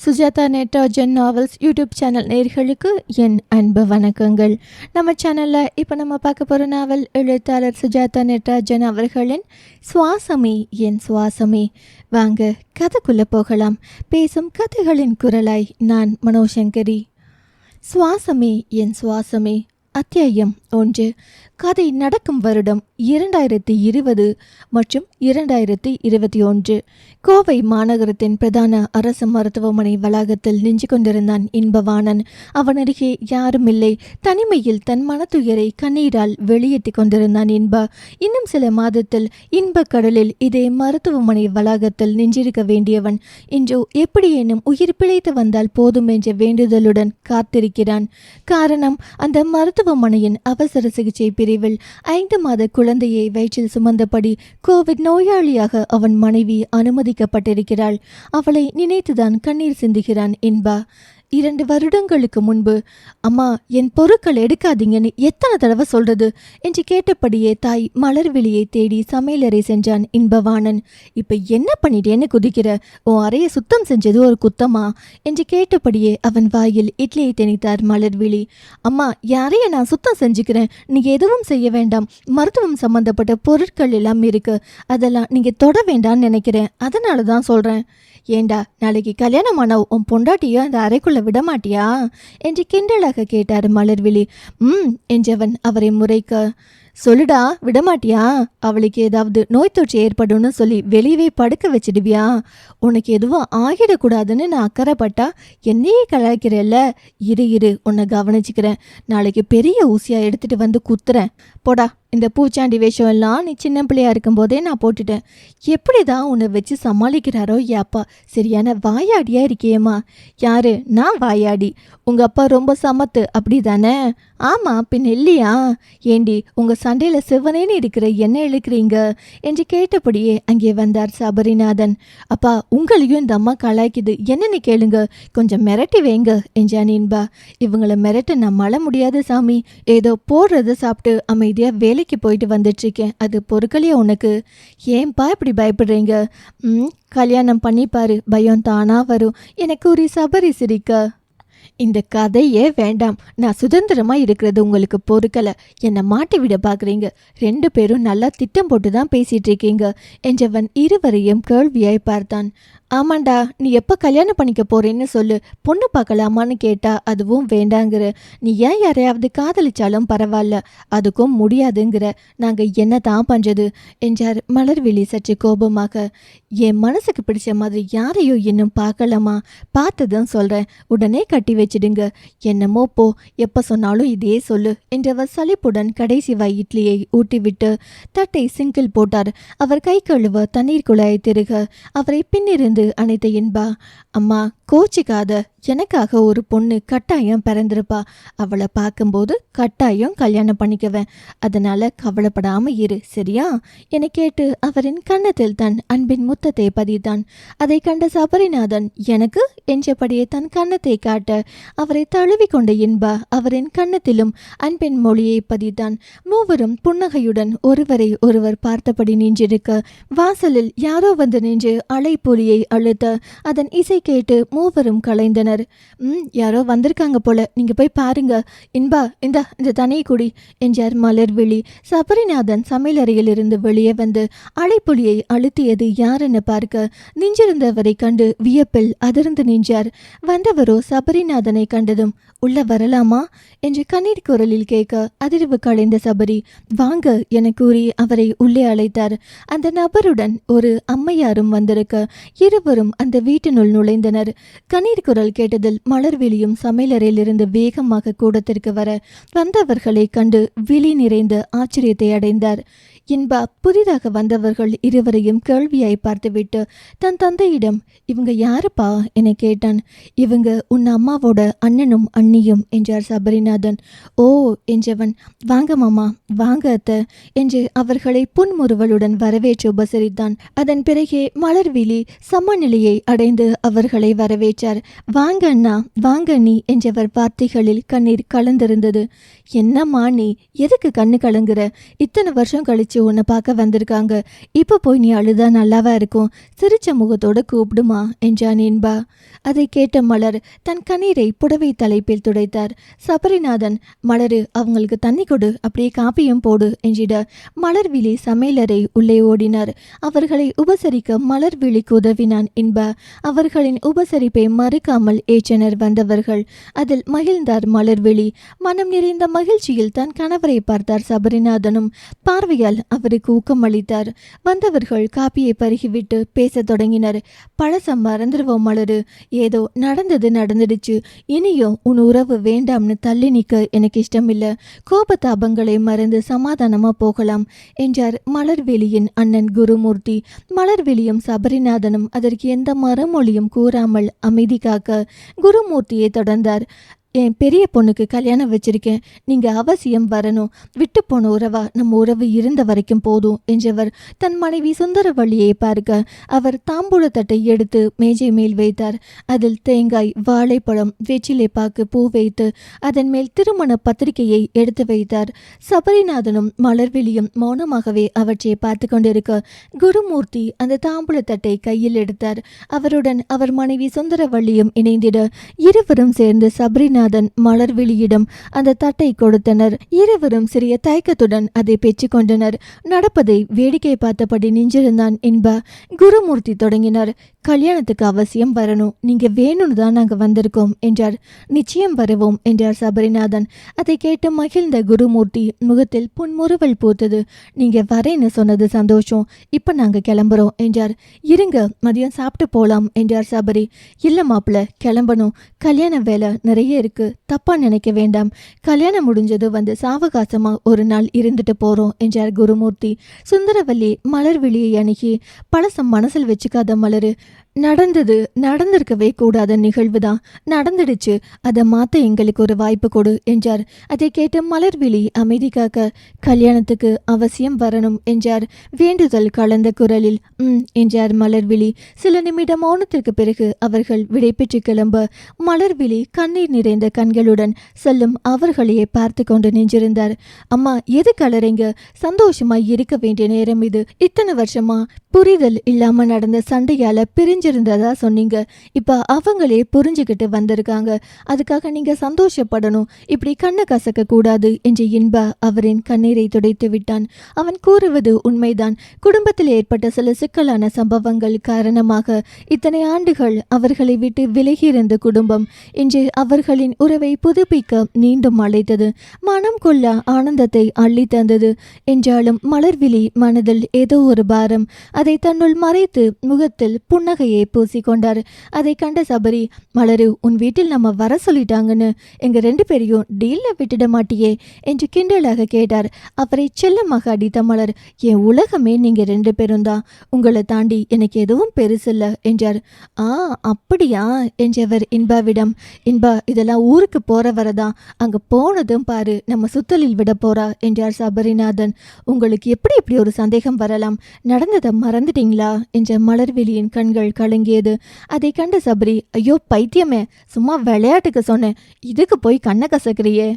Sujatha Natarajan novels YouTube channel நேயர்களுக்கு என் அன்பு வணக்கங்கள். நம்ம சேனலில் இப்போ நம்ம பார்க்க போகிற நாவல் எழுத்தாளர் சுஜாதா நட்ராஜன் அவர்களின் சுவாசமே என் சுவாசமே. வாங்க கதைக்குள்ளே போகலாம். பேசும் கதைகளின் குரலாய் நான் மனோசங்கரி. சுவாசமே என் சுவாசமே. அத்தியாயம் 1. கதை நடக்கும் வருடம் 2020 மற்றும் 2021. கோவை மாநகரத்தின் பிரதான அரசு மருத்துவமனை வளாகத்தில் நின்று கொண்டிருந்தான் இன்பவாணன். அவன் அருகே யாரும் இல்லை. தனிமையில் தன் மனத்துயரை கண்ணீரால் வெளியேற்றி கொண்டிருந்தான் இன்பா. இன்னும் சில மாதத்தில் இன்ப கடலில் இதே மருத்துவமனை வளாகத்தில் நின்றிருக்க வேண்டியவன் இன்றோ எப்படியேனும் உயிர் பிழைத்து வந்தால் போதும் என்ற வேண்டுதலுடன் காத்திருக்கிறான். காரணம், அந்த மருத்துவமனையின் அவசர சிகிச்சை பிரிவில் 5 மாத குழந்தையை வயிற்றில் சுமந்தபடி கோவிட் நோயாளியாக அவன் மனைவி அனுமதிக்கப்பட்டிருக்கிறாள். அவளை நினைத்துதான் கண்ணீர் சிந்துகிறான் இன்பா. 2 வருடங்களுக்கு முன்பு, அம்மா என் பொருட்கள் எடுக்காதீங்கன்னு எத்தனை தடவை சொல்றது என்று கேட்டபடியே தாய் மலர்விழியை தேடி சமையலறை சென்றான் இன்பவாணன். இப்ப என்ன பண்ணிட்டேன்னு குதிக்கிற? உன் அறையை சுத்தம் செஞ்சது ஒரு குத்தமா என்று கேட்டபடியே அவன் வாயில் இட்லியை திணித்தார் மலர்விழி. அம்மா யாரைய நான் சுத்தம் செஞ்சுக்கிறேன், நீங்க எதுவும் செய்ய வேண்டாம். மருத்துவம் சம்பந்தப்பட்ட பொருட்கள் எல்லாம் இருக்கு, அதெல்லாம் நீங்க தொட வேண்டாம்னு நினைக்கிறேன், அதனால தான் சொல்றேன். ஏண்டா நாளைக்கு கல்யாணமான உன் பொண்டாட்டியோ அந்த அறைக்குள்ள விட மாட்டியா என்று கிண்டலாக கேட்டார் மலர்விழி. என்றவன் அவரை முறைக்க, சொல்லுடா விடமாட்டியா? அவளுக்கு ஏதாவது நோய் தொற்று ஏற்படும்னு சொல்லி வெளியவே படுக்க வச்சிடுவியா? உனக்கு எதுவும் ஆகிடக்கூடாதுன்னு நான் அக்கறைப்பட்டா என்னையே கலாய்க்கிறல்ல. இரு உன்னை கவனிச்சுக்கிறேன். நாளைக்கு பெரிய ஊசியா எடுத்துட்டு வந்து குத்துறேன். போடா, இந்த பூச்சாண்டி வேஷம் எல்லாம் நீ சின்ன பிள்ளையா இருக்கும் போதே நான் போட்டுட்டேன். எப்படிதான் உன்னை வச்சு சமாளிக்கிறாரோ யாப்பா. சரியான வாயாடியா இருக்கியேம்மா. யாரு? நான் வாயாடி? உங்க அப்பா ரொம்ப சமத்து அப்படி தானே? ஆமா, பின் இல்லையா? ஏண்டி உங்க சண்டையில சிவனேன்னு இருக்கிற என்ன இழுக்கிறீங்க என்று கேட்டபடியே அங்கே வந்தார் சபரிநாதன். அப்பா, உங்களையும் இந்த அம்மா கலாய்க்குது, என்னன்னு கேளுங்க, கொஞ்சம் மிரட்டி வைங்க என்றான் இன்பா. இவங்களை மிரட்ட நம்மளால முடியாது சாமி. ஏதோ போடுறத சாப்பிட்டு அமைதியா வேலைக்கு போயிட்டு வந்துட்டு இருக்கேன், அது பொறுக்கலையா உனக்கு? ஏன்பா இப்படி பயப்படுறீங்க? கல்யாணம் பண்ணிப்பாரு, பயம் தானா வரும் எனக்கு ஒரு சபரி சிரிக்க. இந்த கதையே வேண்டாம். நான் சுதந்திரமா இருக்கிறது உங்களுக்கு பொறுக்கல, என்னை மாட்டி விட பாக்குறீங்க. 2 பேரும் நல்லா திட்டம் போட்டு தான் பேசிட்டு இருக்கீங்க என்றவன் இருவரையும் கேள்வியாய் பார்த்தான். ஆமாண்டா, நீ எப்போ கல்யாணம் பண்ணிக்க போறேன்னு சொல்லு, பொண்ணு பார்க்கலாமான்னு கேட்டா அதுவும் வேண்டாங்கிற. நீ ஏன் யாரையாவது காதலிச்சாலும் பரவாயில்ல, அதுக்கும் முடியாதுங்கிற. நாங்கள் என்ன தான் பண்றது என்றார் மலர்விழி சற்று கோபமாக. என் மனசுக்கு பிடிச்ச மாதிரி யாரையோ இன்னும் பார்க்கலாமா? பார்த்ததும் சொல்கிறேன், உடனே கட்டி வச்சிடுங்க. என்னமோ போ, எப்போ சொன்னாலும் இதே சொல்லு என்றவர் சலிப்புடன் கடைசி வாய் இட்லியை ஊட்டிவிட்டு தட்டை சிங்கில் போட்டார். அவர் கை கழுவ தண்ணீர் குழாயை திருக அவரை பின்னிருந்து அனைத்த இன்பா. அம்மா கோச்சிக்காத, எனக்காக ஒரு பொண்ணு கட்டாயம் பிறந்திருப்பா. அவளை பார்க்கும்போது கட்டாயம் கல்யாணம் பண்ணிக்குவேன், அதனால கவலைப்படாம இரு, சரியா என கேட்டு அவரின் கன்னத்தில் தன் அன்பின் முத்தத்தை பதித்தான். அதை கண்ட சபரிநாதன் எனக்கு என்றபடியே தன் கன்னத்தை காட்ட அவரை தழுவி கொண்ட இன்பா அவரின் கன்னத்திலும் அன்பின் மொழியை பதித்தான். மூவரும் புன்னகையுடன் ஒருவரை ஒருவர் பார்த்தபடி நின்றிருக்க வாசலில் யாரோ வந்து நின்று அலைப்பொலியை அழுத்த அதன் இசை கேட்டு மூவரும் கலைந்தனர். யாரோ வந்திருக்காங்க போல, நீங்க போய் பாருங்க. இன்பா, இந்த தனியை குடி என்றார் மலர்விழி. சபரிநாதன் சமையலறையில் இருந்து வெளியே வந்து அலைப்பொலியை அழுத்தியது யாரென பார்க்க நின்றிருந்தவரை கண்டு வியப்பில் அதிர்ந்து நின்றார். வந்தவரோ சபரிநாதனை கண்டதும் உள்ள வரலாமா என்று கண்ணீர் குரலில் கேட்க அதிர்வு களைந்த சபரி வாங்க என கூறி அவரை உள்ளே அழைத்தார். அந்த நபருடன் ஒரு அம்மையாரும் வந்திருக்க இருவரும் அந்த வீட்டினுள் நுழைந்தனர். கண்ணீர் குரல் கேட்டதில் மலர்விழியும் சமையலறையில் இருந்து வேகமாக கூடத்திற்கு வர வந்தவர்களை கண்டு விழி நிறைந்த ஆச்சரியத்தை அடைந்தார். இன்பா புதிதாக வந்தவர்கள் இருவரையும் கேள்வியாய் பார்த்துவிட்டு தன் தந்தையிடம் இவங்க யாருப்பா என கேட்டான். இவங்க உன் அம்மாவோட அண்ணனும் அண்ணியும் என்றார் சபரிநாதன். ஓ என்றவன் வாங்க மாமா, வாங்க அத்தை என்று அவர்களை புன்முறுவலுடன் வரவேற்று உபசரித்தான். அதன் பிறகே மலர்விழி சமநிலையை அடைந்து அவர்களை வரவேற்றார். வாங்க அண்ணா, வாங்க நீ என்றவர் வார்த்தைகளில் கண்ணீர் கலந்திருந்தது. என்னம்மா நீ எதுக்கு கண்ணு கலங்குற? இத்தனை வருஷம் கழிச்சு யாராச்சும் உன்னை பார்க்க வந்திருக்காங்க. இப்போ போய் நீ அழுதா நல்லாவா இருக்கும், சிரிச்ச முகத்தோட கூப்பிடுமா என்றான் இன்பா. அதை கேட்ட மலர் தன் கண்ணீரை புடவை தலைப்பில் துடைத்தார். சபரிநாதன், மலரு அவங்களுக்கு தண்ணி கொடு, அப்படியே காப்பியும் போடு என்றிட மலர்விழி சமையலறை உள்ளே ஓடினார். அவர்களை உபசரிக்க மலர்விழிக்கு உதவினான் இன்பா. அவர்களின் உபசரிப்பை மறுக்காமல் ஏற்றனர் வந்தவர்கள். அதில் மகிழ்ந்தார் மலர்விழி. மனம் நிறைந்த மகிழ்ச்சியில் தன் கணவரை பார்த்தார் சபரிநாதனும். பார்வையால் அவருக்கு ஊக்கமளித்தார். வந்தவர்கள் காப்பியை பருகிவிட்டு பேசத் தொடங்கினர். பழசம் மறந்துடுவோம் மலரு, ஏதோ நடந்துடுச்சு, இனியும் உன் உறவு வேண்டாம்னு தள்ளி நிற்க எனக்கு இஷ்டமில்ல. கோபதாபங்களை மறந்து சமாதானமா போகலாம் என்றார் மலர்விழியின் அண்ணன் குருமூர்த்தி. மலர்விழியும் சபரிநாதனும் அதற்கு எந்த மறுமொழியும் கூறாமல் அமைதி காக்க குருமூர்த்தியை தொடர்ந்தார். என் பெரிய பொண்ணுக்கு கல்யாணம் வச்சிருக்கேன், நீங்க அவசியம் வரணும். விட்டு போன உறவா நம்ம உறவு இருந்த வரைக்கும் போதும் என்றவர் தன் மனைவி சுந்தரவள்ளியை பார்க்க அவர் தாம்பூலத்தட்டை எடுத்து மேஜை மேல் வைத்தார். அதில் தேங்காய், வாழைப்பழம், வெற்றிலை பாக்கு, பூ வைத்து அதன் மேல் திருமண பத்திரிகையை எடுத்து வைத்தார். சபரிநாதனும் மலர்விழியும் மௌனமாகவே அவற்றை பார்த்து கொண்டிருக்க குருமூர்த்தி அந்த தாம்பூலத்தட்டை கையில் எடுத்தார். அவருடன் அவர் மனைவி சுந்தரவள்ளியும் இணைந்திட இருவரும் சேர்ந்து சபரிநாதன் மலர்விழியிடம் அந்த தட்டை கொடுத்தனர். இருவரும் சிறிய தயக்கத்துடன் அதை பெற்றுக்கொண்டனர். நடப்பதை வேடிக்கை பார்த்தபடி நின்றிருந்தான் இன்பா. குருமூர்த்தி தொடங்கினார். கல்யாணத்துக்கு அவசியம் வரணும், நீங்க வேணும்னு தான் நாங்க வந்திருக்கோம் என்றார். நிச்சயம் வருவோம் என்றார் சபரிநாதன். அதை கேட்டு மகிழ்ந்த குருமூர்த்தி முகத்தில் புன்முறுவல் பூத்தது. நீங்க வரேன்னு சொன்னது சந்தோஷம், இப்ப நாங்க கிளம்புறோம் என்றார். இருங்க, மதியம் சாப்பிட்டு போலாம் என்றார் சபரி. இல்ல மாப்பிள்ள, கிளம்பணும், கல்யாண வேலை நிறைய இருக்கு, தப்பா நினைக்க வேண்டாம். கல்யாணம் முடிஞ்சது வந்து சாவகாசமா ஒரு நாள் இருந்துட்டு போறோம் என்றார் குருமூர்த்தி. சுந்தரவல்லி மலர்விழியை அணுகி, பழசம் மனசில் வச்சுக்காத மலரு, நடந்திருக்கவே கூடாத நிகழ்வு தான் நடந்துடுச்சு, அதை மாத்த எங்களுக்கு ஒரு வாய்ப்பு கொடு என்றார். அதை கேட்டு மலர்விழி அமைதி காக்க, கல்யாணத்துக்கு அவசியம் வரணும் என்றார் வேண்டுதல் கலந்த குரலில். என்றார் மலர்விழி. சில நிமிட மௌனத்திற்கு பிறகு அவர்கள் விடைபெற்று கிளம்ப மலர்விழி கண்ணீர் நிறைந்த கண்களுடன் செல்லும் அவர்களையே பார்த்து கொண்டு நின்றிருந்தார். அம்மா, எது கலரைங்க, சந்தோஷமாய் இருக்க வேண்டிய நேரம் இது. இத்தனை வருஷமா புரிதல் இல்லாம நடந்த சண்டையால பிரிஞ்சிருந்ததா சொன்னீங்க, இப்ப அவங்களே புரிஞ்சுக்கிட்டு வந்திருக்காங்க, அதுக்காக நீங்க சந்தோஷப்படணும், இப்படி கண்ணை கசக்க கூடாது என்று இன்பா அவரின் கண்ணீரை துடைத்து விட்டான். அவன் கூறுவது உண்மைதான். குடும்பத்தில் ஏற்பட்ட சில சிக்கலான சம்பவங்கள் காரணமாக இத்தனை ஆண்டுகள் அவர்களை விட்டு விலகியிருந்த குடும்பம் இன்று அவர்களின் உறவை புதுப்பிக்க மீண்டும் அழைத்தது. மனம் கொள்ள ஆனந்தத்தை அள்ளி தந்தது. என்றாலும் மலர்விழி மனதில் ஏதோ ஒரு பாரம். அதை தன்னுள் மறைத்து முகத்தில் புன்னகையை பூசிக்கொண்டார். அதை கண்ட சபரி, மலரு, உன் வீட்டில் நம்ம வர சொல்லிட்டாங்கன்னு எங்க 2 பேரையும் டீல்ல விட்டுட மாட்டியே என்று கிண்டலாக கேட்டார். அவரை செல்லமாக அடித்த மலர், என் உலகமே நீங்க 2 பேரும் தான், உங்களை தாண்டி எனக்கு எதுவும் பெருசில்ல என்றார். அப்படியா என்றவர் இன்பாவிடம். இன்பா, இதெல்லாம் ஊருக்கு போற வரதான், அங்க போனதும் பாரு நம்ம சுத்தலில் விட போறா என்றார் சபரிநாதன். உங்களுக்கு எப்படி இப்படி ஒரு சந்தேகம் வரலாம், நடந்ததை மறந்துட்டீங்களா என்ற மலர்விழியின் கண்கள் கலங்கியது. அதை கண்ட சபரி, ஐயோ பைத்தியமே, சும்மா விளையாட்டுக்கு சொன்னேன், இதுக்கு போய் கண்ணை கசக்கிறியே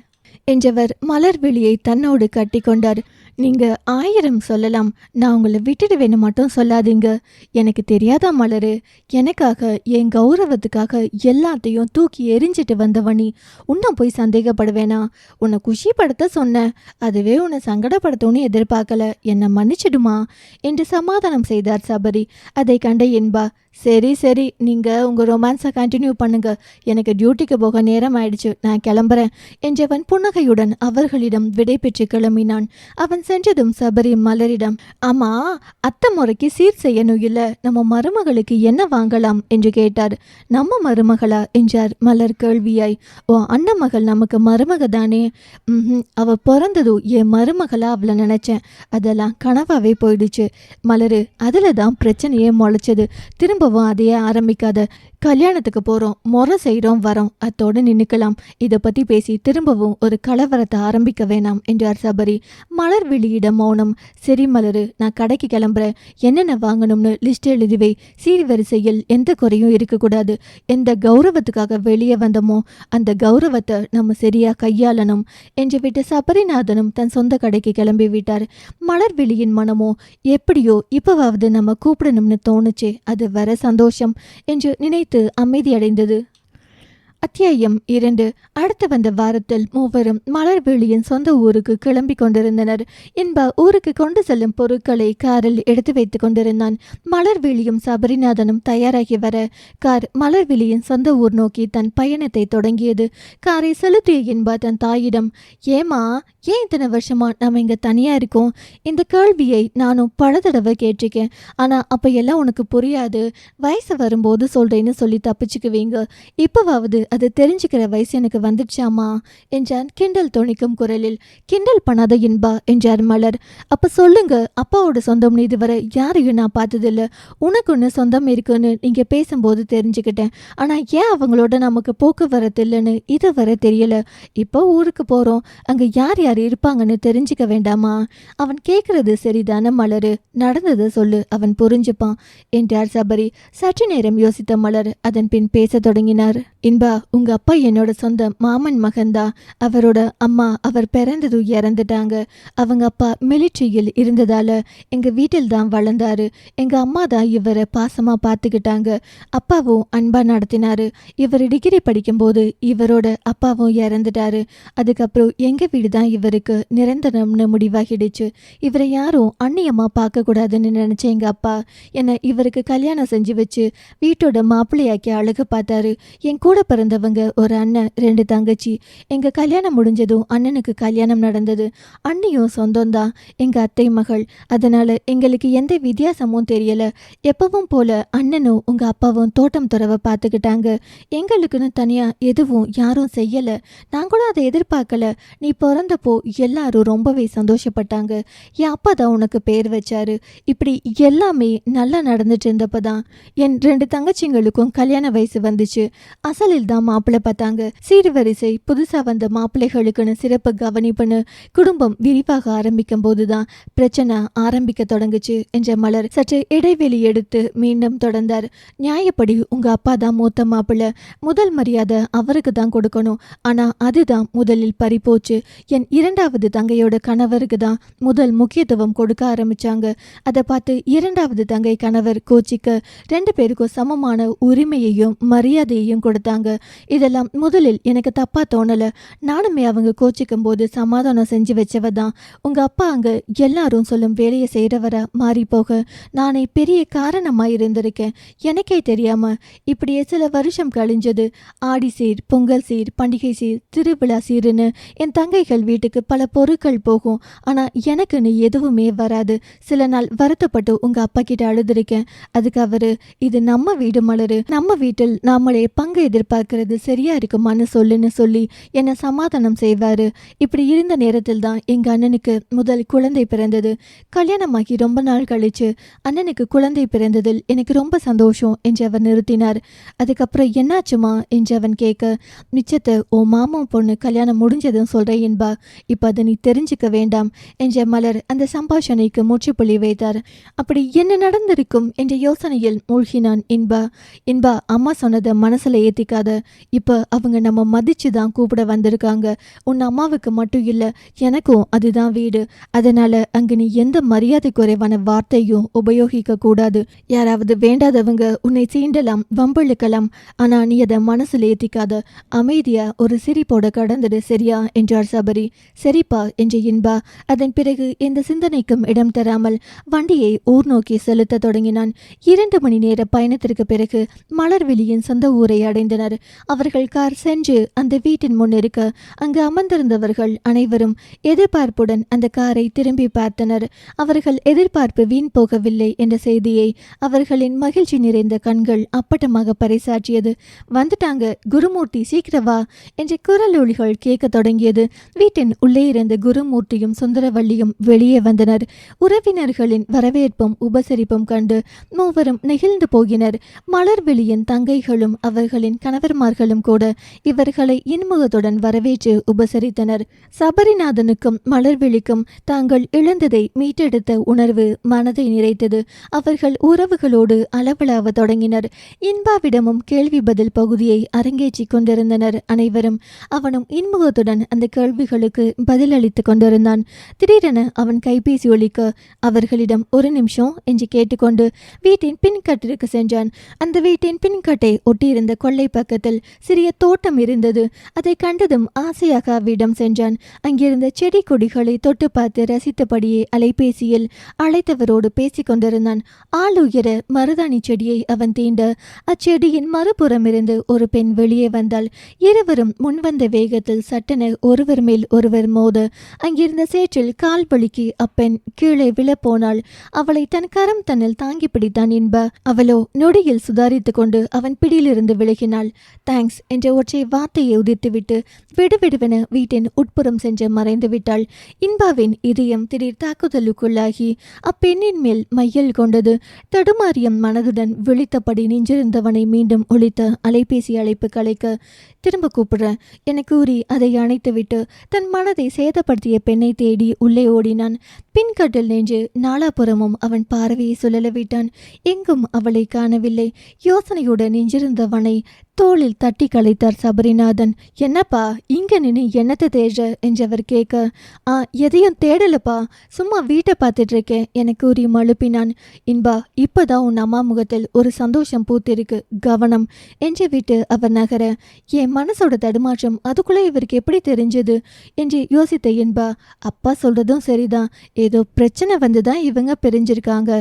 என்றவர் மலர்விழியை தன்னோடு கட்டி கொண்டார். நீங்க 1000 சொல்லலாம், நான் உங்களை விட்டுடுவேன்னு மட்டும் சொல்லாதீங்க. எனக்கு தெரியாதா மலரு, எனக்காக என் கௌரவத்துக்காக எல்லாத்தையும் தூக்கி எரிஞ்சிட்டு வந்தவனி, உன்னை போய் சந்தேகப்படுவேனா? உன்னை குஷிப்படுத்த சொன்னேன், அதுவே உன்னை சங்கடப்படுத்தணும்னு எதிர்பார்க்கல, என்னை மன்னிச்சிடுமா என்று சமாதானம் செய்தார் சபரி. அதை கண்ட இன்பா, சரி நீங்க உங்க ரொமான்ஸை கண்டினியூ பண்ணுங்க, எனக்கு டியூட்டிக்கு போக நேரம் ஆயிடுச்சு, நான் கிளம்புறேன் என்றவன் புன்னகையுடன் அவர்களிடம் விடை பெற்று கிளம்பினான். அவன் சென்றதும் சபரி மலரிடம், ஆமா, அத்தை முறைக்கு சீர் செய்யணும் இல்ல, நம்ம மருமகளுக்கு என்ன வாங்கலாம் என்று கேட்டார். நம்ம மருமகளா என்றார் மலர் கேள்வியாய். ஓ அண்ணன் மகள் நமக்கு மருமக தானே? அவ பிறந்ததும் என் மருமகளா அவளை நினைச்சேன், அதெல்லாம் கனவாவே போயிடுச்சு மலரு, அதுல தான் பிரச்சனையே முளைச்சது, திரும்ப திரும்பவும் அதையே ஆரம்பிக்காத. கல்யாணத்துக்கு போறோம், முறை செய்கிறோம், வரோம், அத்தோடு நின்னுக்கலாம். இதை பத்தி பேசி திரும்பவும் ஒரு கலவரத்தை ஆரம்பிக்க வேணாம் என்றார் சபரி. மலர் விழியிடம் மௌனம். சரி மலரு, நான் கடைக்கு கிளம்புறேன். என்னென்ன வாங்கணும்னு லிஸ்ட் எழுதிவை. சீர்வரிசையில் எந்த குறையும் இருக்கக்கூடாது. எந்த கௌரவத்துக்காக வெளியே வந்தோமோ அந்த கௌரவத்தை நம்ம சரியா கையாளணும் என்று விட்டு சபரிநாதனும் தன் சொந்த கடைக்கு கிளம்பி விட்டார். மலர்விழியின் மனமோ எப்படியோ இப்பவாவது நம்ம கூப்பிடணும்னு தோணுச்சே, அது வர சந்தோஷம் என்று நினைத்து அமைதியடைந்தது. அத்தியாயம் 2. அடுத்து வந்த வாரத்தில் மூவரும் மலர்விழியின் சொந்த ஊருக்கு கிளம்பி கொண்டிருந்தனர். இன்பா ஊருக்கு கொண்டு செல்லும் பொருட்களை காரில் எடுத்து வைத்து கொண்டிருந்தான். மலர்விழியும் சபரிநாதனும் தயாராகி வர கார் மலர்விழியின் சொந்த ஊர் நோக்கி தன் பயணத்தை தொடங்கியது. காரை செலுத்திய இன்பா தன் தாயிடம், ஏமா ஏன் இத்தனை வருஷமா நம்ம இங்க தனியா இருக்கோம்? இந்த கேள்வியை நானும் பல தடவை கேட்டிருக்கேன். ஆனா அப்ப எல்லாம் உனக்கு புரியாது. வயசு வரும்போது சொல்றேன்னு சொல்லி தப்பிச்சுக்குவீங்க. இப்பவாவது அது தெரிஞ்சுக்கிற வயசு எனக்கு வந்துடுச்சாமா என்றான் கிண்டல் துணிக்கும் குரலில். கிண்டல் பண்ணாத இன்பா என்றார் மலர். அப்ப சொல்லுங்க, அப்பாவோட சொந்தம்னு இதுவரை யாரையும் நான் பார்த்ததில்ல. உனக்கு ஒன்று சொந்தம் இருக்குன்னு நீங்க பேசும்போது தெரிஞ்சுக்கிட்டேன். ஆனா ஏன் அவங்களோட நமக்கு போக்குவரத்து இல்லைன்னு இதுவரை தெரியல. இப்போ ஊருக்கு போறோம், அங்க யார் யார் இருப்பாங்கன்னு தெரிஞ்சுக்க வேண்டாமா? அவன் கேட்கறது சரிதான மலரு, நடந்ததை சொல்லு, அவன் புரிஞ்சுப்பான் என்றார் சபரி. சற்று நேரம் யோசித்த மலர் அதன் பின் பேச தொடங்கினார். இன்பா, உங்க அப்பா என்னோட சொந்த மாமன் மகன்தா. அவரோட அம்மா அவர் பிறந்ததும் இறந்துட்டாங்க. அவங்க அப்பா மிலிட்ரியில் இருந்ததால எங்க வீட்டில் தான் வளர்ந்தாரு. எங்க அம்மா தான் இவரை பாசமா பார்த்துக்கிட்டாங்க. அப்பாவும் அன்பா நடத்தினாரு. இவர் டிகிரி படிக்கும்போது இவரோட அப்பாவும் இறந்துட்டாரு. அதுக்கப்புறம் எங்க வீடு தான் இவருக்கு நிரந்தரம்னு முடிவாகிடுச்சு. இவரை யாரும் அந்நியமா பார்க்க கூடாதுன்னு நினைச்ச எங்க அப்பா என்னை இவருக்கு கல்யாணம் செஞ்சு வச்சு வீட்டோட மாப்பிள்ளையாக்கி அழகு பார்த்தாரு. என் கூட பிறந்தவங்க ஒரு அண்ணன், 2 தங்கச்சி. எங்க கல்யாணம் முடிஞ்சதும் அண்ணனுக்கு கல்யாணம் நடந்தது. அண்ணியும் சொந்தம்தான், எங்க அத்தை மகள். அதனால எங்களுக்கு எந்த வித்தியாசமும் தெரியல. எப்பவும் போல அண்ணனும் உங்க அப்பாவும் தோட்டம் துறவை பார்த்துக்கிட்டாங்க. எங்களுக்குன்னு தனியா எதுவும் யாரும் செய்யல. நாங்களும் அதை எதிர்பார்க்கல. நீ பிறந்தப்போ எல்லாரும் ரொம்பவே சந்தோஷப்பட்டாங்க. என் அப்பா தான் உனக்கு பேர் வச்சாரு. இப்படி எல்லாமே நல்லா நடந்துட்டு இருந்தப்பதான் என் 2 தங்கச்சிங்களுக்கும் கல்யாண வயசு வந்துச்சு. அசலில் தான் மாப்பிள்ளை பார்த்தாங்க. சீர்வரிசை புதுசா வந்த மாப்பிள்ளைகளுக்குன்னு சிறப்பு கவனிப்புன்னு குடும்பம் விரிவாக ஆரம்பிக்கும் போதுதான் பிரச்சனை ஆரம்பிக்க தொடங்குச்சு என்ற மலர் சற்று இடைவெளி எடுத்து மீண்டும் தொடர்ந்தார். நியாயப்படி உங்க அப்பா தான் மூத்த மாப்பிள்ளை. முதல் மரியாதை அவருக்கு தான் கொடுக்கணும். ஆனா அதுதான் முதலில் பறிப்போச்சு. என் 2வது தங்கையோட கணவருக்கு தான் முதல் முக்கியத்துவம் கொடுக்க ஆரம்பிச்சாங்க. அதை பார்த்து 2வது தங்கை கணவர் கோச்சிக்க 2 பேருக்கும் சமமான உரிமையையும் மரியாதையையும் கொடுத்தாங்க. இதெல்லாம் முதலில் எனக்கு தப்பா தோணல. நானுமே அவங்க கோச்சிக்கும் போது சமாதானம் செஞ்சு வச்சவ தான். உங்க அப்பா அங்க எல்லாரும் சொல்லும் வேலையை செய்யறவரா மாறி போக நானே பெரிய காரணமா இருந்திருக்கேன். எனக்கே தெரியாம இப்படியே சில வருஷம் கழிஞ்சது. ஆடி சீர், பொங்கல் சீர், பண்டிகை சீர், திருவிழா சீருன்னு என் தங்கைகள் வீட்டுக்கு பல பொருட்கள் போகும். ஆனா எனக்குன்னு எதுவுமே வராது. சில நாள் வருத்தப்பட்டு உங்க அப்பா கிட்ட அழுதுருக்கேன். அதுக்கு அவரு, இது நம்ம வீடு மலரு, நம்ம வீட்டில் நாமளே பங்கு எதிர்பார்க்கிறது சரியா இருக்குமான்னு சொல்லுன்னு சொல்லி என்னை சமாதானம் செய்வாரு. இப்படி இருந்த நேரத்தில் தான் எங்க அண்ணனுக்கு முதல் குழந்தை பிறந்தது. கல்யாணமாகி ரொம்ப நாள் கழிச்சு அண்ணனுக்கு குழந்தை பிறந்ததில் எனக்கு ரொம்ப சந்தோஷம் என்று அவர் நிறுத்தினார். அதுக்கப்புறம் என்னாச்சுமா என்று அவன் கேட்க, மிச்சத்தை ஓ மாமா பொண்ணு கல்யாணம் முடிஞ்சதும் சொல்றேன் என்பா, இப்ப அதை நீ தெரிஞ்சுக்க வேண்டாம் என்ற மலர் அந்த சம்பாஷணைக்கு முற்றுப்புள்ளி வைத்தார். அப்படி என்ன நடந்திருக்கும் என்ற யோசனையில் மூழ்கினான் இன்பா. இன்பா, அம்மா சொன்னதை மனசுல ஏத்திக்காத. இப்ப அவங்க நம்ம மதிச்சு தான் கூப்பிட வந்திருக்காங்க. உன் அம்மாவுக்கு மட்டும் இல்ல, எனக்கும் அதுதான் வீடு. அதனால அங்க நீ எந்த மரியாதை குறைவான வார்த்தையும் உபயோகிக்க கூடாது. யாராவது வேண்டாதவங்க உன்னை சீண்டலாம், வம்பிழுக்கலாம். ஆனா நீ அதை மனசுல ஏத்திக்காத. அமைதியா ஒரு சிரிப்போட கடந்துடு, சரியா என்றார் சபரி. சரிப்பா என்ற இன்பா அதன் பிறகு எந்த சிந்தனைக்கும் இடம் தராமல் வண்டியை ஊர் நோக்கி செலுத்த தொடங்கினான். 2 மணி நேர பயணத்திற்கு பிறகு மலர்விழியின் சொந்த ஊரை அடைந்தனர். அவர்கள் கார் சென்று அந்த வீட்டின் முன் இருக்க அங்கு அமர்ந்திருந்தவர்கள் அனைவரும் எதிர்பார்ப்புடன் அந்த காரை திரும்பி பார்த்தனர். அவர்கள் எதிர்பார்ப்பு வீண் போகவில்லை என்ற செய்தியை அவர்களின் மகிழ்ச்சி நிறைந்த கண்கள் அப்பட்டமாக பறைசாற்றியது. வந்துட்டாங்க குருமூர்த்தி, சீக்கிரவா என்ற குரலொலிகள் கேட்க தொடங்கியது. வீட்டின் உள்ளே இருந்த குருமூர்த்தியும் சுந்தரவள்ளியும் வெளியே வந்தனர். உறவினர்களின் வரவேற்பும் உபசரிப்பும் கண்டு மூவரும் நெகிழ்ந்து போகினர். மலர்விழியின் தங்கைகளும் அவர்களின் கணவர்மார்களும் கூட இவர்களை இன்முகத்துடன் வரவேற்று உபசரித்தனர். சபரிநாதனுக்கும் மலர்விழிக்கும் தாங்கள் இழந்ததை மீட்டெடுத்த உணர்வு மனதை நிறைத்தது. அவர்கள் உறவுகளோடு அளவலாவ தொடங்கினர். இன்பாவிடமும் கேள்வி பதில் பகுதியை அரங்கேற்றி கொண்டிருந்தனர் அனைவரும். அவனும் இன்முகத்துடன் அந்த கேள்விகளுக்கு பதிலளித்து கொண்டிருந்தான். திடீரென அவன் கைபேசி ஒலிக்க அவர்களிடம் ஒரு நிமிஷம் என்று கேட்டுக்கொண்டு வீட்டின் பின்கட்டிற்கு சென்றான். அந்த வீட்டின் பின்கட்டை ஒட்டியிருந்த கொள்ளை பக்கத்தில் சிறிய தோட்டம் இருந்தது. அதை கண்டதும் ஆசையாக அவ்விடம் சென்றான். அங்கிருந்த செடி கொடிகளை தொட்டு பார்த்து ரசித்தபடியே அலைபேசியில் அழைத்தவரோடு பேசிக் கொண்டிருந்தான். ஆளுயர மருதாணி செடியை அவன் தீண்ட அச்செடியின் மறுபுறமிருந்து ஒரு பெண் வெளியே வந்தாள். இருவரும் முன்வந்த வேகத்தில் சட்டென ஒருவர் மேல் ஒருவர் மோத அங்கிருந்த சேற்றில் கால் வலிக்கு அப்பெண் கீழே விழப்போனாள். அவளை தன் கரம் தன்னில் தாங்கி பிடித்தான் இன்ப. அவளோ நொடியில் சுதாரித்து கொண்டு அவன் பிடியிலிருந்து விலகினாள். தேங்க்ஸ் என்ற ஒற்றை வார்த்தையை உதிர்த்துவிட்டு விடுவிடுவென வீட்டின் உட்புறம் சென்று மறைந்து விட்டாள். இன்பாவின் இதயம் திடீர் தாக்குதலுக்குள்ளாகி அப்பெண்ணின் மேல் மையல் கொண்டது. தடுமாறிய மனதுடன் விழித்தபடி நின்றிருந்தவனை மீண்டும் ஒலித்த அலைபேசி அழைப்பு கலைக்க, திரும்ப கூப்பிடுறேன் என கூறி அதை அணைத்துவிட்டு தன் மனதை சேதப்படுத்திய பெண்ணை தேடி உள்ளே ஓடினான். பின்கட்டில் நின்று நாலாபுறமும் அவன் பார்வையை சுழல விட்டான். எங்கும் அவளை காணவில்லை. யோசனையுடன் நின்றிருந்தவனை தோளில் தட்டி கலைத்தார் சபரிநாதன். என்னப்பா இங்க நின்று என்னத்தை தேடுற என்றவர் கேட்க, எதையும் தேடலப்பா, சும்மா வீட்டை பார்த்துட்டு இருக்கேன் என கூறி மழுப்பினான். இன்பா, இப்பதான் உன் அம்மா முகத்தில் ஒரு சந்தோஷம் பூத்திருக்கு, கவனம் என்று விட்டு அவர் நகர, என் மனசோட தடுமாற்றம் அதுக்குள்ளே இவருக்கு எப்படி தெரிஞ்சது என்று யோசித்த இன்பா, அப்பா சொல்றதும் சரிதான், ஏதோ பிரச்சனை வந்துதான் இவங்க பிரிஞ்சிருக்காங்க,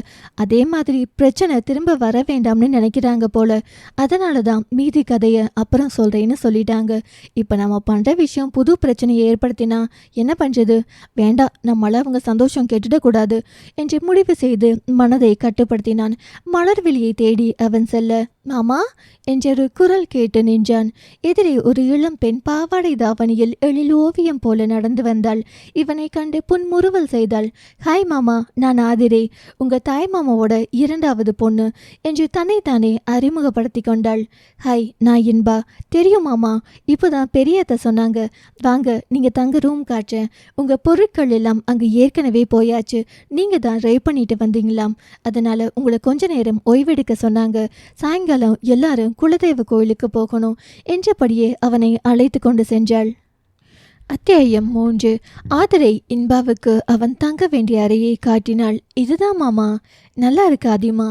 அதே மாதிரி பிரச்சனை திரும்ப வர வேண்டாம்னு நினைக்கிறாங்க போல, அதனாலதான் மீதி கதையை அப்புறம் சொல்றேன்னு சொல்லிட்டாங்க. இப்ப நம்ம பண்ற விஷயம் புது பிரச்சனையை ஏற்படுத்தினா என்ன பண்றது? வேண்டாம், நம்மளால அவங்க சந்தோஷம் கெட்டுட கூடாது என்று முடிவு செய்து மனதை கட்டுப்படுத்தினான். மலர்விழியை தேடி அவன் செல்ல, மாமா என்றொரு குரல் கேட்டு நின்றான். எதிரே ஒரு இளம் பெண் பாவாடை தாவணியில் எழில் ஓவியம் போல நடந்து வந்தாள். இவனை கண்டு புன்முறுவல் செய்தாள். ஹாய் மாமா, நான் ஆதிரே, உங்க தாய் மாமாவோட இரண்டாவது பொண்ணு என்று தன்னைத்தானே அறிமுகப்படுத்தி கொண்டாள். ஹாய், நான் இன்பா. தெரியும் மாமா, இப்போதான் பெரியத்த சொன்னாங்க, வாங்க நீங்க தங்க ரூம் காட்டுறேன், உங்க பொருட்கள் எல்லாம் அங்கு ஏற்கனவே போயாச்சு, நீங்க தான் ட்ரை பண்ணிட்டு வந்தீங்களாம், அதனால உங்களை கொஞ்ச நேரம் ஓய்வெடுக்க சொன்னாங்க, சாயங்காலம் எல்லாரும் குலதெய்வ கோயிலுக்கு போகணும் என்றபடியே அவனை அழைத்து கொண்டு சென்றாள். அத்தியாயம் 3. ஆதிரை இன்பாவுக்கு அவன் தங்க வேண்டிய அறையை காட்டினாள். இதுதான் மாமா, நல்லா இருக்கு ஆதிமா.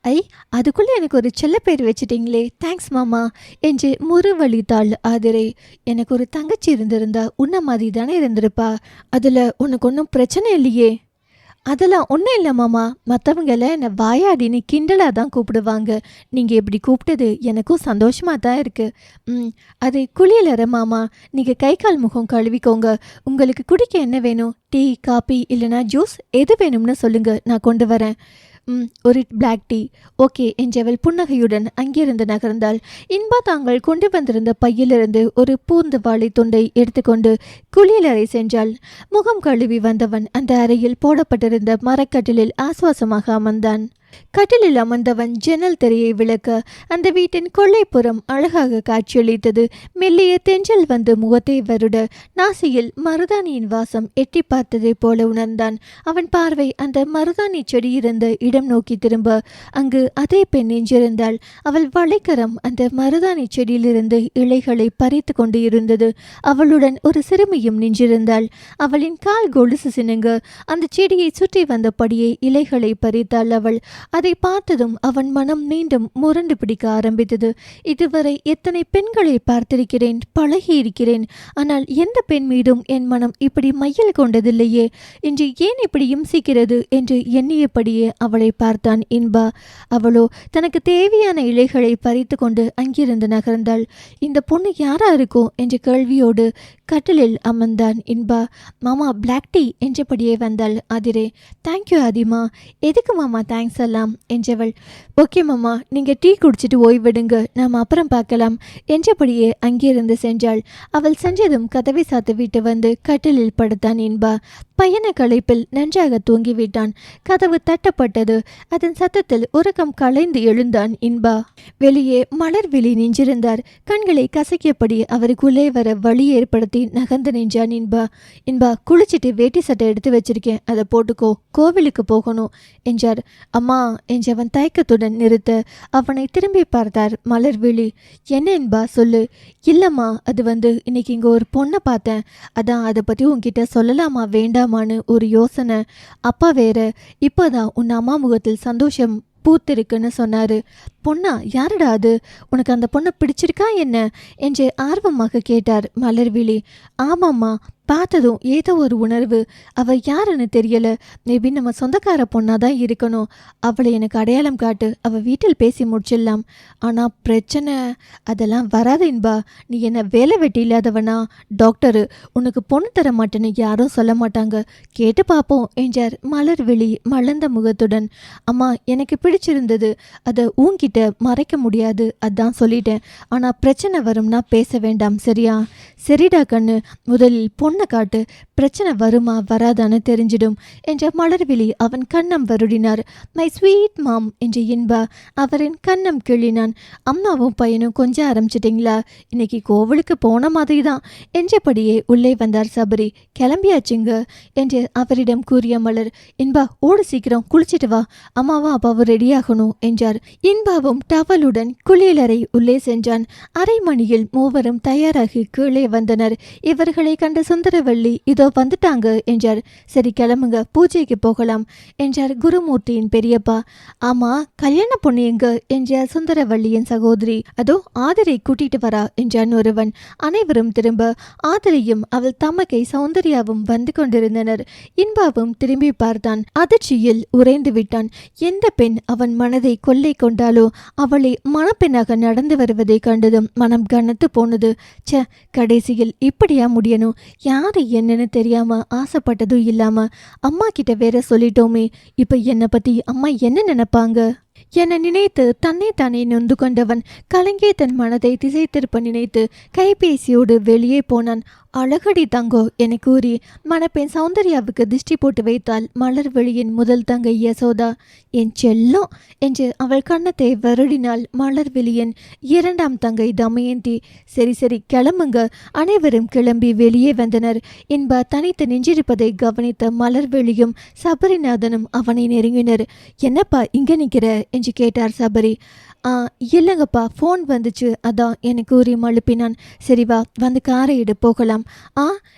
ஐ, அதுக்குள்ளே எனக்கு ஒரு செல்ல பேர் வச்சிட்டிங்களே, தேங்க்ஸ் மாமா என்று முறுவழித்தாள் ஆதிரை. எனக்கு ஒரு தங்கச்சி இருந்திருந்தா உன்ன மாதிரி தானே இருந்திருப்பா, அதில் உனக்கு ஒன்றும் பிரச்சனை இல்லையே. அதெல்லாம் ஒன்றும் இல்லை மாமா, மற்றவங்கள என்னை வாயாடின்னு கிண்டலாக தான் கூப்பிடுவாங்க, நீங்கள் இப்படி கூப்பிட்டது எனக்கும் சந்தோஷமாக தான் இருக்குது. அது குளியலற மாமா, நீங்கள் கை கால் முகம் கழுவிக்கோங்க, உங்களுக்கு குடிக்க என்ன வேணும், டீ காபி இல்லைனா ஜூஸ் எது வேணும்னு சொல்லுங்கள், நான் கொண்டு வரேன். ஒரு பிளாக் டீ. ஓகே என்றவள் புன்னகையுடன் அங்கிருந்து நகர்ந்தாள். இன்பா தாங்கள் கொண்டு வந்திருந்த பையிலிருந்து ஒரு பூந்து வாழை துண்டை எடுத்துக்கொண்டு குளியலறை சென்றாள். முகம் கழுவி வந்தவன் அந்த அறையில் போடப்பட்டிருந்த மரக்கட்டிலில் ஆசுவாசமாக அமர்ந்தான். கட்டிலில் அமர்ந்தவன் ஜன்னல் திரையை விளக்க அந்த வீட்டின் கொள்ளைப்புறம் அழகாக காட்சியளித்தது. மெல்லிய தென்றல் வந்து முகத்தை வருட நாசியில் மருதாணியின் வாசம் எட்டி பார்த்ததை போல உணர்ந்தான். அவன் பார்வை அந்த மருதாணி செடி இருந்த இடம் நோக்கி திரும்ப அங்கு அதே பெண் நின்றிருந்தாள். அவள் வளைக்கரம் அந்த மருதாணி செடியிலிருந்து இலைகளை பறித்து கொண்டு இருந்தது. அவளுடன் ஒரு சிறுமியும் நின்றிருந்தாள். அவளின் கால் கொலுசு சினுங்க அந்த செடியை சுற்றி வந்தபடியே இலைகளை பறித்தாள். அவள் அதை பார்த்ததும் அவன் மனம் மீண்டும் முரண்டு பிடிக்க ஆரம்பித்தது. இதுவரை எத்தனை பெண்களை பார்த்திருக்கிறேன், பழகியிருக்கிறேன். ஆனால் எந்த பெண் மீதும் என் மனம் இப்படி மையல் கொண்டதில்லையே. இன்று ஏன் இப்படி இம்சிக்கிறது என்று எண்ணியபடியே அவளை பார்த்தான் இன்பா. அவளோ தனக்கு தேவையான இலைகளை பறித்து கொண்டு அங்கிருந்து நகர்ந்தாள். இந்த பொண்ணு யாரா இருக்கும் என்ற கேள்வியோடு கட்டிலில் அமர்ந்தான் இன்பா. மாமா பிளாக் டீ என்றபடியே வந்தாள் ஆதிரே. தேங்க்யூ ஆதிமா. எதுக்கு மாமா தேங்க்ஸ் எல்லாம் என்றவள். ஓகே மாமா, நீங்கள் டீ குடிச்சிட்டு ஓய்விடுங்க, நாம் அப்புறம் பார்க்கலாம் என்றபடியே அங்கிருந்து சென்றாள். அவள் சென்றதும் கதவை சாத்து விட்டு வந்து கட்டிலில் படுத்தான் இன்பா. பயண களைப்பில் நன்றாக தூங்கிவிட்டான். கதவு தட்டப்பட்டது. அதன் சத்தத்தில் உறக்கம் கலைந்து எழுந்தான் இன்பா. வெளியே மலர்விழி நின்றிருந்தார். கண்களை கசக்கியபடி அவருக்குள்ளே வர வழி ஏற்படுத்தி நகர்ந்து நின்றான் இன்பா. இன்பா, குளிச்சுட்டு வேட்டி சட்டை எடுத்து வச்சிருக்கேன், அதை போட்டுக்கோ, கோவிலுக்கு போகணும் என்றார். அம்மா என்றவன் தயக்கத்துடன் நிறுத்த அவனை திரும்பி பார்த்தார் மலர்விழி. என்ன இன்பா சொல்லு. இல்லம்மா, அது இன்னைக்கு இங்கே ஒரு பொண்ணை பார்த்தேன், அதான் அதை பற்றி உன்கிட்ட சொல்லலாமா வேண்டாமான்னு ஒரு யோசனை. அப்பா வேற இப்போதான் உன் அம்மா முகத்தில் சந்தோஷம் பூத்திருக்குன்னு சொன்னாரு. பொண்ணா? யாருடா அது? உனக்கு அந்த பொண்ணை பிடிச்சிருக்கா என்ன என்று ஆர்வமாக கேட்டார் மலர்விழி. ஆமாம்மா, பார்த்ததும் ஏதோ ஒரு உணர்வு. அவள் யாருன்னு தெரியல. மேபி நம்ம சொந்தக்கார பொண்ணாக தான் இருக்கணும். அவளை எனக்கு அடையாளம் காட்டு, அவள் வீட்டில் பேசி முடிச்சிடலாம். ஆனால் பிரச்சனை அதெல்லாம் வராது இன்பா. நீ என்ன வேலை வெட்டி இல்லாதவனா? டாக்டரு உனக்கு பொண்ணு தர மாட்டேன்னு யாரும் சொல்ல மாட்டாங்க, கேட்டு பார்ப்போம் என்றார் மலர்விழி மலர்ந்த முகத்துடன். அம்மா, எனக்கு பிடிச்சிருந்தது, அதை உன்கிட்ட மறைக்க முடியாது, அதான் சொல்லிட்டேன். ஆனால் பிரச்சனை வரும்னா பேச வேண்டாம், சரியா? சரிடா கண்ணு, முதலில் பொண்ணை காட்டு, பிரச்சனை வருமா வராதான்னு தெரிஞ்சிடும் என்ற மலர்விழி அவன் கண்ணம் வருடினார். மை ஸ்வீட் மாம் என்று இன்பா அவரின் கண்ணம் கிள்ளினான். அம்மாவும் பையனும் கொஞ்சம் ஆரம்பிச்சிட்டிங்களா? இன்னைக்கு கோவிலுக்கு போன மாதிரி தான் என்றபடியே உள்ளே வந்தார் சபரி. கிளம்பியாச்சுங்க என்று அவரிடம் கூறிய மலர், இன்பா ஓடு சீக்கிரம் குளிச்சிட்டு வா, அம்மாவும் அப்பாவும் ரெடியாகணும் என்றார். இன்பாவும் டவலுடன் குளியலறை உள்ளே சென்றான். அரை மணியில் மூவரும் தயாராகி கீழே வந்தனர். இவர்களை கண்ட சுந்தரவள்ளி இதோ வந்துட்டாங்க என்றார். சரி கிளம்புங்க, பூஜைக்கு போகலாம் என்றார் குருமூர்த்தியின் பெரியப்பா. ஆமா, கல்யாண பொண்ணு எங்க என்றார் சுந்தரவள்ளியின் சகோதரி. அதோ ஆதிரை கூட்டிட்டு வரா என்றான் ஒருவன். அனைவரும் திரும்ப ஆதிரையும் அவள் தமக்கை சௌந்தர்யாவும் வந்து கொண்டிருந்தனர். இன்பாவும் திரும்பி பார்த்தான். அதிர்ச்சியில் உறைந்து விட்டான். எந்த பெண் அவன் மனதை கொள்ளை கொண்டாலோ அவளை மணப்பெண்ணாக நடந்து வருவதை கண்டதும் மனம் கனத்து போனது. ச, கடைசியில் இப்படியா முடியணும்? யாரு என்னன்னு தெரியாம ஆசைப்பட்டதும் இல்லாம அம்மா கிட்ட வேற சொல்லிட்டோமே. இப்ப என்னை பத்தி அம்மா என்ன நினைப்பாங்க என நினைத்து தன்னை தானே நொந்து கொண்டவன் கலங்கிய தன் மனதை திசை திருப்ப நினைத்து கைபேசியோடு வெளியே போனான். அழகடி தங்கோ என கூறி மணப்பெண் சௌந்தர்யாவுக்கு திஷ்டி போட்டு வைத்தாள் மலர்விழியின் முதல் தங்கை யசோதா. என் செல்லம் என்று அவள் கன்னத்தை வருடினாள் மலர்விழியின் இரண்டாம் தங்கை தமயந்தி. சரி சரி கிளம்புங்க. அனைவரும் கிளம்பி வெளியே வந்தனர். இன்பா தனித்து நின்றிருப்பதை கவனித்த மலர்விழியும் சபரிநாதனும் அவனை நெருங்கினர். என்னப்பா இங்க நிற்கிற என்று கேட்டார் சபரி. இல்லைங்கப்பா, ஃபோன் வந்துச்சு, அதான் எனக்கு கூறி மழுப்பினான். சரி வா, வந்து காரை எடு போகலாம்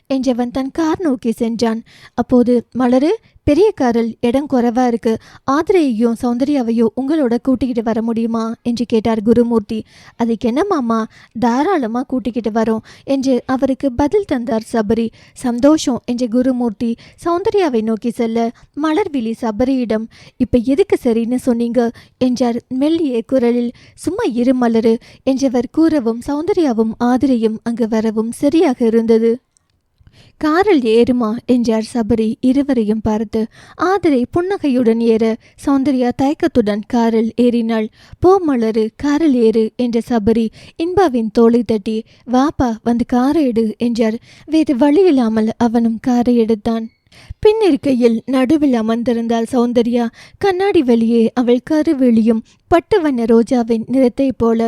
என்றவன் தன் கார் நோக்கி சென்றான். அப்போது மலரு, பெரிய காரில் இடம் குறைவா இருக்கு, ஆதிரையையும் சௌந்தர்யாவையும் உங்களோட கூட்டிக்கிட்டு வர முடியுமா என்று கேட்டார் குருமூர்த்தி. அதுக்கு என்ன மாமா, தாராளமா கூட்டிக்கிட்டு வரோம் என்று அவருக்கு பதில் தந்தார் சபரி. சந்தோஷம் என்ற குருமூர்த்தி சௌந்தர்யாவை நோக்கி செல்ல மலர்விழி சபரியிடம், இப்ப எதுக்கு சரின்னு சொன்னீங்க என்றார் மெல்லிய குரலில். சும்மா இரு மலரு என்றவர் கூறவும் சௌந்தர்யாவும் ஆதிரையும் அங்கு வரவும் சரியாக இருந்தது. காரில் ஏறுமா என்றார் சபரி இருவரையும் பார்த்து. ஆதிரை புன்னகையுடன் ஏற சௌந்தர்யா தயக்கத்துடன் காரில் ஏறினாள். போ மலரு, காரில் ஏறு என்ற சபரி இன்பாவின் தோளை தட்டி, வாப்பா வந்து காரை எடு என்றார். வேறு வழியில்லாமல் அவனும் காரை எடுத்தான். பின்னிருக்கையில் நடுவில் அமர்ந்திருந்தாள் சௌந்தர்யா. கண்ணாடி வெளியே அவள் கருவெளியும் பட்டு வண்ண ரோஜாவின் நிறத்தை போல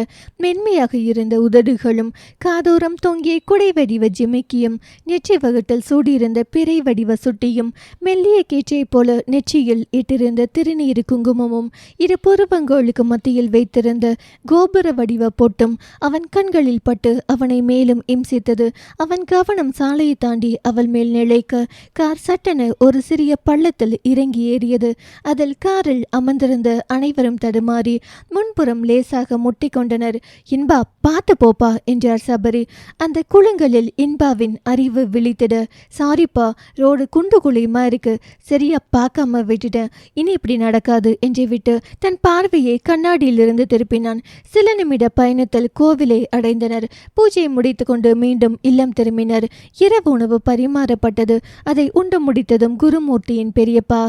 மென்மையாக இருந்த உதடுகளும் காதோரம் தொங்கிய குடை வடிவ ஜிமிக்கியும் நெற்றி வகுட்டில் சூடியிருந்த பிறை வடிவ சுட்டியும் மெல்லிய கேற்றை போல நெற்றியில் இட்டிருந்த திருநீரு குங்குமமும் இரு புருவங்களுக்கு மத்தியில் வைத்திருந்த கோபுர வடிவ பொட்டும் அவன் கண்களில் பட்டு அவனை மேலும் இம்சித்தது. அவன் கவனம் சாலையை தாண்டி அவள் மேல் நிலைக்க கார் சட்டென ஒரு சிறிய பள்ளத்தில் இறங்கி ஏறியது. அதில் காரில் அமர்ந்திருந்த அனைவரும் தடுமாறி முன்புறம் லேசாக முட்டிக்கொண்டனர். இன்பா, பார்த்து போப்பா என்றார் சபரி. அந்த குளங்களில் இன்பாவின் அறிவு விழித்திட, சாரிப்பா, ரோடு குண்டு குழியுமா இருக்கு, சரியா பார்க்காம விட்டுட்டேன், இனி இப்படி நடக்காது என்று விட்டு தன் பார்வையை கண்ணாடியிலிருந்து திருப்பினான். சில நிமிட பயணத்தில் கோவிலை அடைந்தனர். பூஜையை முடித்துக்கொண்டு மீண்டும் இல்லம் திரும்பினர். இரவு உணவு பரிமாறப்பட்டது. அதை உண்டு முடித்ததும் குருமூர்த்தியின் பெரியப்பா,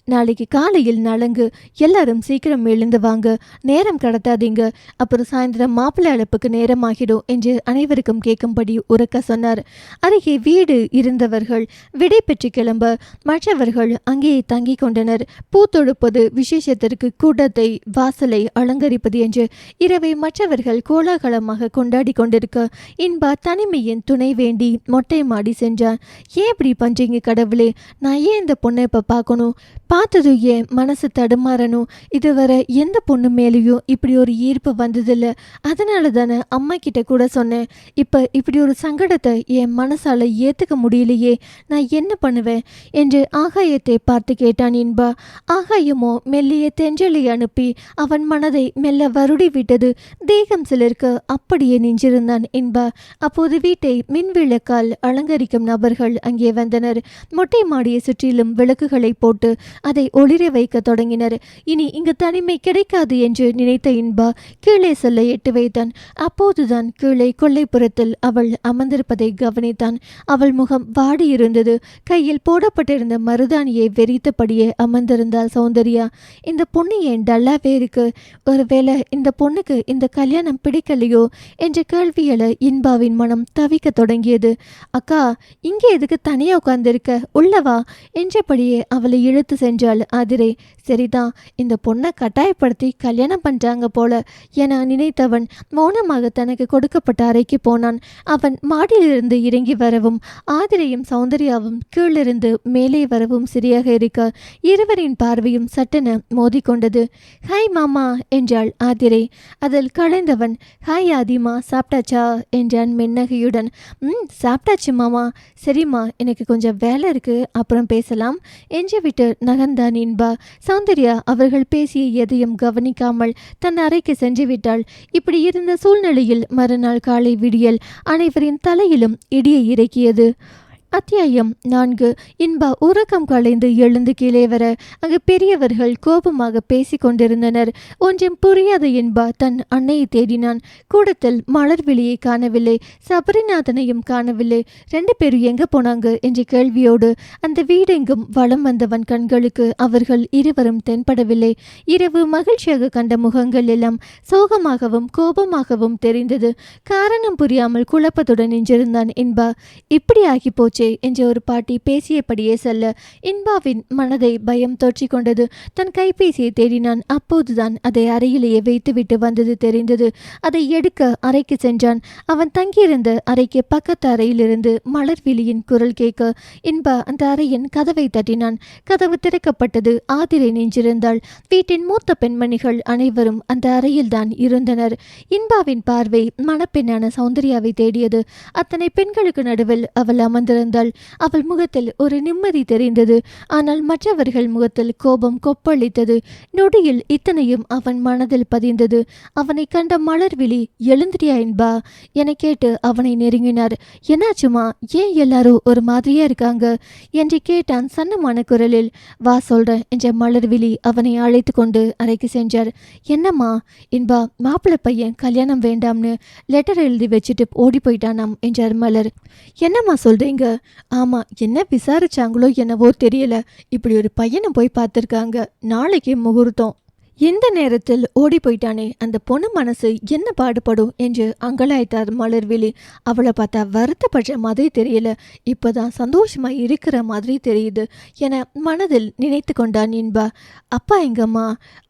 நாளைக்கு காலையில் நலங்கு, எல்லாரும் சீக்கிரம் எழுந்து வாங்க, நேரம் கடத்தாதீங்க, அப்புறம் சாயந்தரம் மாப்பிள்ளை அழைப்புக்கு நேரம் ஆகிடும் என்று அனைவருக்கும் கேட்கும்படி உரக்க சொன்னார். அருகே வீடு இருந்தவர்கள் விடை பெற்று கிளம்ப மற்றவர்கள் அங்கேயே தங்கி கொண்டனர். பூ தொடுப்பது, விசேஷத்திற்கு கூட்டத்தை வாசலை அலங்கரிப்பது என்று இரவை மற்றவர்கள் கோலாகலமாக கொண்டாடி கொண்டிருக்க இன்பா தனிமையின் துணை வேண்டி மொட்டை மாடி சென்றான். ஏன் இப்படி பண்றீங்க கடவுளே, நான் ஏன் இந்த பொண்ணை இப்ப பார்க்கணும், பார்த்ததும் ஏன் மனசு தடுமாறணும், இதுவரை எந்த பொண்ணு மேலேயும் இப்படி ஒரு ஈர்ப்பு வந்ததில்லை, அதனால தானே அம்மா கிட்ட கூட சொன்னேன், இப்போ இப்படி ஒரு சங்கடத்தை என் மனசால ஏற்றுக்க முடியலையே, நான் என்ன பண்ணுவேன் என்று ஆகாயத்தை பார்த்து கேட்டான் இன்பா. ஆகாயமோ மெல்லிய தென்றலை அனுப்பி அவன் மனதை மெல்ல வருடி விட்டது. தேகம் சிலருக்கு அப்படியே நின்றிருந்தான் இன்பா. அப்போது வீட்டை மின்விளக்கால் அலங்கரிக்கும் நபர்கள் அங்கே வந்தனர். மொட்டை மாடியை சுற்றிலும் விளக்குகளை போட்டு அதை ஒளிர வைக்க தொடங்கினர். இனி இங்கு தனிமை கிடைக்காது என்று நினைத்த இன்பா கீழே செல்ல எட்டு வைத்தான். அப்போதுதான் கீழே கொல்லைப்புறத்தில் அவள் அமர்ந்திருப்பதை கவனித்தான். அவள் முகம் வாடியிருந்தது. கையில் போடப்பட்டிருந்த மருதாணியை வெறித்தபடியே அமர்ந்திருந்தாள் சௌந்தர்யா. இந்த பொண்ணு ஏன் டல்லாவே இருக்கு, ஒருவேளை இந்த பொண்ணுக்கு இந்த கல்யாணம் பிடிக்கலையோ என்ற கேள்வியல இன்பாவின் மனம் தவிக்க தொடங்கியது. அக்கா, இங்கே எதுக்கு தனியா உட்கார்ந்திருக்க, உள்ளவா என்றபடியே அவளை இழுத்து சென்றாள் ஆதிரை. சரிதான், இந்த பொண்ணை கட்டாயப்படுத்தி கல்யாணம் பண்றாங்க போல என நினைத்தவன் மௌனமாக தனக்கு கொடுக்கப்பட்ட அறைக்கு போனான். அவன் மாடியிலிருந்து இறங்கி வரவும் ஆதிரையும் சௌந்தர்யாவும் கீழிருந்து மேலே வரவும் சரியாக இருக்க இருவரின் பார்வையும் சட்டென மோதிக்கொண்டது. ஹாய் மாமா என்றாள் ஆதிரை. அதில் களைந்தவன், ஹாய் ஆதிமா, சாப்பிட்டாச்சா என்றான் மென்னகையுடன். சாப்பிட்டாச்சு மாமா. சரிம்மா, எனக்கு கொஞ்சம் வேலை இருக்கு, அப்புறம் பேசலாம் என்று விட்டு நகர்ந்தான் இன்பா. சௌந்தர்யா அவர்கள் பேசிய எதையும் கவனிக்காமல் தன் அறைக்கு சென்று விட்டாள். இப்படி இருந்த சூழ்நிலையில் மறுநாள் காலை விடியல் அனைவரின் தலையிலும் இடியை இறக்கியது. அத்தியாயம் 4. இன்பா உறக்கம் களைந்து எழுந்து கீழே வர அங்கு பெரியவர்கள் கோபமாக பேசிக் கொண்டிருந்தனர். ஒன்றும் புரியாத இன்பா தன் அன்னையை தேடினான். கூடத்தில் மலர்விழியை காணவில்லை, சபரிநாதனையும் காணவில்லை. 2 பேரும் எங்க போனாங்க என்ற கேள்வியோடு அந்த வீடெங்கும் வலம் வந்தவன் கண்களுக்கு அவர்கள் இருவரும் தென்படவில்லை. இரவு மகிழ்ச்சியாக கண்ட முகங்கள் எல்லாம் சோகமாகவும் கோபமாகவும் தெரிந்தது. காரணம் புரியாமல் குழப்பத்துடன் நின்றிருந்தான் இன்பா. இப்படி ஆகி போச்சு என்று ஒரு பாட்டி பேசியபடியே செல்ல இன்பாவின் மனதை பயம் தொற்றிக் கொண்டது. தன் கைபேசியை தேடினான். அப்போதுதான் அதை அறையிலேயே வைத்துவிட்டு வந்தது தெரிந்தது. அதை எடுக்க அறைக்கு சென்றான். அவன் தங்கியிருந்த அறைக்கு பக்கத்து அறையிலிருந்து மலர்விழியின் குரல் கேட்க இன்பா அந்த அறையின் கதவை தட்டினான். கதவு திறக்கப்பட்டது. ஆதிரை நின்றிருந்தாள். வீட்டின் மூத்த பெண்மணிகள் அனைவரும் அந்த அறையில்தான் இருந்தனர். இன்பாவின் பார்வை மணப்பெண்ணான சௌந்தர்யாவை தேடியது. அத்தனை பெண்களுக்கு நடுவில் அவள் அமர்ந்திருந்தாள். அவள் முகத்தில் ஒரு நிம்மதி தெரிந்தது. ஆனால் மற்றவர்கள் முகத்தில் கோபம் கொப்பளித்தது. நொடியில் இத்தனையும் அவன் மனதில் பதிந்தது. அவனை கண்ட மலர்விழி, எழுந்திரியா இன்பா என கேட்டு அவனை நெருங்கினார். என்னாச்சுமா, ஏன் எல்லாரும் ஒரு மாதிரியா இருக்காங்க என்று கேட்டான் சன்னமான குரலில். வா சொல்றேன் என்ற மலர்விழி அவனை அழைத்து கொண்டு அறைக்கு சென்றார். என்னம்மா? இன்பா, மாப்பிள்ளை பையன் கல்யாணம் வேண்டாம்னு லெட்டர் எழுதி வச்சுட்டு ஓடி போயிட்டானாம் என்றார் மலர். என்னம்மா சொல்றீங்க? ஆமா, என்ன விசாரிச்சாங்களோ என்னவோ தெரியல, இப்படி ஒரு பையனை போய் பார்த்துருக்காங்க, நாளைக்கு முகூர்த்தம். எந்த நேரத்தில் ஓடி போயிட்டானே, அந்த பொண்ணு மனசு என்ன பாடுபடும் என்று அங்கலாய்த்தார் மலர்விழி. அவளை பார்த்தா வருத்தப்படுற மாதிரி தெரியல, இப்போதான் சந்தோஷமா இருக்கிற மாதிரி தெரியுது என மனதில் நினைத்து கொண்டான் இன்பா. அப்பா எங்கம்மா?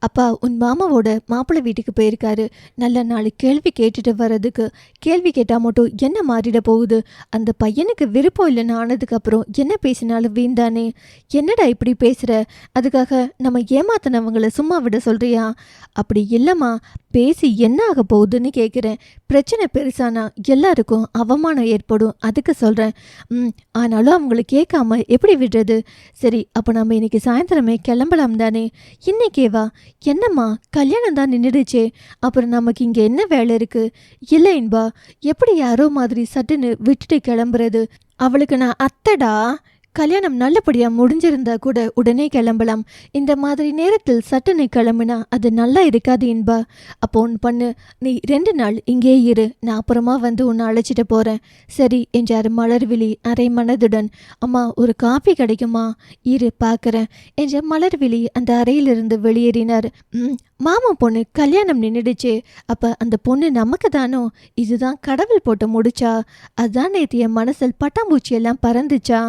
அப்பா உன் மாமாவோட மாப்பிள்ளை வீட்டுக்கு போயிருக்காரு. நல்ல நாள் கேள்வி கேட்டுட்டு வர்றதுக்கு. கேள்வி கேட்டால் மட்டும் என்ன மாறிட போகுது? அந்த பையனுக்கு விருப்பம் இல்லைன்னு ஆனதுக்கு அப்புறம் என்ன பேசினாலும் வீண்தானே. என்னடா இப்படி பேசுற? அதுக்காக நம்ம ஏமாத்தினவங்களை சும்மா விட சொல்ற? சொல்றியா? அப்படி இல்லைம்மா, பேசி என்ன ஆக போகுதுன்னு கேட்குறேன். பிரச்சனை பெருசானா எல்லாருக்கும் அவமானம் ஏற்படும், அதுக்கு சொல்கிறேன். ஆனாலும் அவங்கள கேட்காம எப்படி விடுறது? சரி, அப்போ நம்ம இன்னைக்கு சாயந்தரமே கிளம்பலாம் தானே? இன்னைக்கேவா? என்னம்மா, கல்யாணம் தான் நின்றுடுச்சே, அப்புறம் நமக்கு இங்கே என்ன வேலை இருக்குது? இல்லை இன்பா, எப்படி யாரோ மாதிரி சட்டுன்னு விட்டுட்டு கிளம்புறது? அவளுக்கு நான் அத்தடா. கல்யாணம் நல்லபடியாக முடிஞ்சிருந்தா கூட உடனே கிளம்பலாம். இந்த மாதிரி நேரத்தில் சட்டுன்னு கிளம்புனா அது நல்லா இருக்காது இன்பா. அப்போ ஒன்று பண்ணு, நீ 2 நாள் இங்கே இரு, நான் அப்புறமா வந்து உன்னை அழைச்சிட்டு போகிறேன். சரி என்றார் மலர்விழி அரை மனதுடன். அம்மா, ஒரு காஃபி கிடைக்குமா? இரு பார்க்குறேன் என்ற மலர்விழி அந்த அறையிலிருந்து வெளியேறினார். மாமா பொண்ணு கல்யாணம் நின்றுடுச்சே, அப்போ அந்த பொண்ணு நமக்கு தானோ? இதுதான் கடவுள் போட்டு முடிச்சா? அதுதான் நேற்று என் மனசில் பட்டாம்பூச்சியெல்லாம் பறந்துச்சா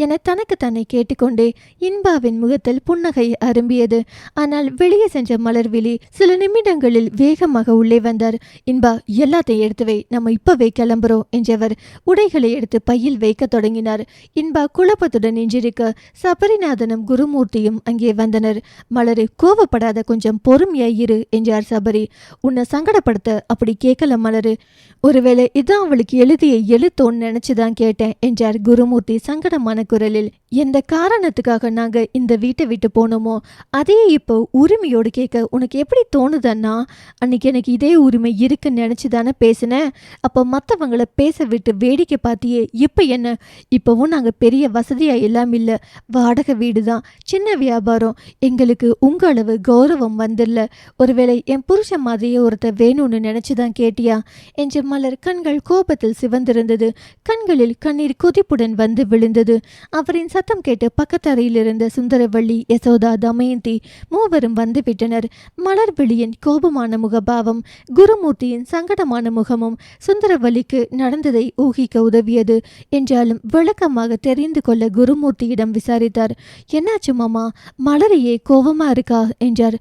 என தனக்கு தன்னை கேட்டுக்கொண்டே இன்பாவின் முகத்தில் புன்னகை அரும்பியது. ஆனால் வெளியே சென்ற மலர்விழி சில நிமிடங்களில் வேகமாக உள்ளே வந்தார். இன்பா, எல்லாத்தையும் எடுத்து வை, நம்ம இப்பவே கிளம்புறோம் என்றவர் உடைகளை எடுத்து பையில் வைக்க தொடங்கினார். இன்பா குழப்பத்துடன் நின்றிருக்க சபரிநாதனும் குருமூர்த்தியும் அங்கே வந்தனர். மலரு, கோவப்படாத, கொஞ்சம் பொறுமையா இரு என்றார் சபரி. உன்னை சங்கடப்படுத்த அப்படி கேட்கல மலரு, ஒருவேளை இதான் அவளுக்கு எழுதிய எழுத்தோன்னு நினைச்சுதான் கேட்டேன் என்றார் குருமூர்த்தி சங்கடமான குரலில். எந்த காரணத்துக்காக நாங்க இந்த வீட்டை விட்டு போனோமோ அதே இப்போ உரிமையோடு கேட்க உனக்கு எப்படி தோணுதன்னா? அன்னைக்கு எனக்கு இதே உரிமை இருக்குன்னு நினைச்சுதானே பேசினேன். அப்போ மற்றவங்களை பேச விட்டு வேடிக்கை பார்த்தியே, இப்போ என்ன? இப்போவும் நாங்கள் பெரிய வசதியா எல்லாம் இல்லை, வாடகை வீடு தான், சின்ன வியாபாரம், எங்களுக்கு உங்க அளவு கௌரவம் வந்துடல. ஒருவேளை என் புருஷன் மாதிரியே ஒருத்தர் வேணும்னு நினைச்சுதான் கேட்டியா என்று மலர் கண்கள் கோபத்தில் சிவந்திருந்தது. கண்களில் கண்ணீர் கொதிப்புடன் வந்து விழுந்தது. அவரின் சத்தம் கேட்டு பக்கத்தறையில் இருந்த சுந்தரவள்ளி, யசோதா, தமயந்தி மூவரும் வந்து விட்டனர். மலர்விழியின் கோபமான முகபாவம், குருமூர்த்தியின் சங்கடமான முகமும் சுந்தரவள்ளிக்கு நடந்ததை ஊகிக்க உதவியது. என்றாலும் விளக்கமாக தெரிந்து கொள்ள குருமூர்த்தியிடம் விசாரித்தார். என்னாச்சு மாமா, மலரையே கோபமா இருக்கா என்றார்.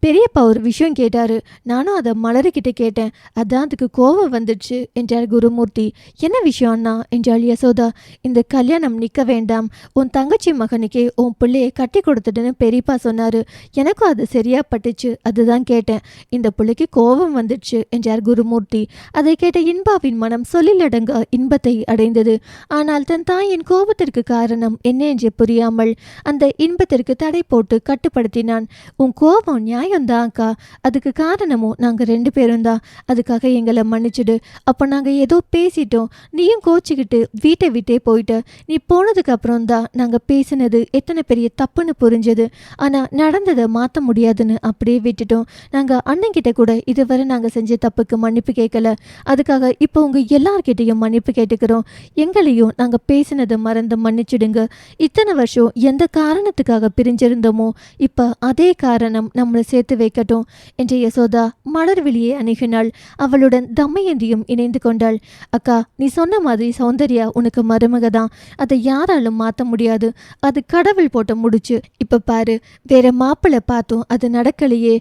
பெரியப்பா ஒரு விஷயம் கேட்டாரு, நானும் அதை மலருக்கிட்ட கேட்டேன், அதான் அதுக்கு கோபம் வந்துடுச்சு என்றார் குருமூர்த்தி. என்ன விஷயம் அண்ணா என்றாள் யசோதா. இந்த கல்யாணம் நிற்க வேண்டாம், உன் தங்கச்சி மகனுக்கே உன் பிள்ளையை கட்டி கொடுத்துட்டுன்னு பெரியப்பா சொன்னாரு. எனக்கும் அது சரியா பட்டுச்சு, அதுதான் கேட்டேன். இந்த பிள்ளைக்கு கோபம் வந்துடுச்சு என்றார் குருமூர்த்தி. அதை கேட்ட இன்பாவின் மனம் சொல்லிலடங்க இன்பத்தை அடைந்தது. ஆனால் தன் தாயின் கோபத்திற்கு காரணம் என்ன என்று புரியாமல் அந்த இன்பத்திற்கு தடை போட்டு கட்டுப்படுத்தினான். உன் கோபம் நியாயம்தான்க்கா, அதுக்கு காரணமும் நாங்கள் 2 பேரும் தான், அதுக்காக எங்களை மன்னிச்சுடு. அப்போ நாங்கள் ஏதோ பேசிட்டோம், நீயும் கோச்சிக்கிட்டு வீட்டை விட்டே போயிட்ட. நீ போனதுக்கு அப்புறம் தான் நாங்கள் பேசினது எத்தனை பெரிய தப்புன்னு புரிஞ்சது. ஆனால் நடந்ததை மாற்ற முடியாதுன்னு அப்படியே விட்டுட்டோம். நாங்கள் அண்ணன்கிட்ட கூட இதுவரை நாங்கள் செஞ்ச தப்புக்கு மன்னிப்பு கேட்கல, அதுக்காக இப்போ உங்கள் எல்லார்கிட்டையும் மன்னிப்பு கேட்டுக்கிறோம். எங்களையும் நாங்கள் பேசினதை மறந்து மன்னிச்சுடுங்க. இத்தனை வருஷம் எந்த காரணத்துக்காக பிரிஞ்சிருந்தோமோ இப்போ அதே காரணம் நம்மளை சேர்த்து வைக்கட்டும் என்று யசோதா மலர்விழியை அணுகினாள். அவளுடன் தமயந்தியும் இணைந்து கொண்டாள். அக்கா, நீ சொன்ன மாதிரி சௌந்தர்யா உனக்கு மருமக தான், அதை யாராலும் மாற்ற முடியாது, அது கடவுள் போட்ட முடிச்சு. இப்ப பாரு, வேற மாப்பிள்ளை பார்த்தோம், அது நடக்கலையே.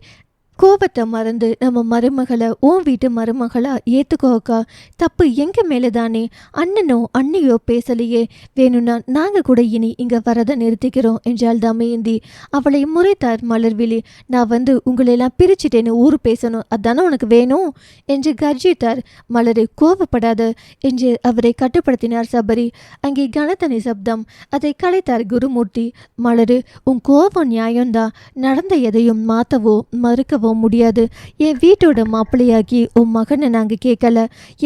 கோபத்தை மறந்து நம்ம மருமகளை உன் வீட்டு மருமகளா ஏற்றுக்கோக்கா. தப்பு எங்க மேலே தானே. அண்ணனோ அண்ணியோ பேசலையே, வேணும்னா நாங்கள் கூட இனி இங்கே வரதை நிறுத்திக்கிறோம் என்றாள் தமயந்தி. அவளை முறைத்தார் மலர்விழி. நான் வந்து உங்களெல்லாம் பிரிச்சுட்டேன்னு ஊர் பேசணும், அதானே உனக்கு வேணும் என்று கர்ஜித்தார். மலரு, கோவப்படாத என்று அவரை கட்டுப்படுத்தினார் சபரி. அங்கே கனத்த நிசப்தம். அதை கலைத்தார் குருமூர்த்தி. மலரு, உன் கோபம் நியாயம்தான், நடந்த எதையும் மாற்றவோ மறுக்கவோ முடியாது. என் வீட்டோட மாப்பிள்ளையாக்கி உன் மகனை நாங்கள் கேட்கல,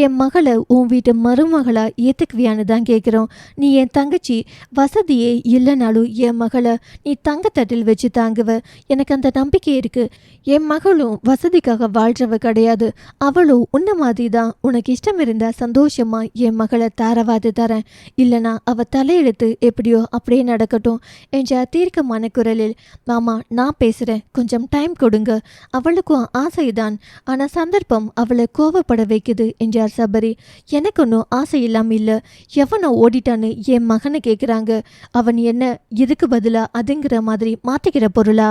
என் மகளை உன் வீட்டு மருமகளா ஏற்றுக்குவியான்னு தான் கேட்குறோம். நீ என் தங்கச்சி, வசதியே இல்லைனாலும் என் மகளை நீ தங்கத்தட்டில் வச்சு தாங்குவ, எனக்கு அந்த நம்பிக்கை இருக்கு. என் மகளும் வசதிக்காக வாழ்றவ கிடையாது, அவளும் உன்ன மாதிரி தான். உனக்கு இஷ்டம் இருந்தா சந்தோஷமா என் மகளை தாரவாது தரேன், இல்லைனா அவ தலையெழுத்து எப்படியோ அப்படியே நடக்கட்டும் என்ற தீர்க்கமான குரலில். மாமா, நான் பேசுகிறேன், கொஞ்சம் டைம் கொடுங்க. அவளுக்கும் ஆசைதான். ஆனா சந்தர்ப்பம் அவளை கோவப்பட வைக்குது என்றார் சபரி. எனக்கு ஒன்றும் ஆசை இல்லாம இல்ல. எவனோ ஓடிட்டான்னு என் மகனை கேட்குறாங்க. அவன் என்ன இதுக்கு பதிலா அதுங்கிற மாதிரி மாத்திக்கிற பொருளா?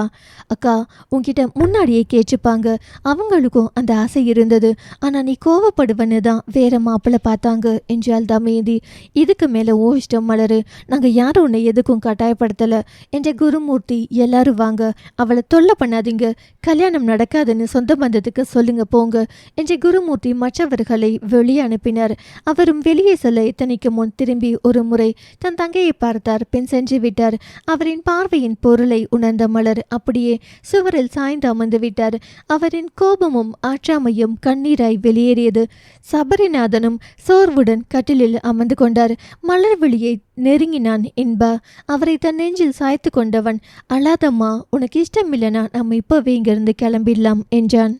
அக்கா, உன்கிட்ட முன்னாடியே கேட்டுப்பாங்க. அவங்களுக்கும் அந்த ஆசை இருந்தது. ஆனா நீ கோவப்படுவன்னு தான் வேற மாப்பிள்ளை பார்த்தாங்க என்றாள் தமயந்தி. இதுக்கு மேல ஓ இஷ்டம் மலரு. நாங்க யாரும் உன்னை எதுக்கும் கட்டாயப்படுத்தல என்ற குருமூர்த்தி. எல்லாரும் வாங்க, அவளை தொல்லை பண்ணாதீங்க. கல்யாணம் நடக்காதுன்னு சொந்த பந்தத்துக்கு சொல்லுங்க போங்க என்ற குருமூர்த்தி மற்றவர்களை வெளியே அனுப்பினார். அவரும் வெளியே செல்ல எத்தனைக்கு முன் திரும்பி ஒரு முறை தன் தங்கையை பார்த்தார். பின் சென்று விட்டார். அவரின் பார்வையின் பொருளை உணர்ந்த மலர் அப்படியே சுவரில் சாய்ந்து அமர்ந்து விட்டார். அவரின் கோபமும் ஆற்றாமையும் கண்ணீராய் வெளியேறியது. சபரிநாதனும் சோர்வுடன் கட்டிலில் அமர்ந்து கொண்டார். மலர் வெளியை நெருங்கினான் இன்பா. அவரை தன் நெஞ்சில் சாய்த்து கொண்டவன், அழாதம்மா, உனக்கு இஷ்டம் இல்லைனா நம்ம இப்பவே இங்கிருந்து கிளம்பிடலாம் என்றான்.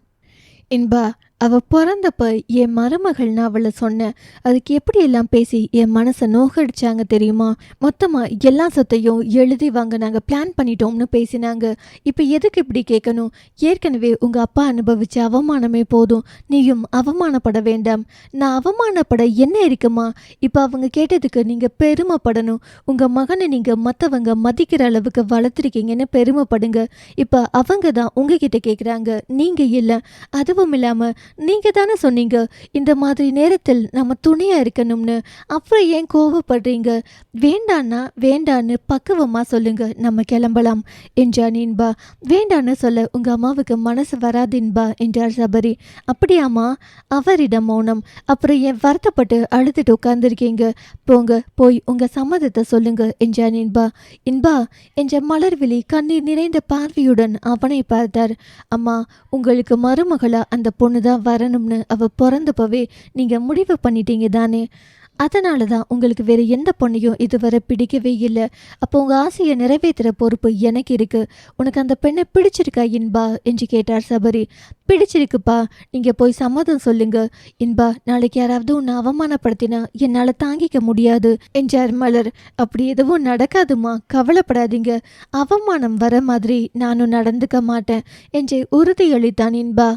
இன்பா, அவ பிறந்தப்ப என் மருமகள்னு அவளை சொன்னேன். அதுக்கு எப்படியெல்லாம் பேசி என் மனசை நோகடிச்சாங்க தெரியுமா? மொத்தமாக எல்லா சொத்தையும் எழுதி வாங்க நாங்கள் பிளான் பண்ணிட்டோம்னு பேசினாங்க. இப்போ எதுக்கு இப்படி கேட்கணும்? ஏற்கனவே உங்கள் அப்பா அனுபவிச்ச அவமானமே போதும். நீயும் அவமானப்பட வேண்டாம். நான் அவமானப்பட என்ன இருக்குமா? இப்போ அவங்க கேட்டதுக்கு நீங்கள் பெருமைப்படணும். உங்கள் மகனை நீங்கள் மற்றவங்க மதிக்கிற அளவுக்கு வளர்த்துருக்கீங்கன்னு பெருமைப்படுங்க. இப்போ அவங்க தான் உங்ககிட்ட கேட்குறாங்க, நீங்கள் இல்லை. அதுவும் இல்லாமல் நீங்க தானே சொன்னீங்க இந்த மாதிரி நேரத்தில் நம்ம துணையா இருக்கணும்னு. அப்புறம் ஏன் கோவப்படுறீங்க? வேண்டான்னா வேண்டான்னு பக்குவமா சொல்லுங்க, நம்ம கிளம்பலாம் என்றான் இன்பா. வேண்டான்னு சொல்ல உங்க அம்மாவுக்கு மனசு வராது இன்பா என்றார் சபரி. அப்படியாமா? அவரிடம் மௌனம். அப்புறம் ஏன் வருத்தப்பட்டு அழுதுட்டு உட்கார்ந்துருக்கீங்க? போங்க, போய் உங்க சம்மதத்தை சொல்லுங்க என்றான் இன்பா. இன்பா என்ற மலர்விழி கண்ணீர் நிறைந்த பார்வையுடன் அவனை பார்த்தார். அம்மா, உங்களுக்கு மருமகளா அந்த பொண்ணுதான் வரணும்னு அவ பிறந்தப்பவே நீங்க முடிவு பண்ணிட்டீங்க தானே? அதனால தான் உங்களுக்கு வேற எந்த பொண்ணையும் இதுவரை பிடிக்கவே இல்லை. அப்போ உங்க ஆசையை நிறைவேற்றுற பொறுப்பு எனக்கு இருக்கு. உனக்கு அந்த பெண்ணை பிடிச்சிருக்கா இன்பா என்று கேட்டார் சபரி. பிடிச்சிருக்குப்பா, நீங்க போய் சம்மதம் சொல்லுங்க. இன்பா, நாளைக்கு யாராவது உன்னை அவமானப்படுத்தினா என்னால தாங்கிக்க முடியாது என்றார் மலர். அப்படி எதுவும் நடக்காதுமா, கவலைப்படாதீங்க. அவமானம் வர மாதிரி நானும் நடந்துக்க மாட்டேன் என்று உறுதியளித்தான் இன்பா.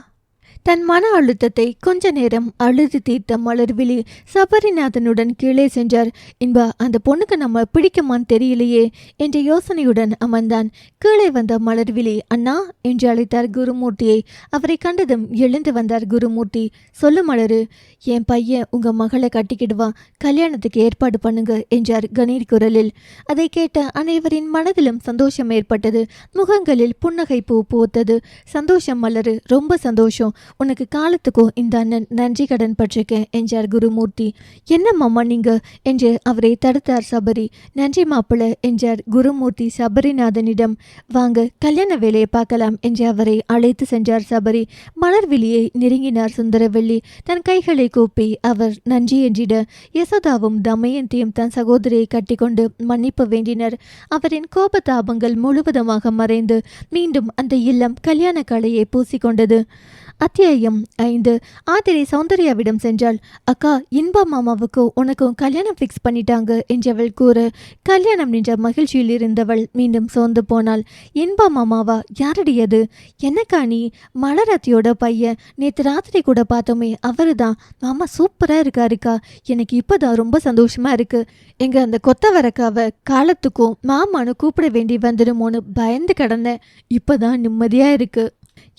தன் மன அழுத்தத்தை கொஞ்ச நேரம் அழுது தீர்த்த மலர்விழி சபரிநாதனுடன் கீழே சென்றார். இன்பா, அந்த பொண்ணுக்கு நம்ம பிடிக்குமான்னு தெரியலையே என்ற யோசனையுடன் அமர்ந்தான். கீழே வந்த மலர்விழி, அண்ணா என்று அழைத்தார் குருமூர்த்தியை. அவரை கண்டதும் எழுந்து வந்தார் குருமூர்த்தி. சொல்லு மலரு, என் பையன் உங்க மகளை கட்டிக்கிடுவான், கல்யாணத்துக்கு ஏற்பாடு பண்ணுங்க என்றார் கணீர் குரலில். அதை கேட்ட அனைவரின் மனதிலும் சந்தோஷம் ஏற்பட்டது. முகங்களில் புன்னகை பூ பூத்தது. சந்தோஷம் மலரு, ரொம்ப சந்தோஷம். உனக்கு காலத்துக்கும் இந்த அண்ணன் நன்றி கடன் பட்டிருக்கேன் என்றார் குருமூர்த்தி. என்ன மாமா நீங்க என்று அவரை தடுத்தார் சபரி. நன்றி மாப்பிள்ள என்றார் குருமூர்த்தி சபரிநாதனிடம். வாங்க, கல்யாண வேலையை பார்க்கலாம் என்று அவரை அழைத்து சென்றார் சபரி. மலர்விழியை நெருங்கினார் சுந்தரவெள்ளி. தன் கைகளை கூப்பி அவர் நன்றி என்றிட யசோதாவும் தமயந்தியும் தன் சகோதரியை கட்டிக்கொண்டு மன்னிப்பு வேண்டினர். அவரின் கோபதாபங்கள் முழுவதுமாக மறைந்து மீண்டும் அந்த இல்லம் கல்யாண கலையை பூசிக்கொண்டது. அத்தியாயம் 5. ஆதிரை சௌந்தர்யாவிடம் சென்றாள். அக்கா, இன்பா மாமாவுக்கு உனக்கும் கல்யாணம் ஃபிக்ஸ் பண்ணிட்டாங்க என்று அவள் கூற கல்யாணம் நின்ற மகிழ்ச்சியில் இருந்தவள் மீண்டும் சோர்ந்து போனாள். இன்பா மாமாவா? யாரடியது? என்னக்கா நீ? மலரத்தியோட பையன், நேற்று ராத்திரி கூட பார்த்தோமே, அவரு தான். மாமா சூப்பராக இருக்காருக்கா. எனக்கு இப்போதான் ரொம்ப சந்தோஷமா இருக்கு. எங்க அந்த கொத்தவரக்காவை காலத்துக்கும் மாமானு கூப்பிட வேண்டி வந்துடுமோன்னு பயந்து கிடந்தேன். இப்போதான் நிம்மதியா இருக்கு.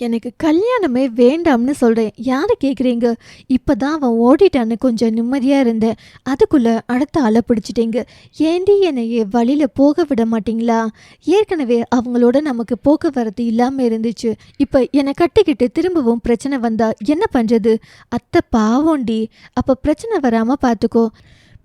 எனக்கு கல்யாணமே வேண்டாம்னு சொல்கிறேன். யாரை கேட்குறீங்க? இப்போ தான் அவன் ஓடிட்டான்னு கொஞ்சம் நிம்மதியாக இருந்தேன். அதுக்குள்ளே அடுத்த ஆளை பிடிச்சிட்டீங்க. ஏண்டி என்னையே வழியில் போக விட மாட்டிங்களா? ஏற்கனவே அவங்களோட நமக்கு போக்குவரத்து இல்லாமல் இருந்துச்சு. இப்போ என்னை கட்டிக்கிட்டு திரும்பவும் பிரச்சனை வந்தா என்ன பண்ணுறது? அத்தை பாவோண்டி. அப்போ பிரச்சனை வராமல் பார்த்துக்கோ.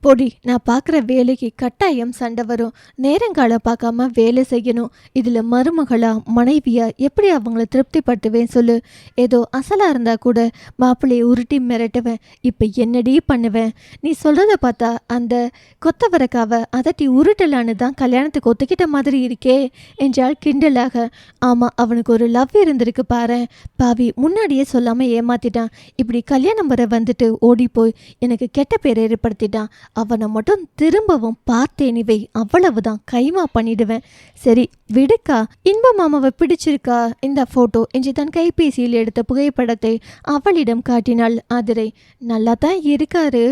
பொடி, நான் பார்க்குற வேலைக்கு கட்டாயம் சண்டை வரும். நேரங்காலம் பார்க்காம வேலை செய்யணும். இதில் மருமகளா மனைவியா எப்படி அவங்கள திருப்திப்படுத்துவேன் சொல்லு? ஏதோ அசலாக இருந்தால் கூட மாப்பிள்ளையை உருட்டி மிரட்டுவேன். இப்போ என்னடி பண்ணுவேன்? நீ சொல்கிறத பார்த்தா அந்த கொத்தவரக்காவை அதட்டி உருட்டலான்னு தான் கல்யாணத்துக்கு ஒத்துக்கிட்ட மாதிரி இருக்கே என்றால் கிண்டலாக. ஆமாம், அவனுக்கு ஒரு லவ் இருந்திருக்கு பாரு. பாவி, முன்னாடியே சொல்லாமல் ஏமாத்திட்டான். இப்படி கல்யாணம் வர வந்துட்டு ஓடி போய் எனக்கு கெட்ட பேரை ஏற்படுத்திட்டான். அவனை மட்டும் திரும்பவும் பார்த்தேனிவை, அவ்வளவுதான், கைமா பண்ணிடுவேன். சரி விடுக்கா, இன்ப மாமாவை பிடிச்சிருக்கா, இந்த போட்டோ என்று தன் கைபேசியில் எடுத்த புகைப்படத்தை அவளிடம் காட்டினாள் ஆதிரை. நல்லா தான் இருக்காரு,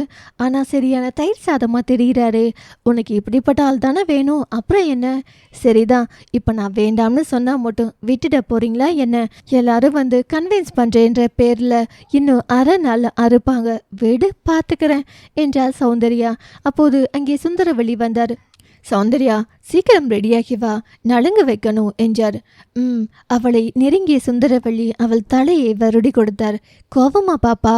ஆனா சரியான தயிர் சாதமா தெரிகிறாரு. உனக்கு இப்படிப்பட்ட ஆள் தானே வேணும், அப்புறம் என்ன? சரிதான், இப்ப நான் வேண்டாம்னு சொன்னா மட்டும் விட்டுட போறீங்களா என்ன? எல்லாரும் வந்து கன்வின்ஸ் பண்றேன்ற பேர்ல இன்னும் அரை நாள் அறுப்பாங்க, விடு பார்த்துக்கிறேன் என்றாள் சௌந்தர்யா. அப்போது அங்கே சுந்தரவள்ளி வந்தார். சௌந்தர்யா, சீக்கிரம் ரெடியாகி வா, நலுங்கு வைக்கணும் என்றார். அவளை நெருங்கிய சுந்தரவள்ளி அவள் தலையை வருடி கொடுத்தார். கோவமா பாப்பா?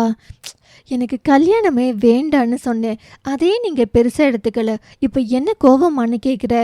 எனக்கு கல்யாணமே வேண்டான்னு சொன்னேன், அதே நீங்கள் பெருசாக எடுத்துக்கல, இப்போ என்ன கோவமானு கேட்குற?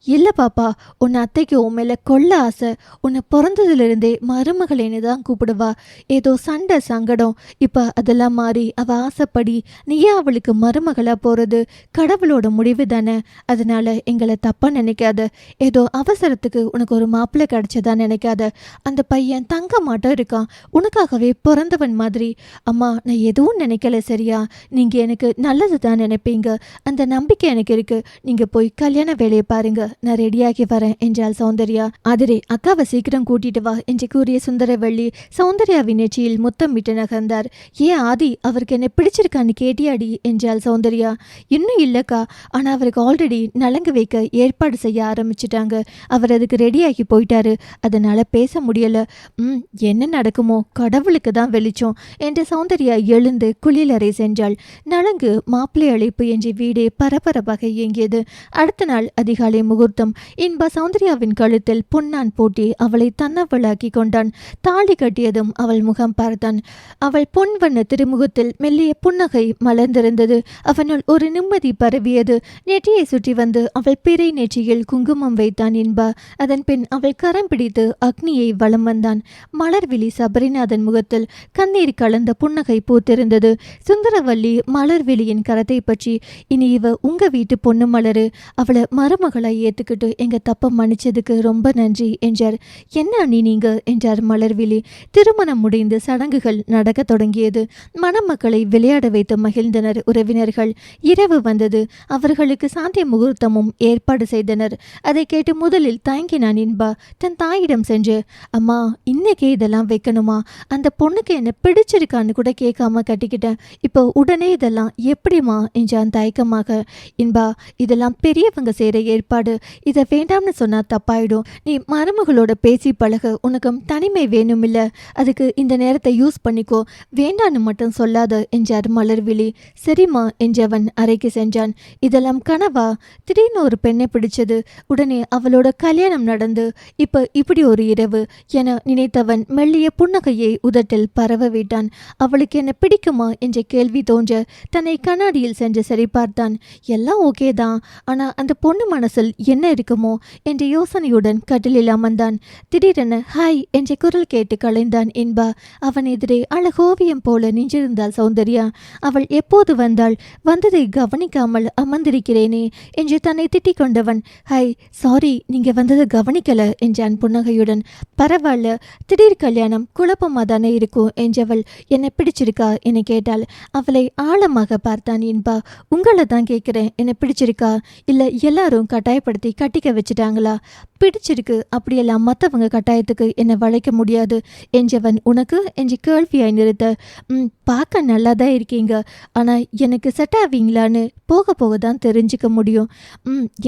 இல்லை பாப்பா, உன்னை அத்தைக்கு உன் மேலே கொள்ள ஆசை. உன்னை பிறந்ததுலேருந்தே மருமகளேன்னு தான் கூப்பிடுவா. ஏதோ சண்டை சங்கடம், இப்போ அதெல்லாம் மாறி அவள் ஆசைப்படி நீயே அவளுக்கு மருமகளாக போகிறது கடவுளோட முடிவு தானே. அதனால் எங்களை தப்பாக நினைக்காத. ஏதோ அவசரத்துக்கு உனக்கு ஒரு மாப்பிள்ளை கிடச்சதா நினைக்காத. அந்த பையன் தங்க மாட்டோம் இருக்கான், உனக்காகவே பிறந்தவன் மாதிரி. அம்மா, நான் எதுவும் நினைக்கல, சரியா? நீங்கள் எனக்கு நல்லது தான் நினைப்பீங்க, அந்த நம்பிக்கை எனக்கு இருக்குது. நீங்கள் போய் கல்யாண வேலையை பாருங்க, நான் ரெடியாகி வரேன் என்றாள் சௌந்தர்யா. அதிரே, அக்காவை சீக்கிரம் கூட்டிட்டு வா என்று கூறிய சுந்தரவள்ளி சௌந்தர்யாவின் நெற்றியில் முத்தமிட்டு நகர்ந்தார். ஏன் ஆதி, அவருக்கு என்ன பிடிச்சிருக்கான்னு கேட்டியாடி என்றாள் சௌந்தர்யா. இன்னும் இல்லக்கா, ஆனா அவருக்கு ஆல்ரெடி நலங்கு வைக்க ஏற்பாடு செய்ய ஆரம்பிச்சுட்டாங்க. அவர் அதுக்கு ரெடியாகி போயிட்டாரு, அதனால பேச முடியல. என்ன நடக்குமோ, கடவுளுக்கு தான் வெளிச்சம் என்று சௌந்தர்யா எழுந்து குளியலறை சென்றாள். நலங்கு, மாப்பிள்ளை அழைப்பு என்று வீடே பரபரப்பாக இயங்கியது. அடுத்த நாள் அதிகாலை முகூர்த்தம். இன்ப சௌந்தர்யாவின் கழுத்தில் பொன்னான் போட்டி அவளை தன்னவளாக்கி கொண்டான். தாலி கட்டியதும் அவள் முகம் பார்த்தான். அவள் பொன் வண்ண திருமுகத்தில் மெல்லிய புன்னகை மலர்ந்திருந்தது. அவனுள் ஒரு நிம்மதி பரவியது. நெற்றியை சுற்றி வந்து அவள் பிறை நெற்றியில் குங்குமம் வைத்தான் இன்பா. அதன் பின் அவள் கரம் பிடித்து அக்னியை வலம் வந்தான். மலர்விழி சபரிநாதன் முகத்தில் கண்ணீர் கலந்த புன்னகை பூத்திருந்தது. சுந்தரவள்ளி மலர்விழியின் கரத்தை பற்றி, இனி இவ உங்க வீட்டு பொண்ணு மலரு, அவளை மருமகளை ஏத்துக்கிட்டு எங்க தப்ப மன்னிச்சதுக்கு ரொம்ப நன்றி என்றார். என்ன அண்ணி நீங்க என்றார் மலர்விழி. திருமணம் முடிந்து சடங்குகள் நடக்க தொடங்கியது. மணமக்களை விளையாட வைத்து மகிழ்ந்தனர் உறவினர்கள். இரவு வந்தது. அவர்களுக்கு சாந்திய முகூர்த்தமும் ஏற்பாடு செய்தனர். அதை கேட்டு முதலில் தயங்கினான் இன்பா. தன் தாயிடம் சென்று, அம்மா, இன்னைக்கே இதெல்லாம் வைக்கணுமா? அந்த பொண்ணுக்கு என்ன பிடிச்சிருக்கான்னு கூட கேட்காம கட்டிக்கிட்டேன், இப்போ உடனே இதெல்லாம் எப்படிமா என்றான் தயக்கமாக. இன்பா, இதெல்லாம் பெரியவங்க செய்கிற ஏற்பாடு, இதை வேண்டாம்னு சொன்னா தப்பாயிடும். நீ மருமகளோட பேசி பழக, உனக்கு தனிமை வேணும் இல்ல, அதுக்கு இந்த நேரத்தை யூஸ் பண்ணிக்கோ, வேண்டான்னு மட்டும் சொல்லாத என்றார் மலர்விழி. சரிம்மா என்றவன் அறைக்கு சென்றான். இதெல்லாம் கனவா? திடீர்னு ஒரு பெண்ணை பிடிச்சது, உடனே அவளோட கல்யாணம் நடந்து இப்ப இப்படி ஒரு இரவு என நினைத்தவன் மெல்லிய புன்னகையை உதட்டில் பரவ விட்டான். அவளுக்கு என்ன பிடிக்குமா என்ற கேள்வி தோன்ற தன்னை கண்ணாடியில் சென்று சரி பார்த்தான். எல்லாம் ஓகே தான், ஆனா அந்த பொண்ணு மனசில் என்ன இருக்குமோ என்ற யோசனையுடன் கட்டிலில் அமர்ந்தான். திடீரென ஹாய் என்ற குரல் கேட்டு கலைந்தான் இன்பா. அவன் எதிரே அழகோவியம் போல நின்றிருந்தாள் சௌந்தர்யா. அவள் எப்போது வந்தாள்? வந்ததை கவனிக்காமல் அமர்ந்திருக்கிறேனே என்று தன்னை திட்டிக் கொண்டவன், ஹாய், சாரி, நீங்க வந்ததை கவனிக்கல என்றான் புன்னகையுடன். பரவாயில்ல, திடீர் கல்யாணம் குழப்பமா தானே இருக்கும் என்றவள், என்னை பிடிச்சிருக்கா என கேட்டாள். அவளை ஆழமாக பார்த்தான் இன்பா. உங்களை தான் கேட்கிறேன், என்னை பிடிச்சிருக்கா, இல்ல எல்லாரும் கட்டாயப்படுத்தி கட்டிக்க வச்சுட்டாங்களா? பிடிச்சிருக்கு, அப்படியெல்லாம் மற்றவங்க கட்டாயத்துக்கு என்னை வளைக்க முடியாது என்றவன் உனக்கு என்று கேள்வியாய் நிறுத்த, பார்க்க நல்லா தான் இருக்கீங்க, ஆனால் எனக்கு செட் ஆவீங்களான்னு போக போக தான் தெரிஞ்சுக்க முடியும்.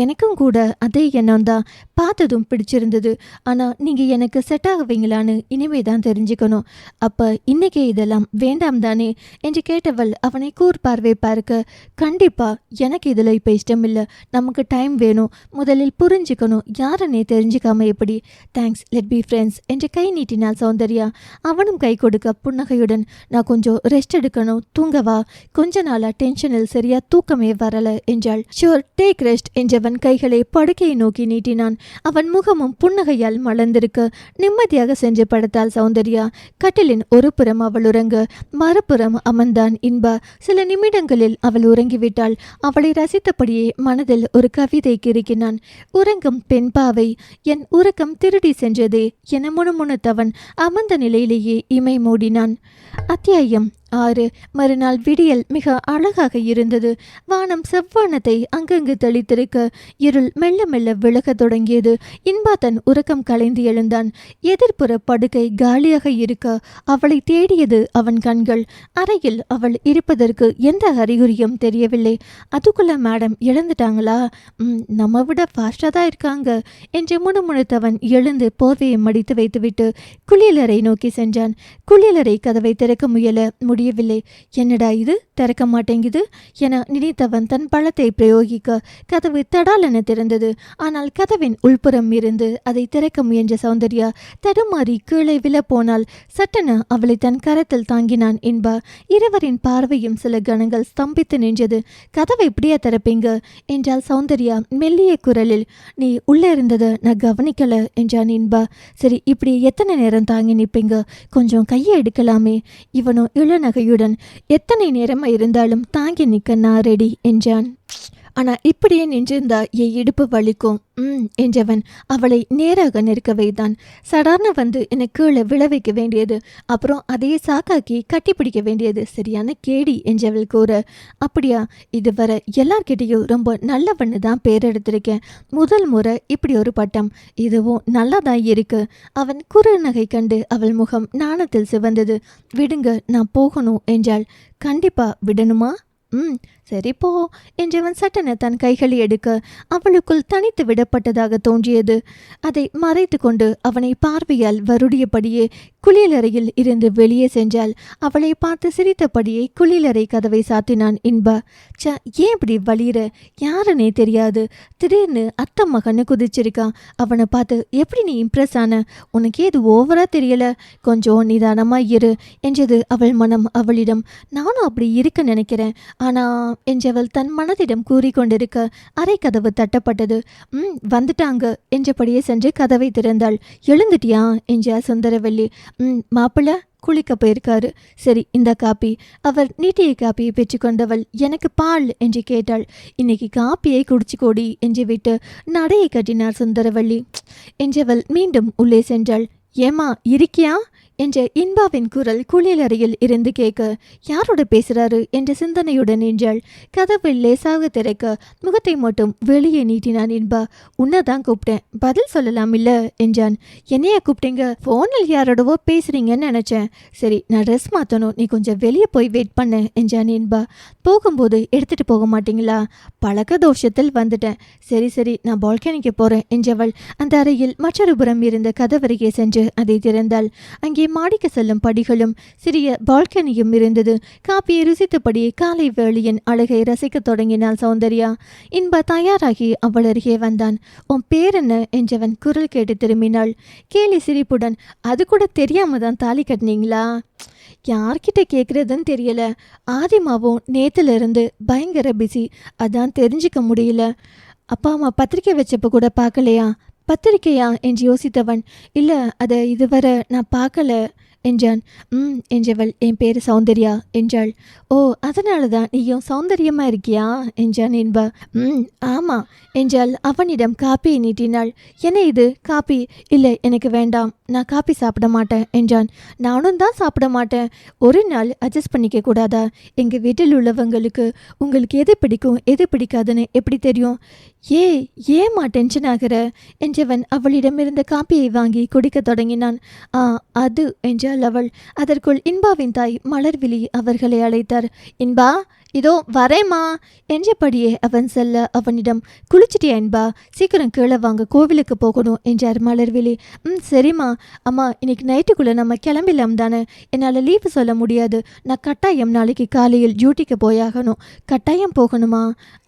எனக்கும் கூட அதே எண்ணம் தான், பார்த்ததும் பிடிச்சிருந்தது, ஆனால் நீங்கள் எனக்கு செட் ஆகுவீங்களான்னு இனிமே தான் தெரிஞ்சுக்கணும். அப்போ இன்னைக்கே இதெல்லாம் வேண்டாம் தானே என்று கேட்டவள் அவனை கூர்பார்வை பார்க்க, கண்டிப்பாக எனக்கு இதில் இப்போ இஷ்டம் இல்லை, நமக்கு டைம் வேணும், முதலில் புரிஞ்சுக்கணும், யாருன்னே தெரிஞ்சுக்காம எப்படி? தேங்க்ஸ், லெட் பி ஃப்ரெண்ட்ஸ் என்று கை நீட்டினாள் சௌந்தர்யா. அவனும் கை கொடுக்க புன்னகையுடன், நான் கொஞ்சம் ரெஸ்ட் எடுக்கணும், தூங்கவா, கொஞ்ச நாளா டென்ஷனில் சரியா தூக்கமே வரல என்றாள். ஷோர், டேக் ரெஸ்ட் என்றவன் கைகளை படுக்கையை நோக்கி நீட்டினான். அவன் முகமும் புன்னகையால் மலர்ந்திருக்க நிம்மதியாக சென்று படுத்தாள் சௌந்தர்யா. கட்டிலின் ஒரு புறம் அவள் உறங்க, மறுபுறம் அமர்ந்தான் இன்பா. சில நிமிடங்களில் அவள் உறங்கிவிட்டாள். அவளை ரசித்தபடியே மனதில் ஒரு கவிதை கிறுக்கினான். உறங்கும் பெண் பாவை, என் உறக்கம் திருடி சென்றதே என முணுமுணுத்தவன் அமர்ந்த நிலையிலேயே இமை மூடினான். அத்தியாயம் 6. மறுநாள் விடியல் மிக அழகாக இருந்தது. வானம் செவ்வானத்தை அங்கங்கு தெளித்திருக்க இருள் மெல்ல மெல்ல விலகத் தொடங்கியது. இன்பா தன் உறக்கம் கலைந்து எழுந்தான். எதிர்ப்புற படுக்கை காலியாக இருக்க அவளை தேடியது அவன் கண்கள். அறையில் அவள் இருப்பதற்கு எந்த அறிகுறியும் தெரியவில்லை. அதுக்குள்ள மேடம் இழந்துட்டாங்களா? நம்ம விட ஃபாஸ்டாக தான் இருக்காங்க என்று முணுமுணுத்தவன் எழுந்து போர்வையை மடித்து வைத்துவிட்டு குளியலறை நோக்கி சென்றான். குளியலறை கதவை திறக்க முயல முடியவில்லை. என்னடா இது, திறக்க மாட்டேங்குது என நினைத்தவன் தன் பழத்தை பிரயோகிக்க கதவு தடாலென திறந்தது. ஆனால் கதவின் உள்புறம் இருந்து அதை திறக்க முயன்ற சௌந்தர்யா தடுமாறி கீழே விழ போனால் சட்டென அவளை தன் கரத்தில் தாங்கினான் இன்பா. இருவரின் பார்வையும் சில கணங்கள் ஸ்தம்பித்து நின்றது. கதவை இப்படியா திறப்பீங்க என்றால் சௌந்தர்யா மெல்லிய குரலில். நீ உள்ள இருந்ததை நான் கவனிக்கல என்றான் இன்பா. சரி, இப்படி எத்தனை நேரம் தாங்கி நிற்பீங்க? கொஞ்சம் கையை எடுக்கலாமே. இவனோ இளநகையுடன் எத்தனை நேரமா இருந்தாலும் தாங்கி நிற்க நான் ரெடி என்றான். ஆனா இப்படியே நின்றிருந்தா என் இடுப்பு வலிக்கும் என்றவன் அவளை நேராக நிற்க வைத்தான். சடார்னு வந்து என்னை கீழே விழ வைக்க வேண்டியது, அப்புறம் அதையே சாக்காக்கி கட்டி பிடிக்க வேண்டியது சரியான கேடி என்றவள் கூற. அப்படியா? இதுவரை எல்லார்கிட்டையும் ரொம்ப நல்லவன்னு தான் பேர் எடுத்திருக்கேன். முதல் முறை இப்படி ஒரு பட்டம். இதுவும் நல்லாதான் இருக்கு. அவன் குறுநகை கண்டு அவள் முகம் நாணத்தில் சிவந்தது. விடுங்க, நான் போகணும் என்றாள். கண்டிப்பா விடணுமா? சரி போ என்றவன் சட்டென தன் கைகளை எடுக்க அவளுக்குள் தனித்து விடப்பட்டதாக தோன்றியது. அதை மறைத்து கொண்டு அவனை பார்வையால் வருடியபடியே குளியலறையில் இருந்து வெளியே சென்றாள். அவளை பார்த்து சிரித்தபடியே குளியலறை கதவை சாத்தினான் இன்பா. ஏன் இப்படி வலிற? யாருன்னே தெரியாது, திடீர்னு அத்தை மகன்னு குதிச்சிருக்கான். அவனை பார்த்து எப்படி நீ இம்ப்ரெஸ் ஆன? உனக்கே இது ஓவரா தெரியல, கொஞ்சம் நிதானமா இரு என்றது அவள் மனம் அவளிடம். நானும் அப்படி இருக்க நினைக்கிறேன் ஆனா என்றவள் தன் மனதிடம் கூறிக்கொண்டிருக்க அரை கதவு தட்டப்பட்டது. வந்துட்டாங்க என்றபடியே சென்று கதவை திறந்தாள். எழுந்துட்டியா என்றார் சுந்தரவல்லி. மாப்பிள்ள குளிக்க போயிருக்காரு. சரி, இந்த காப்பி. அவர் நீட்டிய காப்பியை பெற்றுக்கொண்டவள் எனக்கு பால் என்று கேட்டாள். இன்னைக்கு காப்பியை குடிச்சுக்கோடி என்று விட்டு நடையை கட்டினார் சுந்தரவல்லி என்றவள் மீண்டும் உள்ளே சென்றாள். ஏமா இருக்கியா என்ற இன்பாவின் குரல் குளியலறையில் இருந்து கேட்க யாரோட பேசுறாரு என்ற சிந்தனையுடன் நின்றாள். கதவு லேசாக திறக்க முகத்தை மட்டும் வெளியே நீட்டினான் இன்பா. உன்னதான் கூப்பிட்டேன், பதில் சொல்லலாம் இல்ல என்றான். என்னையா கூப்பிட்டீங்க? போனில் யாரோடவோ பேசுறீங்கன்னு நினைச்சேன். சரி, நான் ட்ரெஸ் மாத்தணும், நீ கொஞ்சம் வெளியே போய் வெயிட் பண்ண என்றான் இன்பா. போகும்போது எடுத்துட்டு போக மாட்டீங்களா? பழக்க தோஷத்தில் வந்துட்டேன். சரி சரி, நான் பால்கனிக்கு போறேன் என்றவள் அந்த அறையில் மற்றொரு புறம் இருந்த கதவருகே சென்று அதை திறந்தாள். அங்கே மாடிக்கு செல்லும் படிகளும் சிறிய பால்கனியும் இருந்தது. காப்பியை ருசித்தபடியே காலை வேளையின் அழகை ரசிக்க தொடங்கினாள் சௌந்தர்யா. இன்பா தயாராகி அவள் அருகே வந்தான். உன் பேர் என்ன என்றவன் குரல் கேட்டு திரும்பினாள். கேலி சிரிப்புடன், அது கூட தெரியாம தான் தாலி கட்டினீங்களா? யார்கிட்ட கேட்குறதுன்னு தெரியல. ஆதிமாவும் நேத்துல இருந்து பயங்கர பிஸி, அதான் தெரிஞ்சுக்க முடியல. அப்பா அம்மா பத்திரிக்கை வச்சப்ப கூட பார்க்கலையா? பத்திரிக்கையா என்று யோசித்தவன், இல்லை அதை இதுவரை நான் பார்க்கல என்றான். என்றவள் என் பேர் சௌந்தர்யா என்றாள். ஓ, அதனால தான் நீயும் சௌந்தரியமா இருக்கியா என்றான் இன்பா. ஆமாம் என்றாள். அவனிடம் காப்பியை நீட்டினாள். என்ன இது காப்பி? இல்லை, எனக்கு வேண்டாம், நான் காப்பி சாப்பிட மாட்டேன் என்றான். நானும் தான் சாப்பிட மாட்டேன். ஒரு நாள் அட்ஜஸ்ட் பண்ணிக்க கூடாதா? எங்கள் வீட்டில் உள்ளவங்களுக்கு உங்களுக்கு எது பிடிக்கும் எது பிடிக்காதுன்னு எப்படி தெரியும்? ஏமா டென்ஷன் ஆகிற என்றவன் அவளிடமிருந்த காப்பியை வாங்கி குடிக்க தொடங்கினான். அது என்றாள் அவள். அதற்குள் இன்பாவின் தாய் மலர்விழி அவர்களை அழைத்தார். இன்பா, இதோ வரேம்மா என்றபடியே அவன் செல்ல அவனிடம், குளிச்சிட்டியா இன்பா? சீக்கிரம் கீழே வாங்க, கோவிலுக்கு போகணும் என்றார் மலர்விழி. சரிம்மா. அம்மா, இன்னைக்கு நைட்டுக்குள்ளே நம்ம கிளம்பிடலாம் தானே? என்னால் லீவு சொல்ல முடியாது. நான் கட்டாயம் நாளைக்கு காலையில் டியூட்டிக்கு போயாகணும். கட்டாயம் போகணுமா?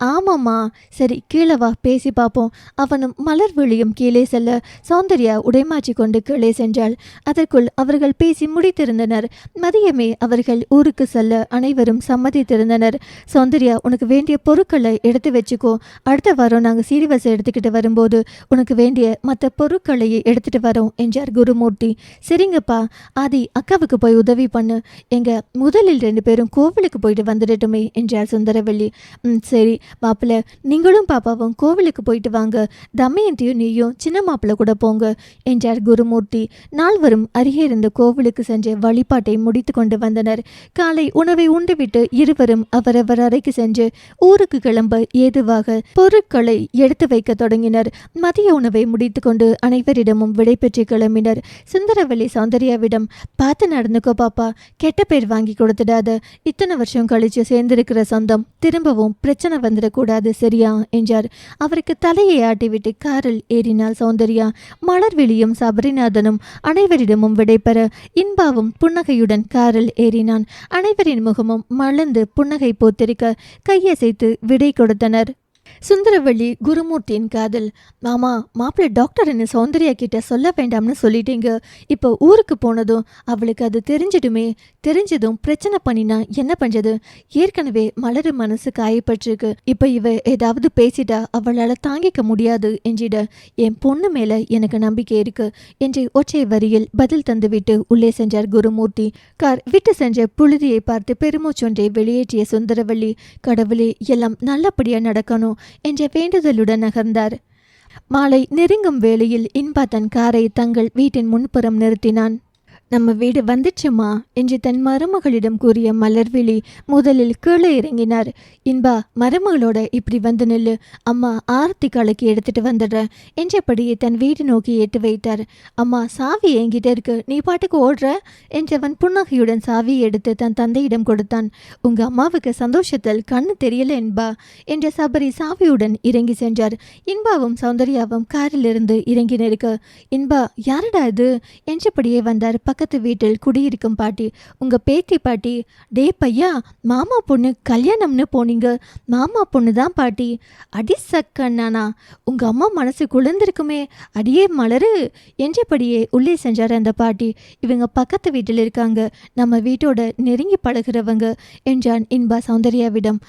ஆமாம்மா. சரி, கீழே வா, பேசி பார்ப்போம். அவனும் மலர்விழியும் கீழே செல்ல சௌந்தர்யா உடைமாற்றி கொண்டு கீழே சென்றாள். அதற்குள் அவர்கள் பேசி முடித்திருந்தனர். மதியமே அவர்கள் ஊருக்கு செல்ல அனைவரும் சம்மதித்திருந்தனர். வந்தனர். சௌந்தர்யா, உனக்கு வேண்டிய பொருட்களை எடுத்து வச்சுக்கோ, அடுத்த வாரம் நாங்கள் சீரிவசை எடுத்துக்கிட்டு வரும்போது உனக்கு வேண்டிய மற்ற பொருட்களை எடுத்துட்டு வரோம் என்றார் குருமூர்த்தி. சரிங்கப்பா, ஆதி அக்காவுக்கு போய் உதவி பண்ணு, எங்க முதலில் 2 பேரும் கோவிலுக்கு போயிட்டு வந்துடட்டுமே என்றார் சுந்தரவள்ளி. சரி மாப்பிள்ள, நீங்களும் பாப்பாவும் கோவிலுக்கு போயிட்டு வாங்க, தமையந்தியும் நீயும் சின்ன மாப்பிள்ள கூட போங்க என்றார் குருமூர்த்தி. நால்வரும் அருகே இருந்த கோவிலுக்கு சென்று வழிபாட்டை முடித்து கொண்டு வந்தனர். காலை உணவை உண்டுவிட்டு இருவரும் அவரவர் அறைக்கு சென்று ஊருக்கு கிளம்ப ஏதுவாக பொருட்களை எடுத்து வைக்க தொடங்கினர். மதிய உணவை முடித்து கொண்டு அனைவரிடமும் விடை பெற்று கிளம்பினர். சுந்தரவள்ளி சௌந்தர்யாவிடம், பார்த்து நடந்துக்கோ பாப்பா, கெட்ட பேர் வாங்கி கொடுத்துடாத, இத்தனை வருஷம் கழிச்சு சேர்ந்திருக்கிற சொந்தம் திரும்பவும் பிரச்சனை வந்துடக்கூடாது, சரியா என்றார். அவருக்கு தலையை ஆட்டிவிட்டு காரில் ஏறினாள் சௌந்தர்யா. மலர்விழியும் சபரிநாதனும் அனைவரிடமும் விடைபெற இன்பாவும் புன்னகையுடன் காரில் ஏறினான். அனைவரின் முகமும் மலர்ந்து புன்னகை போத்திருக்க கையசைத்து விடை கொடுத்தனர். சுந்தரவள்ளி குருமூர்த்தியின் காதல், மாமா, மாப்பிள்ளை டாக்டர்னு சௌந்தர்யா கிட்ட சொல்ல வேண்டாம்னு சொல்லிட்டீங்க, இப்போ ஊருக்கு போனதும் அவளுக்கு அது தெரிஞ்சிடுமே, தெரிஞ்சதும் பிரச்சனை பண்ணினா என்ன பண்றது, ஏற்கனவே மலரு மனசு காயப்பட்டிருக்கு, இப்போ இவ ஏதாவது பேசிட்டா அவளால் தாங்கிக்க முடியாது என்றிட என் பொண்ணு மேல எனக்கு நம்பிக்கை இருக்கு என்று ஒற்றை வரியில் பதில் தந்துவிட்டு உள்ளே சென்றார் குருமூர்த்தி. கார் விட்டு சென்ற புழுதியை பார்த்து பெருமூச்சொன்றை வெளியேற்றிய சுந்தரவள்ளி, கடவுளே, எல்லாம் நல்லபடியா நடக்கணும் என்ற வேண்டுதலுடன் நகர்ந்தார். மாலை நெருங்கும் வேளையில் இன்பா தன் காரை தங்கள் வீட்டின் முன்புறம் நிறுத்தினான். நம்ம வீடு வந்துச்சுமா என்று தன் மருமகளிடம் கூறிய மலர்விழி முதலில் கீழே இறங்கினார். இன்பா, மருமகளோட இப்படி வந்து நில்லு, அம்மா ஆரத்தி கலக்கி எடுத்துட்டு வந்துடுறேன் என்றபடியே தன் வீடு நோக்கி ஏட்டு வைத்தார். அம்மா, சாவி என்கிட்ட இருக்கு, நீ பாட்டுக்கு ஓடுற என்றவன் புன்னகையுடன் சாவியை எடுத்து தன் தந்தையிடம் கொடுத்தான். உங்க அம்மாவுக்கு சந்தோஷத்தில் கண்ணு தெரியல என்பா என்ற சபரி சாவியுடன் இறங்கி சென்றார். இன்பாவும் சௌந்தர்யாவும் காரிலிருந்து இறங்கி நிற்க, இன்பா, யாரடா இது என்றபடியே வந்தார் பக்கத்து வீட்டில் குடியிருக்கும் பாட்டி. உங்க பேத்தி பாட்டி. டே பையா, மாமா பொண்ணு கல்யாணம்னு போனீங்க, மாமா பொண்ணு தான் பாட்டி. அடி சக்கண்ணானா, உங்க அம்மா மனசு குளிர்ந்திருக்குமே, அடியே மலரு என்றபடியே உள்ளே சென்றார் அந்த பாட்டி. இவங்க பக்கத்து வீட்டில் இருக்காங்க, நம்ம வீட்டோட நெருங்கி பழகிறவங்க என்றான் இன்பா சௌந்தர்யாவிடம்.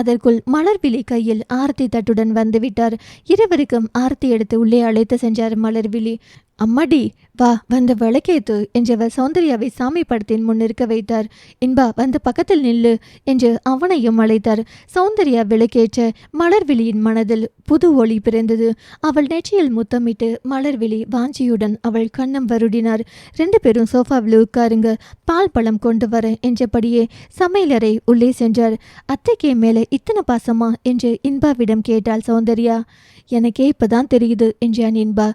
அதற்குள் மலர்விழி கையில் ஆரத்தி தட்டுடன் வந்துவிட்டார். இருவருக்கும் ஆரத்தி எடுத்து உள்ளே அழைத்து சென்றார் மலர்விழி. அம்மாடி, வா, வந்து விளக்கேத்து என்றவர் சௌந்தர்யாவை சாமி படத்தின் முன் நிற்க வைத்தார். இன்பா, வந்து பக்கத்தில் நில்லு என்று அவனையும் அழைத்தார். சௌந்தர்யா விளக்கேற்ற மலர்விழியின் மனதில் புது ஒளி பிறந்தது. அவள் நெற்றியில் முத்தமிட்டு மலர்விழி வாஞ்சியுடன் அவள் கண்ணம் வருடினார். 2 பேரும் சோஃபாவில் உட்காருங்க, பால் பழம் கொண்டு வர என்றபடியே சமையலறை உள்ளே சென்றார். அத்தைக்கே மேலே இத்தனை பாசமா என்று இன்பாவிடம் கேட்டாள் சௌந்தர்யா. எனக்கே இப்பதான் தெரியுது என்றான் இன்பா.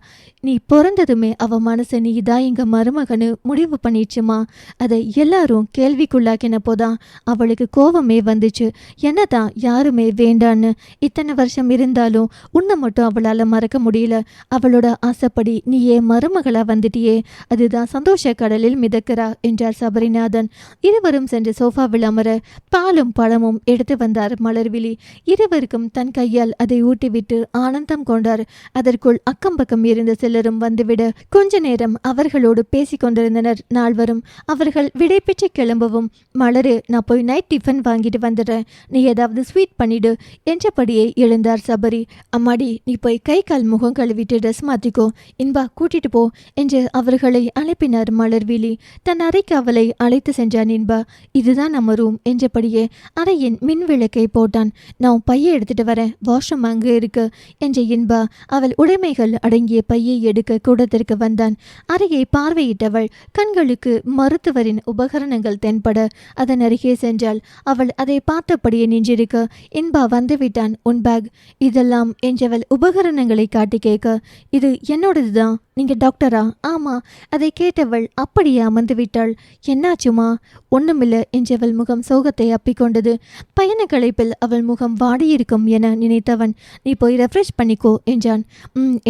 நீ பிறந்ததுமே அவ மனசை நீ தான் எங்க மருமகனு முடிவு பண்ணிடுச்சுமா. அதை எல்லாரும் கேள்விக்குள்ளாக்கின போதான் அவளுக்கு கோபமே வந்துச்சு. என்னதான் யாருமே வேண்டான்னு இத்தனை வருஷம் இருந்தாலும் உன்னை மட்டும் அவளால் மறக்க முடியல. அவளோட ஆசைப்படி நீ ஏன் மருமகளா வந்துட்டியே, அதுதான் சந்தோஷ கடலில் மிதக்கிறா என்றார் சபரிநாதன். இருவரும் சென்று சோஃபாவில் அமர பாலும் பழமும் எடுத்து வந்தார் மலர்விழி. இருவருக்கும் தன் கையால் அதை ஊட்டிவிட்டு ஆனந்தம் கொண்டார். அதற்குள் அக்கம் பக்கம் இருந்த சிலரும் வந்துவிட கொஞ்ச நேரம் அவர்களோடு பேசிக் கொண்டிருந்தனர். நால்வரும் அவர்கள் விடை பெற்று கிளம்பவும், மலரு, நான் போய் நைட் டிஃபன் வாங்கிட்டு வந்துடுறேன், நீ ஏதாவது ஸ்வீட் பண்ணிடு என்றபடியே எழுந்தார் சபரி. அம்மாடி, நீ போய் கை கால் முகம் கழுவிட்டு ட்ரெஸ் மாத்திக்கோ, இன்பா கூட்டிட்டு போ என்று அவர்களை அனுப்பினார் மலர்விழி. தன் அறைக்கு அவளை அழைத்து சென்றான் இன்பா. இதுதான் நம்ம ரூம் என்றபடியே அறையின் மின் விளக்கை போட்டான். நான் பையை எடுத்துட்டு வரேன், வாஷ்ரூம் அங்கே இருக்கு என்ற இன்பா அவள் உடைமைகள் அடங்கிய பையை எடுக்க கூடத்திற்கு வந்தான். அறையை பார்வையிட்டவள் கண்களுக்கு மருத்துவரின் உபகரணங்கள் தென்பட அதன் அருகே சென்றாள். அவள் அதை பார்த்தபடியே நின்றிருக்க இன்பா வந்துவிட்டான். உன் பேக் இதெல்லாம் என்றவள் உபகரணங்களை காட்டி கேட்க, இது என்னோடதுதான், நீங்க டாக்டரா? ஆமா. அதை கேட்டவள் அப்படியே அமர்ந்து விட்டாள். என்னாச்சுமா? ஒண்ணுமில்ல என்றவள் முகம் சோகத்தை அப்பிக்கொண்டது. பயண களைப்பில் அவள் முகம் வாடியிருக்கும் என நினைத்தவன், நீ போய் ரெஃப்ரெஷ் பண்ணிக்கோ என்றான்.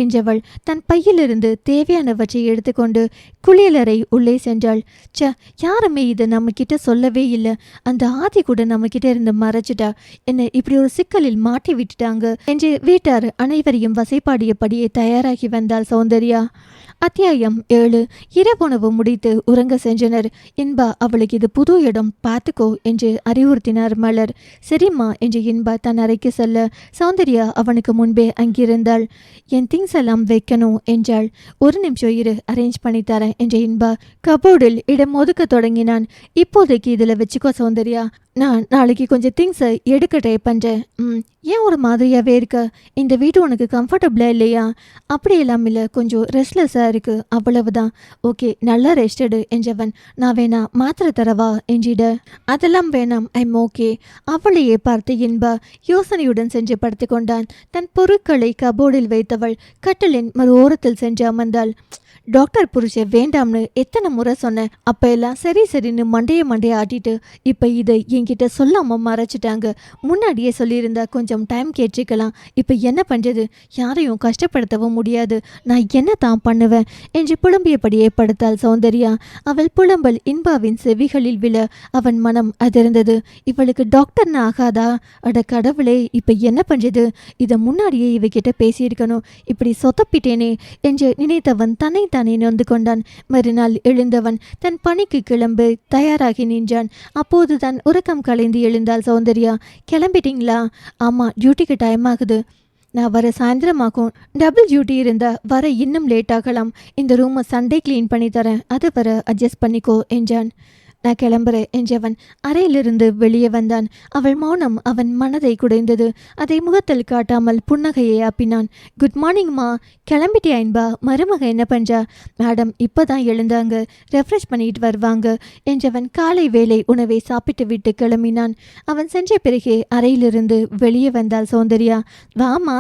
என்றவள் தன் பையிலிருந்து தேவையானவற்றை எடுத்துக்கொண்டு குளியலறை உள்ளே சென்றாள். யாருமே இதை நம்ம கிட்ட சொல்லவே இல்லை, அந்த ஆதி கூட நம்ம கிட்ட இருந்து மறைச்சிட்டா, என்னை இப்படி ஒரு சிக்கலில் மாட்டி விட்டுட்டாங்க என்று வீட்டார் அனைவரையும் வசைப்பாடியபடியே தயாராகி வந்தாள் சௌந்தர்யா. அத்தியாயம் 7. இரவுணவு முடித்து உறங்க சென்றனர். இன்பா அவளுக்கு இது புது இடம், பார்த்துக்கோ என்று அறிவுறுத்தினார் மலர். சரிம்மா என்று இன்பா தன் அறைக்கு செல்ல சௌந்தர்யா அவனுக்கு முன்பே அங்கிருந்தாள். என் திங்ஸ் எல்லாம் வைக்கணும் என்றாள். ஒரு நிமிஷம் இரு, அரேஞ்ச் பண்ணி தரேன் என்ற இன்பா கபோர்டில் இடம் ஒதுக்க தொடங்கினான். இப்போதைக்கு இதில் வச்சுக்கோ சௌந்தர்யா, நான் நாளைக்கு கொஞ்சம் திங்ஸை எடுக்க ட்ரை பண்ணுறேன். ஏன் ஒரு மாதிரியாகவே இருக்க? இந்த வீடு உனக்கு கம்ஃபர்டபுளாக இல்லையா? அப்படியெல்லாம் இல்லை, கொஞ்சம் ரெஸ்ட்லெஸ்ஸாக இருக்குது, அவ்வளவுதான். ஓகே, நல்லா ரெஸ்டடு என்றவன் நான் வேணா மாத்திரை தரவா என்றிட. அதெல்லாம் வேணாம், ஐம் ஓகே. அவளையே பார்த்து இன்பா யோசனையுடன் சென்று படுத்து கொண்டான். தன் பொருட்களை கபோர்டில் வைத்தவள் கட்டிலின் மறு ஓரத்தில் சென்று அமர்ந்தாள். டாக்டர் புருஷன் வேண்டாம்னு எத்தனை முறை சொன்னேன், அப்போ எல்லாம் சரி சரின்னு மண்டையை ஆட்டிட்டு இப்போ இதை என்கிட்ட சொல்லாமல் மறைச்சிட்டாங்க. முன்னாடியே சொல்லியிருந்தா கொஞ்சம் டைம் கேட்டிருக்கலாம். இப்போ என்ன பண்ணுறது? யாரையும் கஷ்டப்படுத்தவும் முடியாது. நான் என்ன தான் பண்ணுவேன் என்று புலம்பியபடியே படுத்தாள் சௌந்தர்யா. அவள் புலம்பல் இன்பாவின் செவிகளில் விழ அவன் மனம் அதிர்ந்தது. இவளுக்கு டாக்டர்னு ஆகாதா? அட கடவுளே, இப்போ என்ன பண்ணுறது? இதை முன்னாடியே இவகிட்ட பேசியிருக்கணும். இப்படி சொத்தப்பிட்டேனே என்று நினைத்தவன் தன்னை தானே நொந்து கொண்டான். மறுநாள் எழுந்தவன் தன் பணிக்கு கிளம்ப தயாராகி நின்றான். அப்போதுதான் உறக்கம் கலைந்து எழுந்தாள் சௌந்தர்யா. கிளம்பிட்டீங்களா? ஆமாம், டியூட்டிக்கு டைம் ஆகுது. நான் வர சாயந்தரமாகும். டபுள் டியூட்டி இருந்தால் வர இன்னும் லேட் ஆகலாம். இந்த ரூமை சண்டே க்ளீன் பண்ணி தரேன், அது வர அட்ஜஸ்ட் பண்ணிக்கோ என்றான். நான் கிளம்புறேன் என்றவன் அறையிலிருந்து வெளியே வந்தான். அவள் மௌனம் அவன் மனதை குடைந்தது. அதை முகத்தில் காட்டாமல் புன்னகையை ஆப்பினான். குட் மார்னிங்மா. கிளம்பிட்டியா இன்பா? மருமக என்ன பண்றா? மேடம் இப்போதான் எழுந்தாங்க, ரெஃப்ரெஷ் பண்ணிட்டு வருவாங்க என்றவன் காலை வேளை உணவை சாப்பிட்டு விட்டு கிளம்பினான். அவன் சென்ற பிறகே அறையிலிருந்து வெளியே வந்தாள் சௌந்தர்யா. வாமா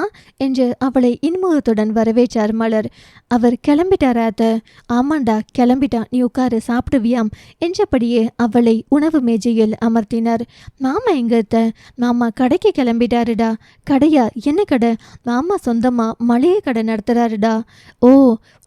என்று அவளை இன்முகத்துடன் வரவேற்றார் மலர். அவர் கிளம்பிட்டாரா அத்த? ஆமாண்டா கிளம்பிட்டா, நீ உட்காரு, சாப்பிடுவியாம் என்றபடி அவளை உணவு மேஜையில் அமர்த்தினார். மாமா எங்கத்த? மாமா கடைக்கு கிளம்பிட்டாருடா. கடையா? என்ன கடை? மாமா சொந்தமா மளிகை கடை நடத்துறாருடா. ஓ,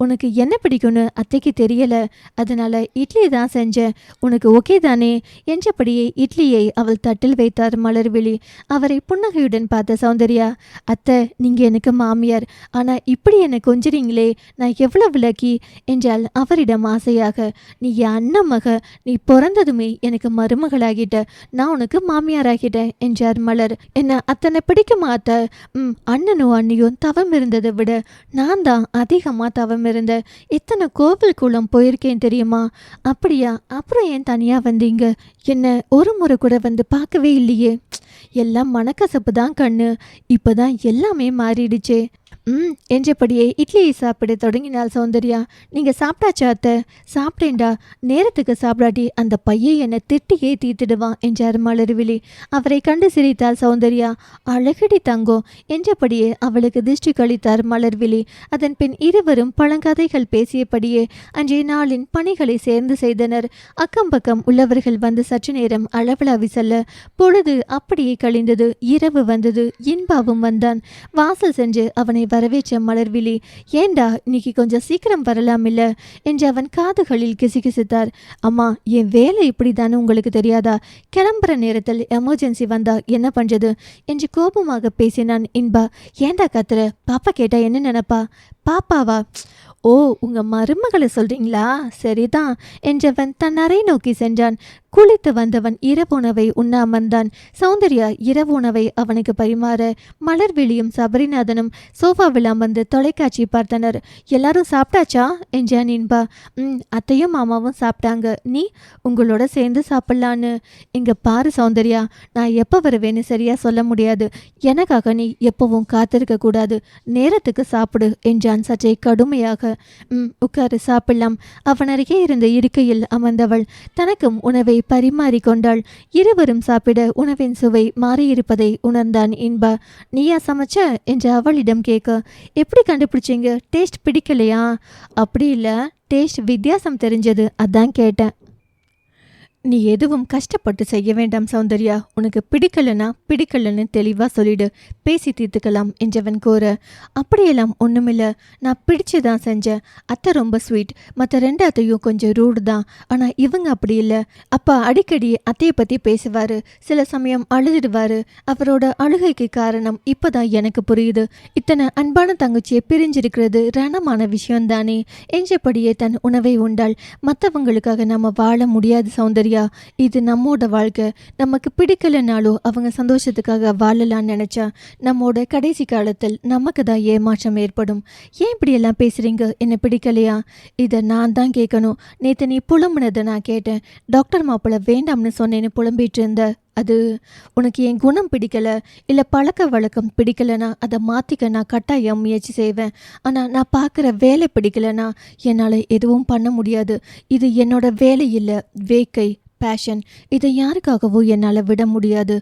உனக்கு என்ன பிடிக்கும்னு அத்தைக்கு தெரியல, அதனால இட்லி தான் செஞ்சேன். உனக்கு ஓகே தானே என்றபடியே இட்லியை அவள் தட்டில் வைத்தார் மலர்விழி. அவரை புன்னகையுடன் பார்த்த சௌந்தர்யா, அத்தை நீங்க எனக்கு மாமியார், ஆனா இப்படி என்னை கொஞ்சிறீங்களே, நான் எவ்வளவு லக்கி என்றால் அவரிடம் ஆசையாக. நீ என் அண்ணன் மக, நீ பிறந்ததுமே எனக்கு மருமகளாகிட்ட, நான் உனக்கு மாமியாராகிட்டேன் என்றார் மலர். என்ன அத்தனை பிடிக்குமா அத்தை? அண்ணனும் அண்ணியும் தவம் இருந்ததை விட நான் தான் அதிகமாக தவம் இருந்தேன். எத்தனை கோவில் குளம் போயிருக்கேன் தெரியுமா? அப்படியா? அப்புறம் ஏன் தனியாக வந்தீங்க? என்ன ஒரு முறை கூட வந்து பார்க்கவே இல்லையே. எல்லாம் மனக்கசப்பு தான் கண்ணு, இப்போதான் எல்லாமே மாறிடுச்சே என்றபடியே இட்லியை சாப்பிட தொடங்கினாள் சௌந்தர்யா. நீங்கள் சாப்பிட்டாச்சா அத்தை? சாப்பிட்டேன்டா. நேரத்துக்கு சாப்பிடாட்டி அந்த பையன் என்னை திட்டியே தீர்த்திடுவான் என்றார் மலர்விழி. அவரை கண்டு சிரித்தாள் சௌந்தர்யா. அழகடி தங்கம் என்றபடியே அவளுக்கு திருஷ்டி கழித்தார் மலர்விழி. அதன் பின் இருவரும் பழங்கதைகள் பேசியபடியே அன்றைய நாளின் பணிகளை சேர்ந்து செய்தனர். அக்கம் பக்கம் உள்ளவர்கள் வந்து சற்று நேரம் அளவலாவி செல்ல பொழுது அப்படியே கழிந்தது. இரவு வந்தது. இன்பாவும் வந்தான். வாசல் சென்று அவனை வரவேற்ற மலர்விழி, ஏண்டா இன்னைக்கு கொஞ்சம் சீக்கிரம் வரலாம் இல்ல என்று அவன் காதுகளில் கிசுகிசுத்தார். அம்மா, என் வேலை இப்படி தானே உங்களுக்கு தெரியாதா? கிளம்புற நேரத்தில் எமர்ஜென்சி வந்தா என்ன பண்றது என்று கோபமாக பேசினான் இன்பா. ஏண்டா கத்துற? பாப்பா கேட்டா என்ன நினைப்பா? பாப்பாவா? ஓ, உங்க மருமகளை சொல்றீங்களா? சரிதான் என்றவன் தன் அறை நோக்கி சென்றான். குளித்து வந்தவன் இரவு உணவை உண்ண அமர்ந்தான். சௌந்தர்யா இரவு உணவை அவனுக்கு பரிமாற மலர்விழியும் சபரிநாதனும் சோஃபாவில் அமர்ந்து தொலைக்காட்சி பார்த்தனர். எல்லாரும் சாப்பிட்டாச்சா என்றான் இன்பா. அத்தையும் மாமாவும் சாப்பிட்டாங்க, நீ உங்களோட சேர்ந்து சாப்பிட்லான்னு. இங்க பாரு சௌந்தர்யா, நான் எப்போ வருவேன்னு சரியா சொல்ல முடியாது. எனக்காக நீ எப்பவும் காத்திருக்க கூடாது, நேரத்துக்கு சாப்பிடு என்றான் சற்றே கடுமையாக. உட்காரு, சாப்பிடலாம். அவன் அருகே இருந்த இருக்கையில் அமர்ந்தவள் தனக்கும் உணவை பரிமாறி கொண்டாள். இருவரும் சாப்பிட உணவின் சுவை மாறியிருப்பதை உணர்ந்தான் இன்பா. நீயா சமைச்ச என்று அவளிடம் கேட்க, எப்படி கண்டுபிடிச்சிங்க? டேஸ்ட் பிடிக்கலையா? அப்படி இல்லை, டேஸ்ட் வித்தியாசம் தெரிஞ்சது, அதான் கேட்டேன். நீ எதுவும் கஷ்டப்பட்டு செய்ய வேண்டாம் சௌந்தர்யா. உனக்கு பிடிக்கலனா பிடிக்கலன்னு தெளிவா சொல்லிடு, பேசி தீர்த்துக்கலாம் என்றவன் கூற, அப்படியெல்லாம் ஒண்ணுமில்ல, நான் பிடிச்சுதான் செஞ்சேன். அத்தை ரொம்ப ஸ்வீட், மற்ற ரெண்டு அத்தையும் கொஞ்சம் ரூடு தான். ஆனா இவங்க அப்படி இல்லை. அப்பா அடிக்கடி அத்தையை பத்தி பேசுவாரு, சில சமயம் அழுதுடுவாரு. அவரோட அழுகைக்கு காரணம் இப்பதான் எனக்கு புரியுது. இத்தனை அன்பான தங்கச்சியை பிரிஞ்சிருக்கிறது ரணமான விஷயம் தானே என்றபடியே தன் உணவை உண்டாள். மற்றவங்களுக்காக நம்ம வாழ முடியாது சௌந்தர்யா, இது நம்மோட வாழ்க்கை. நமக்கு பிடிக்கலனாலும் அவங்க சந்தோஷத்துக்காக வாழலான்னு நினைச்சா நம்மோட கடைசி காலத்தில் நமக்கு தான் ஏமாற்றம் ஏற்படும். ஏன் இப்படி எல்லாம் பேசுறீங்க? என்ன பிடிக்கலையா? இதை நான் தான் கேட்கணும். நேற்று நீ புலம்புனதை நான் கேட்டேன். டாக்டர் மாப்பிள்ளை வேண்டாம்னு சொன்னேன்னு புலம்பிட்டு இருந்த. அது உனக்கு என் குணம் பிடிக்கல, இல்லை பழக்க வழக்கம் பிடிக்கலனா அதை மாற்றிக்க நான் கட்டாயம் முயற்சி செய்வேன். ஆனால் நான் பார்க்குற வேலை பிடிக்கலனா என்னால் எதுவும் பண்ண முடியாது. இது என்னோட வேலை இல்லை, வேக்கை, பேஷன். இதை யாருக்காகவும் என்னால் விட முடியாது.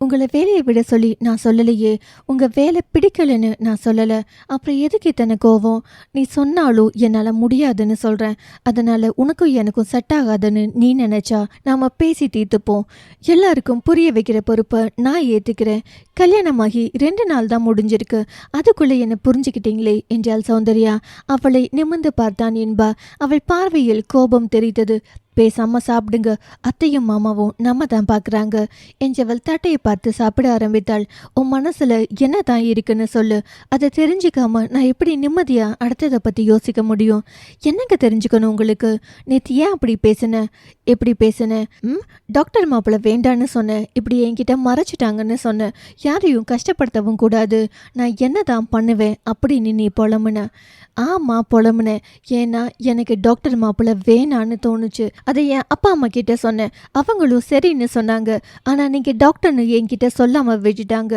உங்களை வேலையை விட சொல்லி நான் சொல்லலையே. உங்கள் வேலை பிடிக்கலன்னு நான் சொல்லலை. அப்புறம் எதுக்கு இத்தனை கோவம்? நீ சொன்னாலும் என்னால் முடியாதுன்னு சொல்கிறேன். அதனால் உனக்கும் எனக்கும் செட் ஆகாதுன்னு நீ நினச்சா நாம் பேசி தீர்த்துப்போம். எல்லாருக்கும் புரிய வைக்கிற பொறுப்பை நான் ஏற்றுக்கிறேன். கல்யாணமாகி 2 நாள் தான் முடிஞ்சிருக்கு, அதுக்குள்ளே என்னை புரிஞ்சுக்கிட்டீங்களே என்றாள் சௌந்தர்யா. அவளை நிமிர்ந்து பார்த்தான் இன்பா. அவள் பார்வையில் கோபம் தெரித்தது. பேசாம சாப்பிடுங்க, அத்தையும் மாமாவும் நம்ம தான் பார்க்குறாங்க என்றவள் தட்டையை பார்த்து சாப்பிட ஆரம்பித்தாள். உன் மனசுல என்ன தான் இருக்குன்னு சொல்லு. அதை தெரிஞ்சுக்காம நான் எப்படி நிம்மதியா அடுத்ததை பற்றி யோசிக்க முடியும்? என்னங்க தெரிஞ்சுக்கணும் உங்களுக்கு? நேற்று ஏன் அப்படி பேசுன? எப்படி பேசுன? டாக்டர் மாப்பிள்ளை வேண்டான்னு சொன்னேன், இப்படி என்கிட்ட மறைச்சிட்டாங்கன்னு சொன்னேன். யாரையும் கஷ்டப்படுத்தவும் கூடாது, நான் என்ன தான் பண்ணுவேன் அப்படின்னு நீ புலம்புன. ஆமாம் புலம்புனேன். ஏன்னா எனக்கு டாக்டர் மாப்பிள்ளை வேணான்னு தோணுச்சு. அதை என் அப்பா அம்மா கிட்ட சொன்னேன், அவங்களும் சரின்னு சொன்னாங்க. ஆனால் நீங்கள் டாக்டர்னு என்கிட்ட சொல்லாமல் விட்டுட்டாங்க.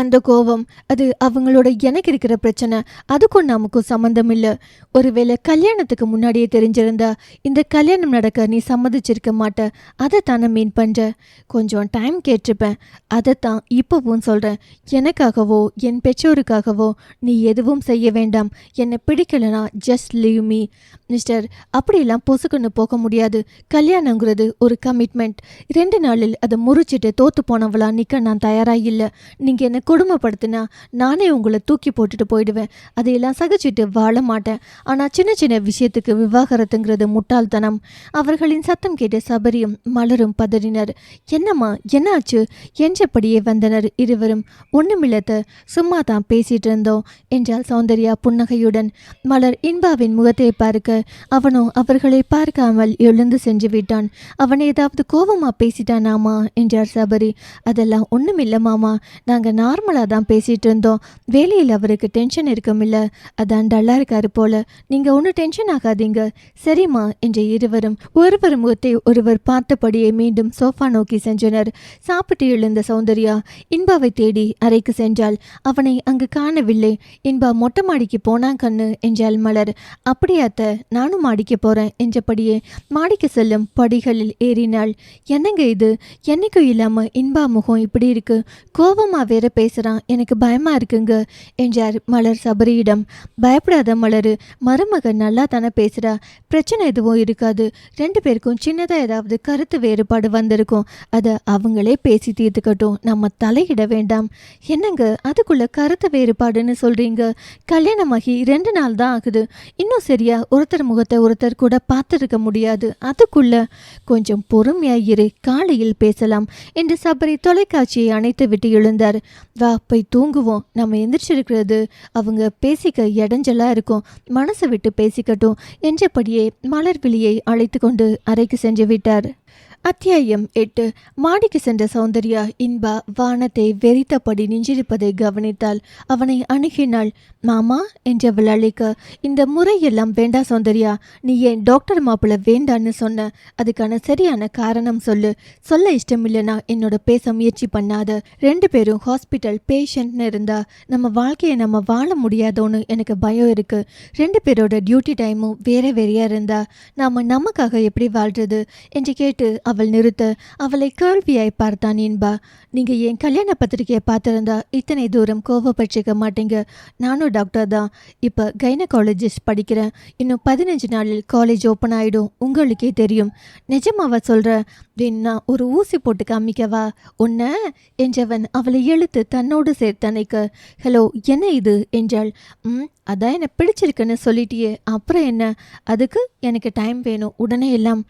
அந்த கோபம் அது அவங்களோட எனக்கு இருக்கிற பிரச்சனை, அதுக்கும் நமக்கும் சம்மந்தம் இல்லை. ஒருவேளை கல்யாணத்துக்கு முன்னாடியே தெரிஞ்சிருந்தா இந்த கல்யாணம் நடக்க நீ சம்மதிச்சிருக்க மாட்ட. அதை தானே மீன் பண்ணுற. கொஞ்சம் டைம் கேட்டிருப்பேன். அதைத்தான் இப்போவும் சொல்கிறேன். எனக்காகவோ என் பெற்றோருக்காகவோ நீ எதுவும் செய்ய வேண்டாம். என்னை பிடிக்கலனா ஜஸ்ட் லீவ் மீ. மிஸ்டர், அப்படியெல்லாம் பொசுக்குன்னு போக முடியாது. கல்யாணங்கிறது ஒரு கமிட்மெண்ட். 2 நாளில் அதை முறிச்சிட்டு தோத்து போனவளா நிற்க நான் தயாராக இல்லை. நீங்கள் என்னை கொடுமைப்படுத்தினா நானே உங்களை தூக்கி போட்டுட்டு போயிடுவேன். அதையெல்லாம் சகிச்சுட்டு வாழ மாட்டேன். ஆனால் சின்ன சின்ன விஷயத்துக்கு விவாகரத்துங்கிறது முட்டாள்தனம். அவர்களின் சத்தம் கேட்டு சபரியும் மலரும் பதறினர். என்னம்மா, என்னாச்சு என்றபடியே வந்தனர் இருவரும். ஒன்றுமில்லத்த, சும்மா தான் பேசிட்டு இருந்தோம் என்றாள் சௌந்தர்யா புன்னகையுடன். மலர் இன்பாவின் முகத்தை பார்க்க அவனோ அவர்களை பார்க்காமல் எழுந்து சென்று விட்டான். அவன் ஏதாவது கோபமா பேசிட்டானாமா என்றார் சபரி. அதெல்லாம் ஒன்றுமில்ல மாமா, நாங்கள் நார்மலாக தான் பேசிட்டு இருந்தோம். வேலையில் அவருக்கு டென்ஷன் இருக்குமில்ல, அதான் டல்லா இருக்காரு போல. நீங்கள் ஒன்றும் டென்ஷன் ஆகாதீங்க சரிம்மா என்ற இருவரும் ஒருவர் முகத்தை ஒருவர் பார்த்தபடியே மீண்டும் சோஃபா நோக்கி சென்றனர். சாப்பிட்டு எழுந்த சௌந்தர்யா இன்பாவை தேடி அறைக்கு சென்றாள். அவனை அங்கு காணவில்லை. இன்பா மொட்டை மாடிக்கு போனான் கண்ணு என்றாள் மலர். அப்படியாத்த, நானும் மாடிக்க போறேன் என்றபடியே மாடிக்கு செல்லும் படிகளில் ஏறினாள். என்னங்க இது, என்னைக்கும் இல்லாம இன்பா முகம் இப்படி இருக்கு, கோபமா வேற பேசுறான், எனக்கு பயமா இருக்குங்க என்றார் மலர் சபரியிடம். பயப்படாத மலரு, மருமகன் நல்லா தானே பேசுறா, பிரச்சனை எதுவும் இருக்காது. 2 பேருக்கும் சின்னதா ஏதாவது கருத்து வேறுபாடு வந்திருக்கும், அதை அவங்களே பேசி தீர்த்துக்கட்டும், நம்ம தலையிட வேண்டாம். என்னங்க அதுக்குள்ள கருத்து வேறுபாடுன்னு சொல்றீங்க? கல்யாணமாகி 2 நாள் தான் ஆகுது. இன்னும் சரியா ஒருத்தர் முகத்தை ஒருத்தர் கூட பார்த்துருக்க முடியாது. அதுக்குள்ள கொஞ்சம் பொறுமையாயிரு, காலையில் பேசலாம் என்று சபரி தொலைக்காட்சியை அணைத்து விட்டு எழுந்தார். வா போய் தூங்குவோம், நம்ம எந்திரிச்சிருக்கிறது அவங்க பேசிக்க இடைஞ்சலா இருக்கும், மனசை விட்டு பேசிக்கட்டும் என்றபடியே மலர் விழியை அழைத்து கொண்டு அறைக்கு சென்று விட்டார். அத்தியாயம் 8. மாடிக்கு சென்ற சௌந்தர்யா இன்பா வானத்தை வெறித்தபடி நின்றிருப்பதை கவனித்தாள். அவனை அணுகினாள். மாமா என்றவள் அழைக்க, இந்த முறையெல்லாம் வேண்டா சௌந்தர்யா, நீ ஏன் டாக்டர் மாப்பிள்ளை வேண்டான்னு சொன்ன? அதுக்கான சரியான காரணம் சொல்லு. சொல்ல இஷ்டமில்லைனா என்னோட பேச முயற்சி பண்ணாத. 2 பேரும் ஹாஸ்பிட்டல் பேஷண்ட்னு இருந்தா நம்ம வாழ்க்கையை நம்ம வாழ முடியாதோன்னு எனக்கு பயம் இருக்கு. 2 பேரோட டியூட்டி டைமும் வேற வேறையா இருந்தா நாம நமக்காக எப்படி வாழ்றது என்று கேட்டு அவள் நிறுத்த அவளை கேள்வியாய் பார்த்தான் இன்பா. நீங்க என் கல்யாண பத்திரிகையை பார்த்திருந்தா இத்தனை தூரம் கோவப்பட்டிருக்க மாட்டீங்க. நானும் டாக்டர் தான், இப்போ கைனகாலஜிஸ்ட் படிக்கிறேன். இன்னும் 15 நாளில் காலேஜ் ஓப்பன் ஆகிடும், உங்களுக்கே தெரியும். நிஜமாவா சொல்ற? வேணா ஒரு ஊசி போட்டு காமிக்கவா உன்ன என்றவன் அவளை இழுத்து தன்னோடு சேர்த்தனைக்க. ஹலோ, என்ன இது என்றாள். அதான் என்னை பிடிச்சிருக்குன்னு சொல்லிட்டியே, அப்புறம் என்ன? அதுக்கு எனக்கு டைம் வேணும், உடனே எல்லாம்.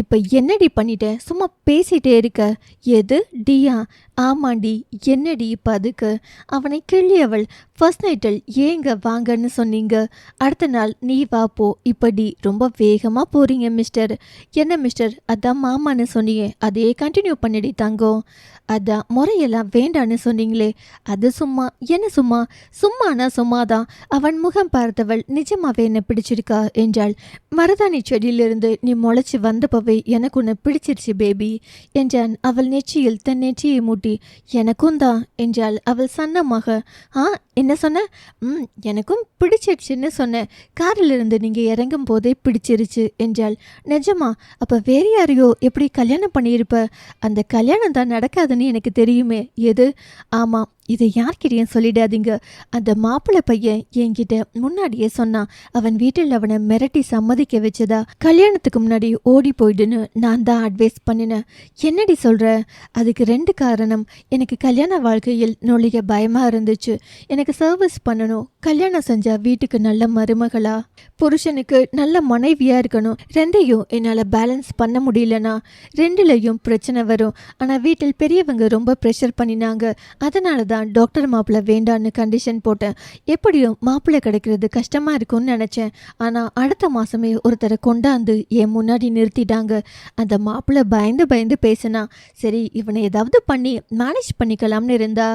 இப்போ என்னடி பண்ணிட்ட? சும்மா பேசிகிட்டே இருக்க. எது டியா? ஆமாண்டி, என்னடி இப்போ அதுக்கு? அவனை கிள்ளியவள். ஃபர்ஸ்ட் நைட்டில் ஏங்க வாங்கன்னு சொன்னீங்க, அடுத்த நாள் நீ வா போ. இப்படி ரொம்ப வேகமாக போகிறீங்க மிஸ்டர். என்ன மிஸ்டர்? அதான் மாமான்னு சொன்னீங்க, அதே கண்டினியூ பண்ணிடி தங்கம். அதான் முறையெல்லாம் வேண்டான்னு சொன்னீங்களே, அது சும்மா. என்ன சும்மா? சும்மானா சும்மாதான். அவன் முகம் பார்த்தவள் நிஜமாவே என்ன பிடிச்சிருக்கா என்றாள். மருதாணி செடியிலிருந்து நீ முளைச்சி வந்தப்பவே எனக்கு உன்னை பிடிச்சிருச்சு பேபி என்றான். அவள் நெற்றியில் தன் நெற்றியை மூட்டி எனக்கும் தான் என்றாள் அவள் சன்னமாக. என்ன சொன்ன? எனக்கும் பிடிச்சிருச்சுன்னு சொன்னேன். காரிலிருந்து நீங்கள் இறங்கும் போதே பிடிச்சிருச்சு என்றாள். நிஜமா? அப்போ வேறு யாரையோ எப்படி கல்யாணம் பண்ணியிருப்ப? அந்த கல்யாணம் தான் நடக்காதுன்னு எனக்கு தெரியுமே. எது? ஆமாம், இதை யார்கிட்டையும் சொல்லிடாதீங்க. அந்த மாப்பிள்ளை பையன் என்கிட்ட முன்னாடியே சொன்னான். அவன் வீட்டில் அவனை மிரட்டி சம்மதிக்க வச்சதா. கல்யாணத்துக்கு முன்னாடி ஓடி போயிடுன்னு நான் தான் அட்வைஸ் பண்ணினேன். என்னடி சொல்கிற? அதுக்கு 2 காரணம். எனக்கு கல்யாண வாழ்க்கையில் நொழிய பயமாக இருந்துச்சு. எனக்கு சர்வீஸ் பண்ணணும். கல்யாணம் செஞ்சா வீட்டுக்கு நல்ல மருமகளா, புருஷனுக்கு நல்ல மனைவியாக இருக்கணும். 2ஐயும் என்னால் பேலன்ஸ் பண்ண முடியலனா 2லையும் பிரச்சனை வரும். ஆனால் வீட்டில் பெரியவங்க ரொம்ப ப்ரெஷர் பண்ணினாங்க. அதனால தான் டாக்டர் மாப்பிள்ளை வேண்டான்னு கண்டிஷன் போட்டேன். எப்படியும் மாப்பிள்ளை கிடைக்கிறது கஷ்டமாக இருக்கும்னு நினச்சேன். ஆனால் அடுத்த மாதமே ஒருத்தரை கொண்டாந்து என் முன்னாடி நிறுத்திட்டாங்க. அந்த மாப்பிள்ளை பயந்து பயந்து பேசினா. சரி, இவனை ஏதாவது பண்ணி மேனேஜ் பண்ணிக்கலாம்னு இருந்தா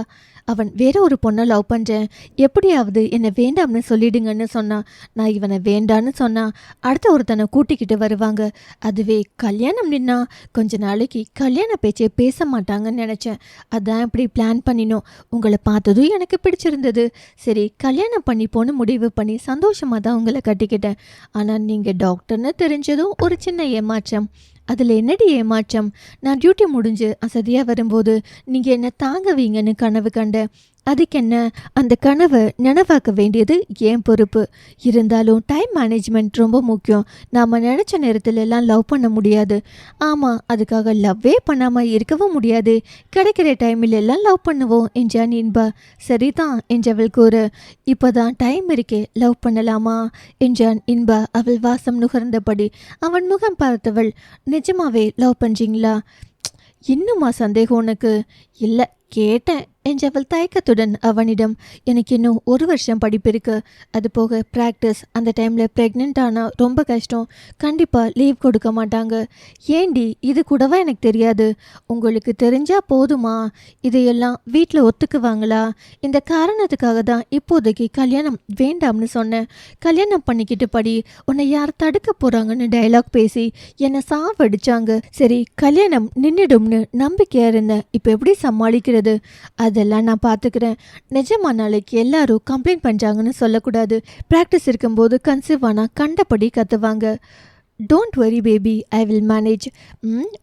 அவன் வேற ஒரு பொண்ணை லவ் பண்ணுறேன், எப்படியாவது என்னை வேண்டாம்னு சொல்லிடுங்கன்னு சொன்னான். நான் இவனை வேண்டான்னு சொன்னான். அடுத்த ஒருத்தனை கூட்டிக்கிட்டு வருவாங்க. அதுவே கல்யாணம் நின்னா கொஞ்ச நாளைக்கு கல்யாண பேச்சே பேச மாட்டாங்கன்னு நினச்சேன். அதான் இப்படி பிளான் பண்ணினோம். உங்களை பார்த்ததும் எனக்கு பிடிச்சிருந்தது. சரி, கல்யாணம் பண்ணிப்போன்னு முடிவு பண்ணி சந்தோஷமாக தான் உங்களை கட்டிக்கிட்டேன். ஆனால் நீங்கள் டாக்டர்னு தெரிஞ்சதும் ஒரு சின்ன ஏமாற்றம். அதில் என்னடி ஏமாற்றம்? நான் டியூட்டி முடிஞ்சு அசதியாக வரும்போது நீங்கள் என்ன தாங்குவீங்கன்னு கனவு கண்டேன். அதுக்கு என்ன? அந்த கனவை நனவாக்க வேண்டியது என் பொறுப்பு. இருந்தாலும் டைம் மேனேஜ்மெண்ட் ரொம்ப முக்கியம். நாம் நினச்ச நேரத்தில் எல்லாம் லவ் பண்ண முடியாது. ஆமாம், அதுக்காக லவ்வே பண்ணாமல் இருக்கவும் முடியாது. கிடைக்கிற டைமில் எல்லாம் லவ் பண்ணுவோம் என்றான் இன்பா. சரிதான் என்றவள் கூற. இப்போ தான் டைம் இருக்கே, லவ் பண்ணலாமா என்றான் இன்பா அவள் வாசம் நுகர்ந்தபடி. அவன் முகம் பார்த்தவள். நிஜமாவே லவ் பண்ணுறீங்களா? இன்னுமா சந்தேகம் உனக்கு? இல்லை, கேட்டேன் என்றவள் தயக்கத்துடன் அவனிடம். எனக்கு இன்னும் 1 வருஷம் படிப்பு இருக்கு. அது போக ப்ராக்டிஸ். அந்த டைமில் ப்ரெக்னென்ட் ஆனால் ரொம்ப கஷ்டம். கண்டிப்பாக லீவ் கொடுக்க மாட்டாங்க. ஏண்டி, இது கூடவா எனக்கு தெரியாது? உங்களுக்கு தெரிஞ்சால் போதுமா? இதையெல்லாம் வீட்டில் ஒத்துக்குவாங்களா? இந்த காரணத்துக்காக தான் இப்போதைக்கு கல்யாணம் வேண்டாம்னு சொன்னேன். கல்யாணம் பண்ணிக்கிட்டு படி, உன்னை யார் தடுக்க போகிறாங்கன்னு டைலாக் பேசி என்னை சாவடிச்சாங்க. சரி, கல்யாணம் நின்றுடும்னு நம்பிக்கையாக இருந்தேன். இப்போ எப்படி சமாளிக்கிறது? அதெல்லாம் நான் பார்த்துக்கிறேன். நிஜமா நாளைக்கு எல்லாரும் கம்ப்ளைண்ட் பண்ணுறாங்கன்னு சொல்லக்கூடாது. ப்ராக்டிஸ் இருக்கும்போது கன்சீவ் ஆனால் கண்டபடி கத்துவாங்க. Don't worry baby, I will manage.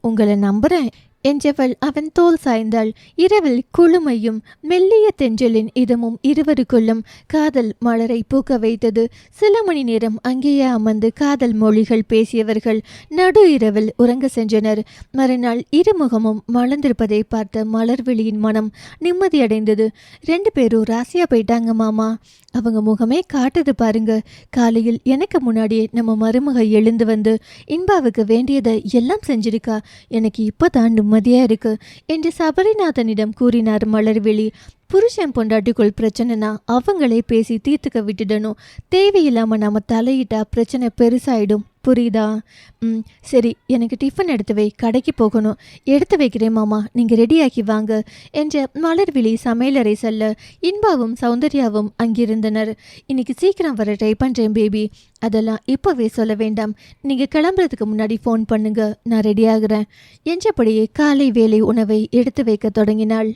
உங்களை நம்புகிறேன் என்றவள் அவன் தோல் சாய்ந்தாள். இரவில் குளுமையும் மெல்லிய தென்றலின் இதமும் இருவருக்குள்ளும் காதல் மலரை பூக்க வைத்தது. சில மணி நேரம் அங்கேயே அமர்ந்து காதல் மொழிகள் பேசியவர்கள் நடு இரவில் உறங்க சென்றனர். மறுநாள் இருமுகமும் மலர்ந்திருப்பதை பார்த்த மலர்விழியின் மனம் நிம்மதியடைந்தது. 2 பேரும் ராசியா போயிட்டாங்க மாமா. அவங்க முகமே காட்டுது பாருங்க. காலையில் எனக்கு முன்னாடியே நம்ம மருமக எழுந்து வந்து இன்பாவுக்கு வேண்டியதை எல்லாம் செஞ்சிருக்கா. எனக்கு இப்போதான் நிம்மதியா இருக்கு என்று சபரிநாதனிடம் கூறினார் மலர்விழி. புருஷன் பொண்டாட்டிக்குள் பிரச்சனைனா அவங்களே பேசி தீர்த்துக்க விட்டுடணும். தேவையில்லாமல் நம்ம தலையிட்டா பிரச்சனை பெருசாயிடும். புரியுதா? சரி, எனக்கு டிஃபன் எடுத்து வை, கடைக்கு போகணும். எடுத்து வைக்கிறேன் மாமா, நீங்கள் ரெடியாக்கி வாங்க என்ற மலர்விழி சமையலறை செல்ல இன்பாவும் சௌந்தர்யாவும் அங்கிருந்தனர். இன்னைக்கு சீக்கிரம் வர ட்ரை பண்ணுறேன் பேபி. அதெல்லாம் இப்போவே சொல்ல வேண்டாம். நீங்கள் கிளம்புறதுக்கு முன்னாடி ஃபோன் பண்ணுங்க, நான் ரெடியாகிறேன் என்றபடியே காலை வேலை உணவை எடுத்து வைக்க தொடங்கினாள்.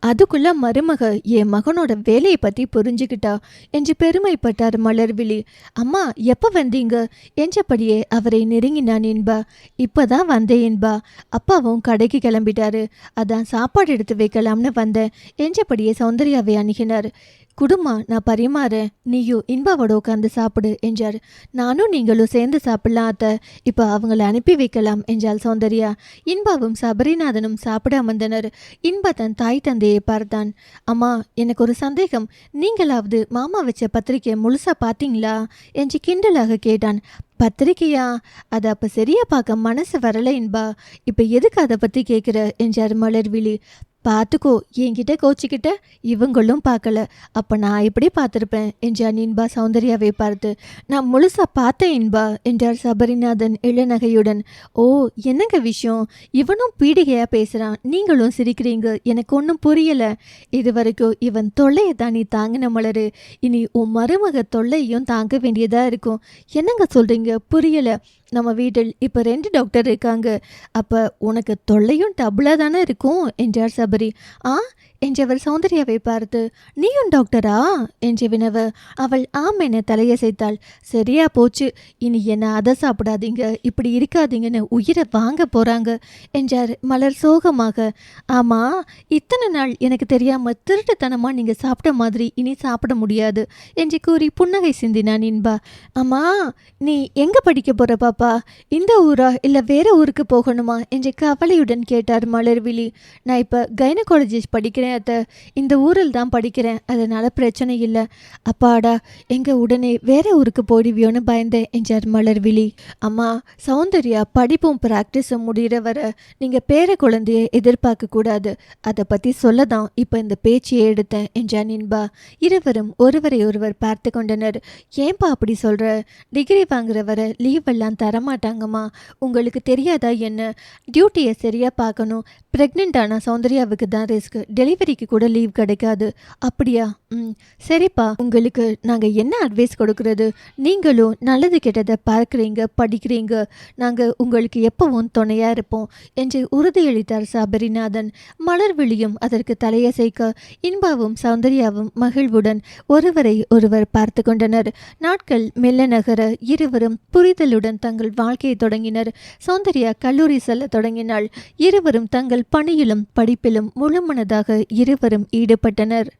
அதுக்குள்ள மருமக என் மகனோட வேலையை பத்தி புரிஞ்சுக்கிட்டா என்று பெருமைப்பட்டார் மலர்விழி. அம்மா எப்ப வந்தீங்க என்றபடியே அவரை நெருங்கினான் இன்பா. இப்பதான் வந்தேன் இன்பா, அப்பாவும் கடைக்கு கிளம்பிட்டாரு, அதான் சாப்பாடு எடுத்து வைக்கலாம்னு வந்தேன் என்றபடியே சௌந்தர்யாவை அணுகினார். குடுமா, நான் பரிமாறேன், நீயும் இன்பாவோட உட்காந்து சாப்பிடு என்றார். நானும் நீங்களும் சேர்ந்து சாப்பிடலாம் அத்தை, இப்போ அவங்கள அனுப்பி வைக்கலாம் என்றாள் சௌந்தர்யா. இன்பாவும் சபரிநாதனும் சாப்பிட அமர்ந்தனர். இன்பா தன் தாய் தந்தையை பார்த்தான். அம்மா, எனக்கு ஒரு சந்தேகம், நீங்களாவது மாமா வச்ச பத்திரிக்கையை முழுசா பார்த்தீங்களா என்று கிண்டலாக கேட்டான். பத்திரிக்கையா? அதை அப்போ சரியா பார்க்க மனசு வரல இன்பா, இப்போ எதுக்கு அதை பற்றி கேட்குற என்றார் மலர்விழி. பார்த்துக்கோ, என்கிட்ட கோச்சிக்கிட்ட இவங்களும் பார்க்கல, அப்போ நான் எப்படி பார்த்துருப்பேன் என்றான் இன்பா சௌந்தர்யாவை பார்த்து. நான் முழுசா பார்த்தேன் இன்பா என்றார் சபரிநாதன் இளநகையுடன். ஓ, என்னங்க விஷயம்? இவனும் பீடிகையாக பேசுகிறான், நீங்களும் சிரிக்கிறீங்க, எனக்கு ஒன்றும் புரியலை. இது வரைக்கும் இவன் தொல்லையை தான் நீ தாங்கின மலரு, இனி உன் மருமக தொல்லையும் தாங்க வேண்டியதாக இருக்கும். என்னங்க சொல்கிறீங்க? புரியலை. நம்ம வீட்டில் இப்போ 2 டாக்டர் இருக்காங்க, அப்போ உனக்கு தொல்லையும் டபுளாக தானே இருக்கும் என்றார் சபரி. என்றவர் சௌந்தர்யாவை பார்த்து, நீயும் டாக்டரா என்று வினவ அவள் ஆம் என தலையசைத்தாள். சரியா போச்சு, இனி என்ன அதை சாப்பிடாதீங்க, இப்படி இருக்காதீங்கன்னு உயிரை வாங்க போறாங்க என்றார் மலர் சோகமாக. ஆமா, இத்தனை நாள் எனக்கு தெரியாம திருட்டுத்தனமா நீங்க சாப்பிட்ட மாதிரி இனி சாப்பிட முடியாது என்று கூறி புன்னகை சிந்தினான் இன்பா. ஆமா, நீ எங்க படிக்க போற பாப்பா? இந்த ஊரா இல்ல வேற ஊருக்கு போகணுமா என்று கவலையுடன் கேட்டார் மலர்விழி. நான் இப்ப கைனகாலஜிஸ்ட் படிக்கிறேன் அத்தை, இந்த ஊரில் தான் படிக்கிறேன், அதனால பிரச்சனை இல்லை. அப்பாடா, எங்க உடனே வேற ஊருக்கு போடுவியோன்னு பயந்தேன் என்றார் மலர்விழி. அம்மா, சௌந்தர்யா படிப்பும் பிராக்டிஸும் முடிகிற வர நீங்க பேர குழந்தைய எதிர்பார்க்க கூடாது, அதை பத்தி சொல்லதான் இப்ப இந்த பேச்சையே எடுத்தேன் என்றான் இன்பா. இருவரும் ஒருவரை ஒருவர் பார்த்து கொண்டனர். ஏன்பா அப்படி சொல்ற? டிகிரி வாங்குற வர லீவ் எல்லாம் தரமாட்டாங்கம்மா, உங்களுக்கு தெரியாதா என்ன? டியூட்டியை சரியா பார்க்கணும், பிரெக்னென்ட் ஆனா சௌந்தர்யாவுக்கு தான் ரிஸ்க், டெலிவரிக்கு கூட லீவ் கிடைக்காது. அப்படியா? சரிப்பா, உங்களுக்கு நாங்கள் என்ன அட்வைஸ் கொடுக்கறது? நீங்களும் நல்லது கெட்டதை பார்க்குறீங்க, படிக்கிறீங்க, நாங்கள் உங்களுக்கு எப்பவும் துணையாக இருப்போம் என்று உறுதியளித்தார் சபரிநாதன். மலர்விழியும் அதற்கு தலையசைக்க இன்பாவும் சௌந்தர்யாவும் மகிழ்வுடன் ஒருவரை ஒருவர் பார்த்து கொண்டனர். நாட்கள் மெல்ல நகர இருவரும் புரிதலுடன் தங்கள் வாழ்க்கையை தொடங்கினர். சௌந்தர்யா கல்லூரி செல்ல தொடங்கினாள். இருவரும் தங்கள் பணியிலும் படிப்பிலும் முழுமனதாக இருவரும் ஈடுபட்டனர்.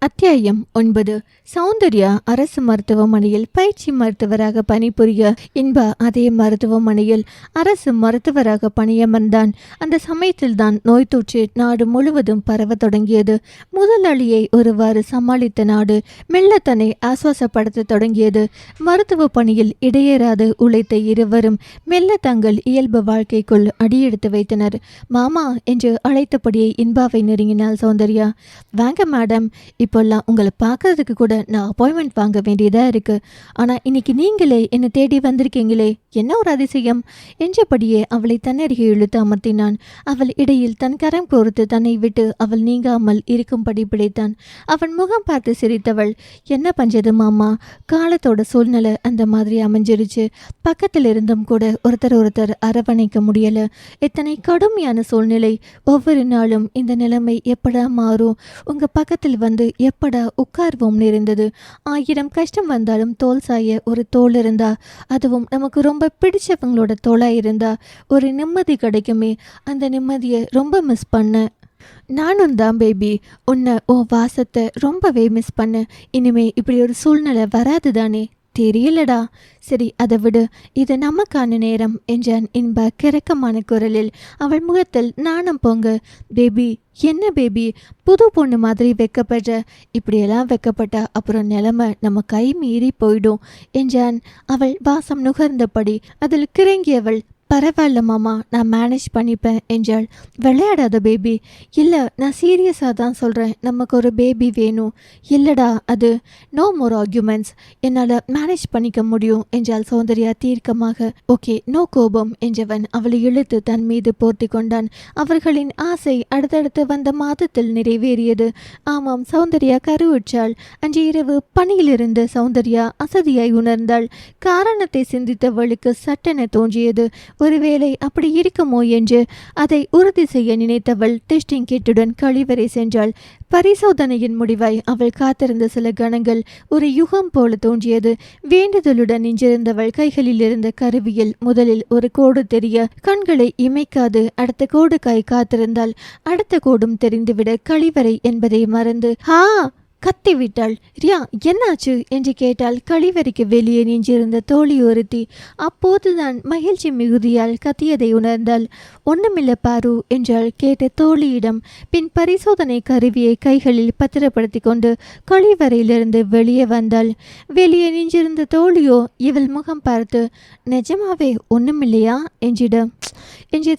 அத்தியாயம் 9. சௌந்தர்யா அரசு மருத்துவமனையில் பயிற்சி மருத்துவராக பணிபுரிய இன்பா அதே மருத்துவமனையில் அரசு மருத்துவராக பணியமர்ந்தான். அந்த சமயத்தில் தான் நோய் தொற்று நாடு முழுவதும் பரவ தொடங்கியது. முதலாளியை ஒருவாறு சமாளித்த நாடு மெல்ல தன்னை ஆசுவாசப்படுத்த தொடங்கியது. மருத்துவ பணியில் இடையேறாது உழைத்த இருவரும் மெல்ல தங்கள் இயல்பு வாழ்க்கைக்குள் அடியெடுத்து வைத்தனர். மாமா என்று அழைத்தபடியே இன்பாவை நெருங்கினாள் சௌந்தர்யா. வாங்க மேடம், இப்போல்லாம் உங்களை பார்க்கறதுக்கு கூட நான் அப்பாயின்மெண்ட் வாங்க வேண்டியதாக இருக்குது, ஆனால் இன்னைக்கு நீங்களே என்னை தேடி வந்திருக்கீங்களே, என்ன ஒரு அதிசயம் என்றபடியே அவளை தன்னருகே இழுத்து அமர்த்தினான். அவள் இடையில் தன் கரம் கோர்த்து தன்னை விட்டு அவள் நீங்காமல் இருக்கும்படி பிடித்தான். அவன் முகம் பார்த்து சிரித்தவள், என்ன பஞ்சது மாமா, காலத்தோட சூழ்நிலை அந்த மாதிரி அமைஞ்சிருச்சு, பக்கத்தில் இருந்தும் கூட ஒருத்தர் அரவணைக்க முடியலை, இத்தனை கடுமையான சூழ்நிலை, ஒவ்வொரு நாளும் இந்த நிலைமை எப்படா மாறும், உங்கள் பக்கத்தில் வந்து எப்படா உட்கார்வோம்னு இருந்தது. 1000 கஷ்டம் வந்தாலும் தோல் சாய ஒரு தோல் இருந்தா, அதுவும் நமக்கு ரொம்ப பிடிச்சவங்களோட தோலா இருந்தா ஒரு நிம்மதி கிடைக்குமே, அந்த நிம்மதியை ரொம்ப மிஸ் பண்ண. நானும் தான் பேபி, உன்னை உன் வாசத்தை ரொம்பவே மிஸ் பண்ண. இனிமே இப்படி ஒரு சூழ்நிலை வராது தானே? தெரியலடா. சரி, அதை விடு, இது நமக்கான நேரம் என்றான் இன்பா கிறக்கமான குரலில். அவள் முகத்தில் நாணம் பொங்க. பேபி, என்ன பேபி, புது பொண்ணு மாதிரி வெக்கப்படுற, இப்படியெல்லாம் வெக்கப்பட்டா அப்புறம் நிலைமை நம்ம கை மீறி போயிடும் என்றான். அவள் வாசம் நுகர்ந்தபடி அதில் கிறங்கியவள், பரவாயில்ல மாமா, நான் மேனேஜ் பண்ணிப்பேன் என்றாள். விளையாடாத பேபி. இல்லை, நான் சீரியஸாக தான் சொல்கிறேன், நமக்கு ஒரு பேபி வேணும். இல்லைடா, அது நோ மோர் ஆர்கியூமெண்ட்ஸ், என்னால் மேனேஜ் பண்ணிக்க முடியும் என்றாள் சௌந்தர்யா தீர்க்கமாக. ஓகே, நோ கோபம் என்றவன் அவளை இழுத்து தன் மீது போர்த்தி கொண்டான். அவர்களின் ஆசை அடுத்தடுத்து வந்த மாதத்தில் நிறைவேறியது. ஆமாம், சௌந்தர்யா கருவுற்றாள். அன்று இரவு பணியிலிருந்து சௌந்தர்யா அசதியாய் உணர்ந்தாள். காரணத்தை சிந்தித்தவளுக்கு சட்டென தோன்றியது, ஒருவேளை அப்படி இருக்குமோ என்று அதை உறுதி செய்ய நினைத்தவள் டெஸ்டிங் கிட்டுடன் கழிவறை சென்றாள். பரிசோதனையின் முடிவாய் அவள் காத்திருந்த சில கணங்கள் ஒரு யுகம் போல தோன்றியது. வேண்டுதலுடன் நின்றிருந்தவள் கைகளில் இருந்த கருவியில் முதலில் ஒரு கோடு தெரிய கண்களை இமைக்காது அடுத்த கோடுக்காய் காத்திருந்தாள். அடுத்த கோடும் தெரிந்துவிட கழிவறை என்பதை மறந்து கத்திவிட்டாள். ரியா, என்னாச்சு என்று கேட்டால் கழிவறைக்கு வெளியே நின்றிருந்த தோழி ஒருத்தி. அப்போதுதான் மகிழ்ச்சி மிகுதியால் கத்தியதை உணர்ந்தாள். ஒண்ணுமில்ல பாரு என்றாள் கேட்ட தோழியிடம். பின் பரிசோதனை கருவியை கைகளில் பத்திரப்படுத்தி கொண்டு கழிவறையிலிருந்து வெளியே வந்தாள். வெளியே நின்றிருந்த தோழியோ இவள் முகம் பார்த்து, நிஜமாவே ஒண்ணுமில்லையா என்று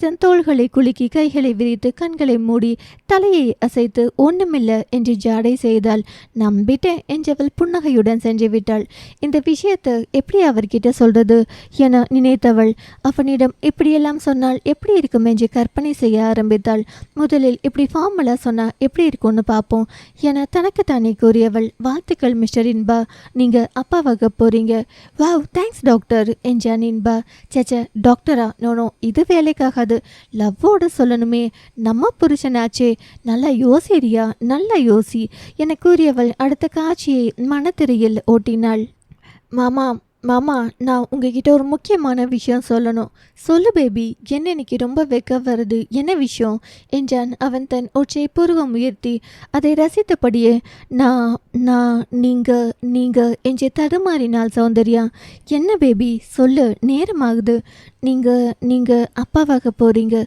தன் தோள்களை குலுக்கி கைகளை விரித்து கண்களை மூடி தலையை அசைத்து ஒண்ணுமில்ல என்று ஜாடை செய்தாள். நம்பிட்டேன் என்றவள் புன்னகையுடன் சென்று விட்டாள். இந்த விஷயத்தை எப்படி அவர்கிட்ட சொல்றது என நினைத்தவள் அவனிடம் இப்படியெல்லாம் சொன்னால் எப்படி இருக்கும் என்று கற்பனை செய்ய ஆரம்பித்தாள். முதலில் இப்படி ஃபார்மலா சொன்னா எப்படி இருக்கும்னு பார்ப்போம் என தனக்குத்தானே கூறியவள். வாழ்த்துக்கள் மிஸ்டர் இன்பா, நீங்க அப்பாவாக போறீங்க. வாவ், தேங்க்ஸ் டாக்டர் என்றான் இன்பா. சேச்ச, டாக்டரா? நோனோ, இது வேலைக்காகாது. லவ்வோடு சொல்லணுமே, நம்ம புருஷனாச்சே. நல்லா யோசிரியா, நல்லா யோசி என கூறியவள் அடுத்த காட்சியை மனத்திரையில் ஓட்டினாள். மாமா மாமா, நான் உங்ககிட்ட ஒரு முக்கியமான விஷயம் சொல்லணும். சொல்லு பேபி. என்ன இன்னைக்கு ரொம்ப வெக்க வருது, என்ன விஷயம் என்றான் அவன் தன் ஒற்றை புருவம் உயர்த்தி அதை ரசித்தபடியே. நான் நான் நீங்க நீங்க என்று தடுமாறினாள் சௌந்தர்யா. என்ன பேபி சொல்லு, நேரமாகுது. நீங்க அப்பாவாக போறீங்க.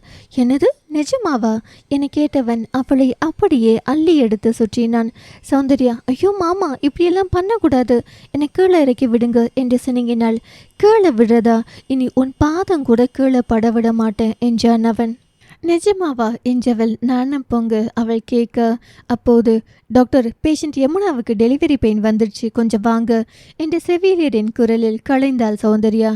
என்னது, நிஜமாவா என கேட்டவன் அவளை அப்படியே அள்ளி எடுத்து சுற்றினான். சௌந்தர்யா, ஐயோ மாமா, இப்படியெல்லாம் பண்ணக்கூடாது, என்னை கீழே இறக்கி விடுங்க என்று சினுங்கினாள். கீழே விடுறதா? இனி உன் பாதம் கூட கீழே படவிட மாட்டேன் என்றான் அவன். நிஜமாவா என்றவள் நாணம் பொங்க அவள் கேட்க. அப்போது, டாக்டர், பேஷண்ட் யமுனாவுக்கு டெலிவரி பெயின் வந்துடுச்சு, கொஞ்சம் வாங்க என்று செவிலியரின் குரலில் களைந்தாள் சௌந்தர்யா.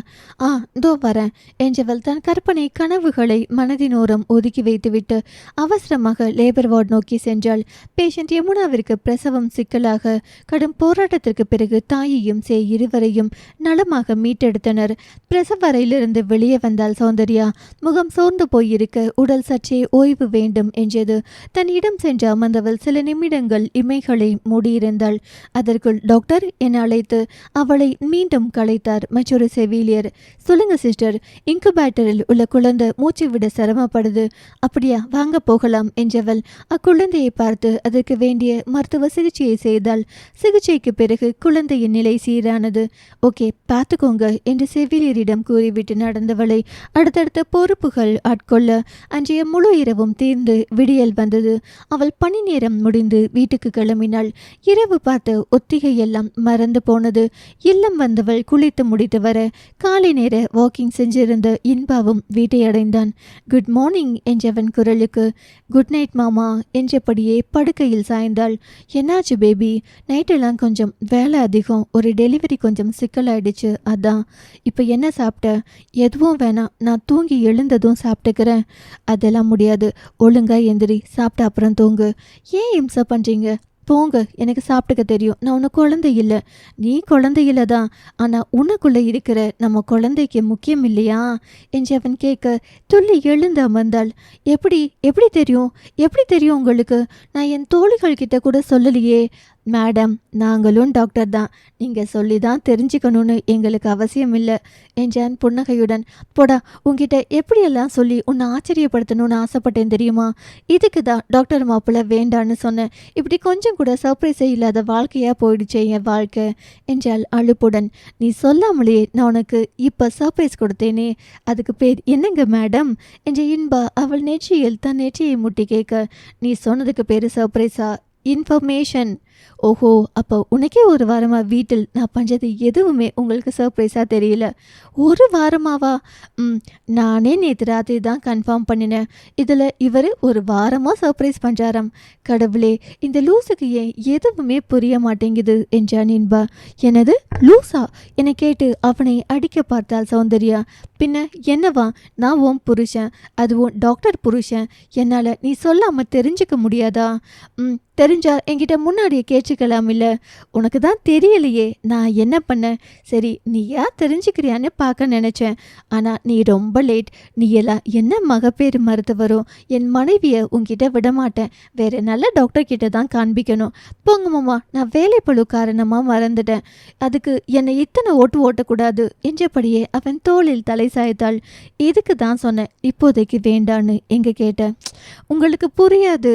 இதோ வரேன் என்றவள் தன் கற்பனை கனவுகளை மனதினோரம் ஒதுக்கி வைத்துவிட்டு அவசரமாக லேபர் வார்டு நோக்கி சென்றாள். பேஷண்ட் யமுனாவிற்கு பிரசவம் சிக்கலாக கடும் போராட்டத்திற்கு பிறகு தாயையும் இருவரையும் நலமாக மீட்டெடுத்தனர். பிரசவ அறையிலிருந்து வெளியே வந்தாள் சௌந்தர்யா. முகம் சோர்ந்து போயிருக்க உடல் சற்றே ஓய்வு வேண்டும் என்றது. தன் இடம் சென்று அமர்ந்தவள் சில நிமிடங்கள் இமைகளை மூடியிருந்தாள். அதற்குள் டாக்டர் என அழைத்து அவளை மீண்டும் கலைத்தார் மற்றொரு செவிலியர். சொல்லுங்க சிஸ்டர், இன்குபேட்டரில் உள்ள குழந்தை மூச்சு விட சிரமப்படுது. அப்படியா, வாங்க போகலாம் என்றவள் அக்குழந்தையை பார்த்து அதற்கு வேண்டிய மருத்துவ சிகிச்சையை செய்தாள். சிகிச்சைக்கு பிறகு குழந்தையின் நிலை சீரானது. ஓகே, பார்த்துக்கோங்க என்று செவிலியரிடம் கூறிவிட்டு நடந்தவளை அடுத்தடுத்த பொறுப்புகள் ஆட்கொள்ள அன்றைய முழு இரவும் தீர்ந்து விடியல் வந்தது. அவள் பணி நேரம் முடிந்து வீட்டுக்கு கிளம்பினாள். இரவு பார்த்து ஒத்திகையெல்லாம் மறந்து போனது. இல்லம் வந்தவள் குளித்து முடித்து வர காலை நேர வாக்கிங் செஞ்சிருந்த இன்பாவும் வீட்டை அடைந்தான். குட் மார்னிங் என்றவன் குரலுக்கு குட் நைட் மாமா என்றபடியே படுக்கையில் சாய்ந்தாள். என்னாச்சு பேபி? நைட்டெல்லாம் கொஞ்சம் வேலை அதிகம், ஒரு டெலிவரி கொஞ்சம் சிக்கலாயிடுச்சு, அதான். இப்போ என்ன சாப்பிட்ட? எதுவும் வேணாம், நான் தூங்கி எழுந்ததும் சாப்பிட்டுக்கிறேன். அதெல்லாம் முடியாது, ஒழுங்கா எந்திரி, சாப்பிட்ட அப்புறம் தூங்கு. ஏன் இம்சை பண்ணுறீங்க? போங்க, எனக்கு சாப்பிட்டுக்க தெரியும். நான் உன்னை குழந்தை இல்லை. நீ குழந்தை இல்லை தான், ஆனால் உனக்குள்ளே இருக்கிற நம்ம குழந்தைக்கு முக்கியம் இல்லையா என்று அவன் கேட்க துள்ளி எழுந்து அமர்ந்தாள். எப்படி தெரியும் உங்களுக்கு? நான் என் தோழிகள் கிட்ட கூட சொல்லலையே. மேடம், நாங்களும் டாக்டர் தான், நீங்கள் சொல்லி தான் தெரிஞ்சுக்கணும்னு எங்களுக்கு அவசியம் இல்லை என்றான் புன்னகையுடன். போடா, உங்ககிட்ட எப்படியெல்லாம் சொல்லி உன்னை ஆச்சரியப்படுத்தணும்னு ஆசைப்பட்டேன் தெரியுமா? இதுக்கு தான் டாக்டர் மாப்பிள்ளை வேண்டான்னு சொன்னேன். இப்படி கொஞ்சம் கூட சர்ப்ரைஸே இல்லாத வாழ்க்கையாக போயிடுச்சே என் வாழ்க்கை என்றாள் அழுப்புடன். நீ சொல்லாமலே நான் உனக்கு இப்போ சர்ப்ரைஸ் கொடுத்தேனே, அதுக்கு பேர் என்னங்க மேடம் என்ற இன்பா அவள் நெற்றியில் தன் நெற்றியை முட்டி கேட்க. நீ சொன்னதுக்கு பேர் சர்ப்ரைஸா? இன்ஃபர்மேஷன். ஓஹோ, அப்போ உனக்கே ஒரு வாரமாக வீட்டில் நான் பண்ணுறது எதுவுமே உங்களுக்கு சர்ப்ரைஸாக தெரியல. ஒரு வாரமாவா? நானே நேற்று ராத்திரி தான் கன்ஃபார்ம் பண்ணினேன். இதில் இவர் ஒரு வாரமாக சர்ப்ரைஸ் பண்ணுறாராம். கடவுளே, இந்த லூஸுக்கு ஏன் எதுவுமே புரிய மாட்டேங்குது என்றான் இன்பா. எனது லூஸா என கேட்டு அவனை அடிக்க பார்த்தாள் சௌந்தர்யா. பின்ன என்னவா? நான் உன் புருஷன், அதுவும் டாக்டர் புருஷன். என்னால் நீ சொல்லாமல் தெரிஞ்சுக்க முடியாதா? தெரிஞ்சா என்கிட்ட முன்னாடியே கேட்டுக்கலாம் இல்லை? உனக்கு தான் தெரியலையே நான் என்ன பண்ணேன். சரி நீயா தெரிஞ்சுக்கிறியான்னு பார்க்க நினச்சேன். ஆனால் நீ ரொம்ப லேட். நீ எல்லாம் என்ன மகப்பேறு மருத்துவரும் என் மனைவியை உன்கிட்ட விடமாட்டேன். வேறு நல்ல டாக்டர் கிட்ட தான் காண்பிக்கணும். போங்க மாமா, நான் வேலைப்பழு காரணமாக மறந்துட்டேன். அதுக்கு என்னை இத்தனை ஓட்டக்கூடாது என்றபடியே அவன் தோளில் தலை சாய்த்தாள். இதுக்கு தான் சொன்னேன் இப்போதைக்கு வேண்டான்னு எங்க கேட்டேன். உங்களுக்கு புரியாது.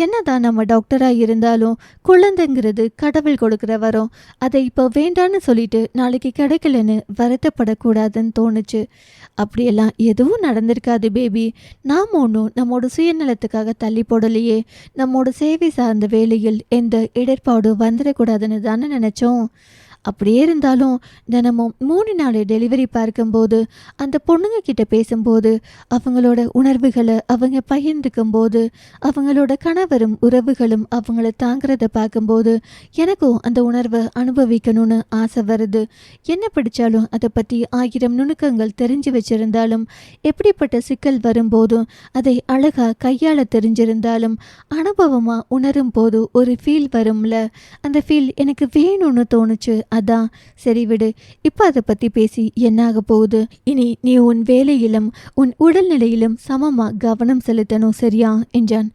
என்னதான் நம்ம டாக்டராக இருந்தாலும் குழந்தைங்கிறது கடவுள் கொடுக்குற வரோம். அதை இப்போ வேண்டான்னு சொல்லிட்டு நாளைக்கு கிடைக்கலன்னு வருத்தப்படக்கூடாதுன்னு தோணுச்சு. அப்படியெல்லாம் எதுவும் நடந்திருக்காது பேபி. நாம் ஒன்றும் நம்மோட சுயநலத்துக்காக தள்ளி போடலையே. நம்மோட சேவை சார்ந்த வேலையில் எந்த இடர்பாடும் வந்துடக்கூடாதுன்னு தானே நினச்சோம். அப்படியே இருந்தாலும் தினமும் 3 நாள் டெலிவரி பார்க்கும்போது அந்த பொண்ணுங்க கிட்ட பேசும்போது அவங்களோட உணர்வுகளை அவங்க பகிர்ந்துக்கும் போது அவங்களோட கணவரும் உறவுகளும் அவங்கள தாங்கிறத பார்க்கும்போது எனக்கும் அந்த உணர்வை அனுபவிக்கணும்னு ஆசை வருது. என்ன படித்தாலும் அதை பற்றி 1000 நுணுக்கங்கள் தெரிஞ்சு வச்சிருந்தாலும் எப்படிப்பட்ட சிக்கல் வரும்போதும் அதை அழகாக கையாள தெரிஞ்சிருந்தாலும் அனுபவமாக உணரும் போது ஒரு ஃபீல் வரும்ல. அந்த ஃபீல் எனக்கு வேணும்னு தோணுச்சு. அதான் சரி விடு, இப்போ அதை பற்றி பேசி என்னாக போகுது. இனி நீ உன் வேலையிலும் உன் உடல்நிலையிலும் சமமாக கவனம் செலுத்தணும், சரியா என்றான்.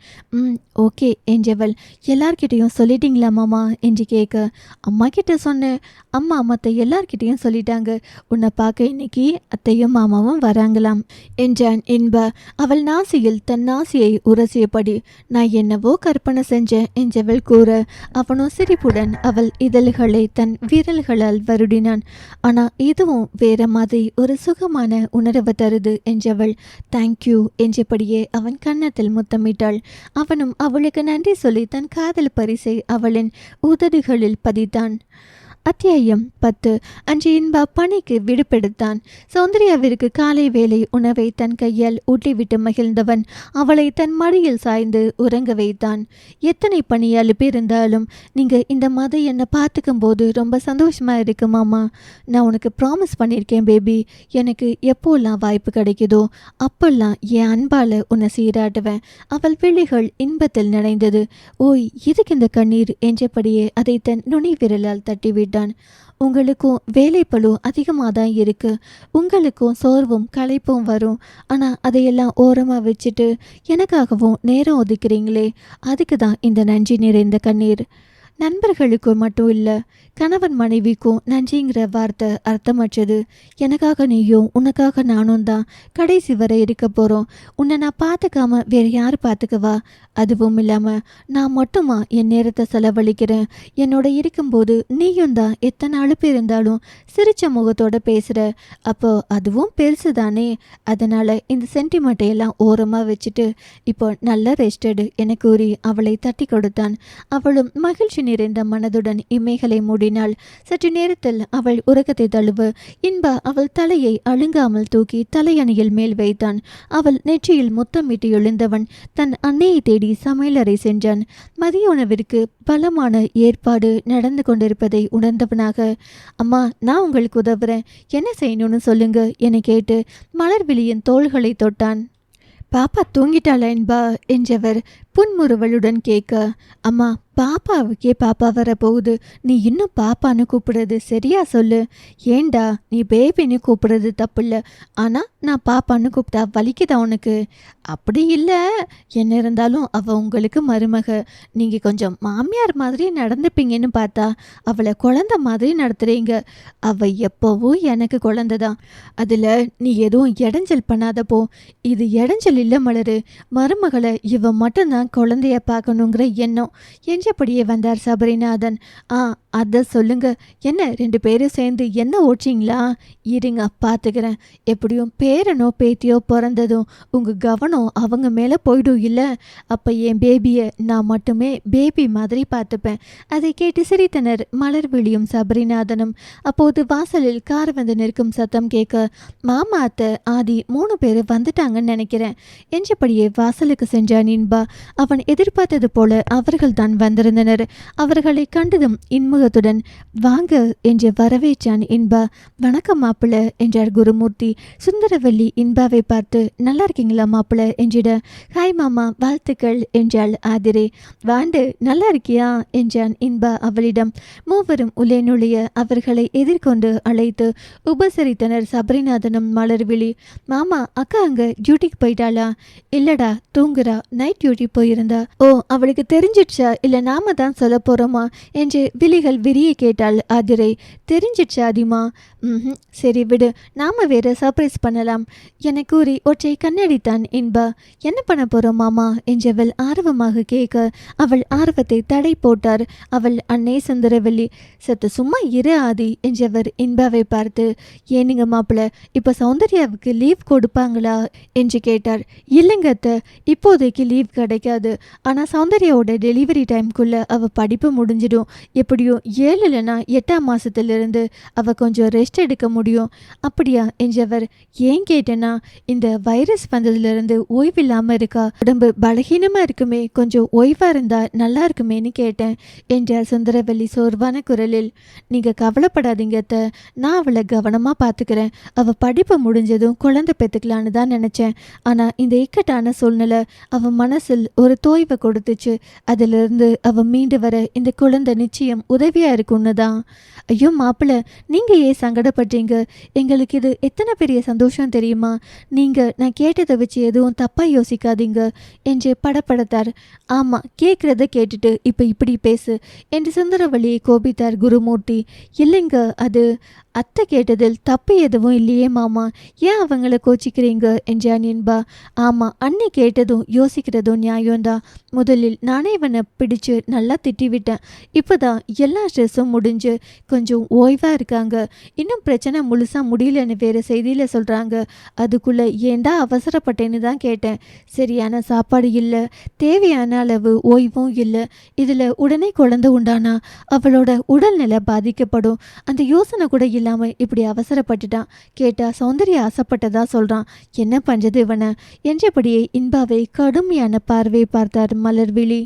ஓகே என்றவள். எல்லார்கிட்டையும் சொல்லிட்டீங்களா மாமா என்று கேட்க, அம்மா கிட்ட சொன்னேன். அம்மா மற்ற எல்லார்கிட்டையும் சொல்லிட்டாங்க. உன்னை பார்க்க இன்னைக்கு அத்தையும் மாமாவும் வராங்களாம் என்றான் இன்பா. அவள் நாசியில் தன் நாசியை உரசியபடி நான் என்னவோ கற்பனை செஞ்சேன் என்றவள் கூற அவனோ சிரிப்புடன் அவள் இதழ்களை தன் விரல்களால் வருடினான். ஆனால் இதுவும் வேற மாதிரி ஒரு சுகமான உணர்வு தருது என்றவள். தேங்க்யூ என்றபடியே அவன் கன்னத்தில் முத்தமிட்டாள். அவனும் அவளுக்கு நன்றி சொல்லி தன் காதல் பரிசை அவளின் உதடுகளில் பதித்தான். அத்தியாயம் 10. அன்று இன்பா பணிக்கு விடுப்பெடுத்தான். சௌந்தர்யாவிற்கு காலை வேலை உணவை தன் கையால் ஊட்டிவிட்டு மகிழ்ந்தவன் அவளை தன் மடியில் சாய்ந்து உறங்க வைத்தான். எத்தனை பணி அலுப்பு இருந்தாலும் நீங்கள் இந்த மாதிரி என்னை பார்த்துக்கும் போது ரொம்ப சந்தோஷமாக இருக்கு மாமா. நான் உனக்கு ப்ராமிஸ் பண்ணியிருக்கேன் பேபி. எனக்கு எப்போல்லாம் வாய்ப்பு கிடைக்குதோ அப்போல்லாம் என் அன்பால் உன்னை சீராட்டுவேன். அவள் விழிகள் இன்பத்தில் நனைந்தது. ஓய் இதுக்கு இந்த கண்ணீர் என்றபடியே அதை தன் நுனி விரலால் தட்டிவிட்டான். உங்களுக்கும் வேலைப்பளு அதிகமாக தான் இருக்கு. உங்களுக்கும் சோர்வும் களைப்பும் வரும். ஆனால் அதையெல்லாம் ஓரமாக வச்சுட்டு எனக்காகவும் நேரம் ஒதுக்குறீங்களே, அதுக்கு தான் இந்த நன்றி நிறைந்த கண்ணீர். நண்பர்களுக்கும் மட்டும் இல்லை, கணவன் மனைவிக்கும் நன்றிங்கிற வார்த்தை அர்த்தமற்றது. எனக்காக நீயும் உனக்காக நானும் தான் கடைசி வரை இருக்க போகிறோம். உன்னை நான் பார்த்துக்காம வேறு யார் பார்த்துக்குவா? அதுவும் இல்லாமல் நான் மட்டுமா என் நேரத்தை செலவழிக்கிறேன். என்னோட இருக்கும்போது நீயும் தான் எத்தனை அழுப்பு இருந்தாலும் சிரிச்ச முகத்தோடு பேசுகிற. அப்போ அதுவும் பெருசு தானே. அதனால் இந்த சென்டிமெண்ட்டை எல்லாம் ஓரமாக வச்சுட்டு இப்போ நல்ல ரெஸ்டடு என கூறி அவளை தட்டி கொடுத்தான். அவளும் மகிழ்ச்சி நிறைந்த மனதுடன் இமைகளை மூடினாள். சற்று நேரத்தில் அவள் உறக்கத்தை தழுவ இன்பா அவள் தலையை அழுங்காமல் தூக்கி தலையணியில் மேல் வைத்தான். அவள் நெற்றியில் முத்தமிட்டு எழுந்தவன் தன் அன்னையை தேடி சமையலறை சென்றான். மதிய உணவிற்கு பலமான ஏற்பாடு நடந்து கொண்டிருப்பதை உணர்ந்தவனாக, அம்மா நான் உங்களுக்கு உதவுறேன், என்ன செய்யணும்னு சொல்லுங்க என கேட்டு மலர்விழியின் தோள்களை தொட்டான். பாப்பா தூங்கிட்டாளா என்பா என்றவர் புன்முறுவலுடன் கேட்க, அம்மா பாப்பாவுக்கே பாப்பா வர போகுது, நீ இன்னும் பாப்பான்னு கூப்பிடுறது சரியா சொல்லு. ஏண்டா நீ பேபின்னு கூப்பிடுறது தப்பு இல்லை, ஆனால் நான் பாப்பான்னு கூப்பிட்டா வலிக்குதா உனக்கு? அப்படி இல்லை, என்ன இருந்தாலும் அவள் உங்களுக்கு மருமக. நீங்கள் கொஞ்சம் மாமியார் மாதிரி நடந்துப்பீங்கன்னு பார்த்தா அவளை குழந்த மாதிரி நடத்துகிறீங்க. அவள் எப்போவும் எனக்கு குழந்தை தான். அதில் நீ எதுவும் இடைஞ்சல் பண்ணாதப்போ. இது இடைஞ்சல் இல்லை மலரு, மருமகளை இவ மட்டும்தான் குழந்தைய பார்க்கணுங்கிற எண்ணம் என்றபடியே வந்தார் சபரிநாதன். அதை சொல்லுங்க, என்ன 2 பேரும் சேர்ந்து என்ன ஓட்டிங்களா? இருங்க பார்த்துக்கிறேன். எப்படியும் பேரனோ பேத்தியோ பிறந்ததும் உங்கள் கவனம் அவங்க மேலே போய்டும் இல்லை? அப்போ என் பேபியை நான் மட்டுமே பேபி மாதிரி பார்த்துப்பேன். அதை கேட்டு சிரித்தனர் மலர்விழியும் சபரிநாதனும். அப்போது வாசலில் கார் வந்து நிற்கும் சத்தம் கேட்க, மாமா அத்தை ஆதி 3 பேர் வந்துட்டாங்கன்னு நினைக்கிறேன் என்றபடியே வாசலுக்கு சென்றான் இன்பா. அவன் எதிர்பார்த்தது போல அவர்கள் தான் வந்தார். வந்திருந்தனர். அவர்களை கண்டதும் இன்முகத்துடன் வாங்க என்று வரவேற்றான் இன்பா. வணக்கம் மாப்பிள்ள என்றார் குருமூர்த்தி. சுந்தரவல்லி இன்பாவை பார்த்து நல்லா இருக்கீங்களா மாப்பிள்ள என்றிட ஹாய் மாமா வாழ்த்துக்கள் என்றாள் ஆதிரை. வாண்டு நல்லா இருக்கியா என்றான் இன்பா அவளிடம். மூவரும் உள்ளே நுழைய அவர்களை எதிர்கொண்டு அழைத்து உபசரித்தனர் சபரிநாதனும் மலர்விழி. மாமா அக்கா அங்க டியூட்டிக்கு போயிட்டாளா? இல்லடா தூங்குறா, நைட் டியூட்டி போயிருந்தா. ஓ அவளுக்கு தெரிஞ்சிடுச்சா இல்ல நாம தான் சொல்ல போறோமா என்று விழிகள் விரிய கேட்டாள் ஆதிரை. தெரிஞ்சிடுச்சா அதிமா? சரி விடு, நாம வேற சர்ப்ரைஸ் பண்ணலாம் என கூறி ஒற்றை கண்ணடித்தான் இன்பா. என்ன பண்ண போறோம் மாமா என்றவள் ஆர்வமாக கேட்க அவள் ஆர்வத்தை தடை போட்டார் அவள் அன்னை சுந்தரவல்லி. சத்து சும்மா இரு ஆதி என்றவர் இன்பாவை பார்த்து ஏனுங்க மாப்பிள்ள இப்ப சௌந்தர்யாவுக்கு லீவ் கொடுப்பாங்களா என்று கேட்டார். இல்லைங்க அத்தை, இப்போதைக்கு லீவ் கிடைக்காது. ஆனால் சௌந்தர்யாவோட டெலிவரி டைம்குள்ள அவள் படிப்பு முடிஞ்சிடும். எப்படியும் 7 இல்லைன்னா 8ஆம் மாதத்துலேருந்து அவள் கொஞ்சம் ரெஸ்ட் எடுக்க முடியும். அப்படியா என்றவர். ஏன் கேட்டேன்னா இந்த வைரஸ் வந்ததுலேருந்து ஓய்வு இல்லாமல் இருக்கா, உடம்பு பலகீனமாக இருக்குமே, கொஞ்சம் ஓய்வாக இருந்தால் நல்லா இருக்குமேன்னு கேட்டேன் என்றார் சுந்தரவல்லி சோர்வான குரலில். நீங்கள் கவலைப்படாதீங்க அத்தை, நான் அவளை கவனமாக பார்த்துக்கிறேன். அவள் படிப்பு முடிஞ்சதும் குழந்தை பெற்றுக்கலான்னு தான் நினச்சேன். ஆனால் இந்த இக்கட்டான சூழ்நிலை அவன் மனசில் ஒரு தோய்வை கொடுத்துச்சு. அதிலிருந்து அவன் மீண்டு வர இந்த குழந்தை நிச்சயம் உதவியா இருக்கும்னு தான். ஐயோ மாப்பிள்ள நீங்க ஏன் சங்கடப்பட்டீங்க? எங்களுக்கு இது எத்தனை பெரிய சந்தோஷம் தெரியுமா? நீங்க நான் கேட்டதை வச்சு எதுவும் தப்பா யோசிக்காதீங்க என்று படப்படத்தார். ஆமா கேட்கறத கேட்டுட்டு இப்ப இப்படி பேசு என்று சுந்தரவல்லியை கோபித்தார் குருமூர்த்தி. இல்லைங்க அது அத்தை கேட்டதில் தப்பு எதுவும் இல்லையே மாமா, ஏன் அவங்கள கோச்சிக்கிறீங்க என்றான் இன்பா. ஆமாம் அண்ணி கேட்டதும் யோசிக்கிறதும் நியாயம்தான். முதலில் நானே இவனை பிடிச்சு நல்லா திட்டிவிட்டேன். இப்போதான் எல்லா ஸ்ட்ரெஸ்ஸும் முடிஞ்சு கொஞ்சம் ஓய்வாக இருக்காங்க. இன்னும் பிரச்சனை முழுசாக முடியலன்னு வேறு செய்தியில் சொல்கிறாங்க. அதுக்குள்ளே ஏண்டா அவசரப்பட்டேன்னு தான் கேட்டேன். சரியான சாப்பாடு இல்லை, தேவையான அளவு ஓய்வும் இல்லை. இதில் உடனே குழந்தை உண்டானா அவளோட உடல்நிலை பாதிக்கப்படும். அந்த யோசனை கூட இல்லாமல் இப்படி அவசரப்பட்டுட்டான். கேட்டா சௌந்தர்யா ஆசைப்பட்டதா சொல்றான். என்ன பண்றது இவனை என்றபடியே இன்பாவை கடுமையான பார்வை பார்த்தார் மலர்விழி.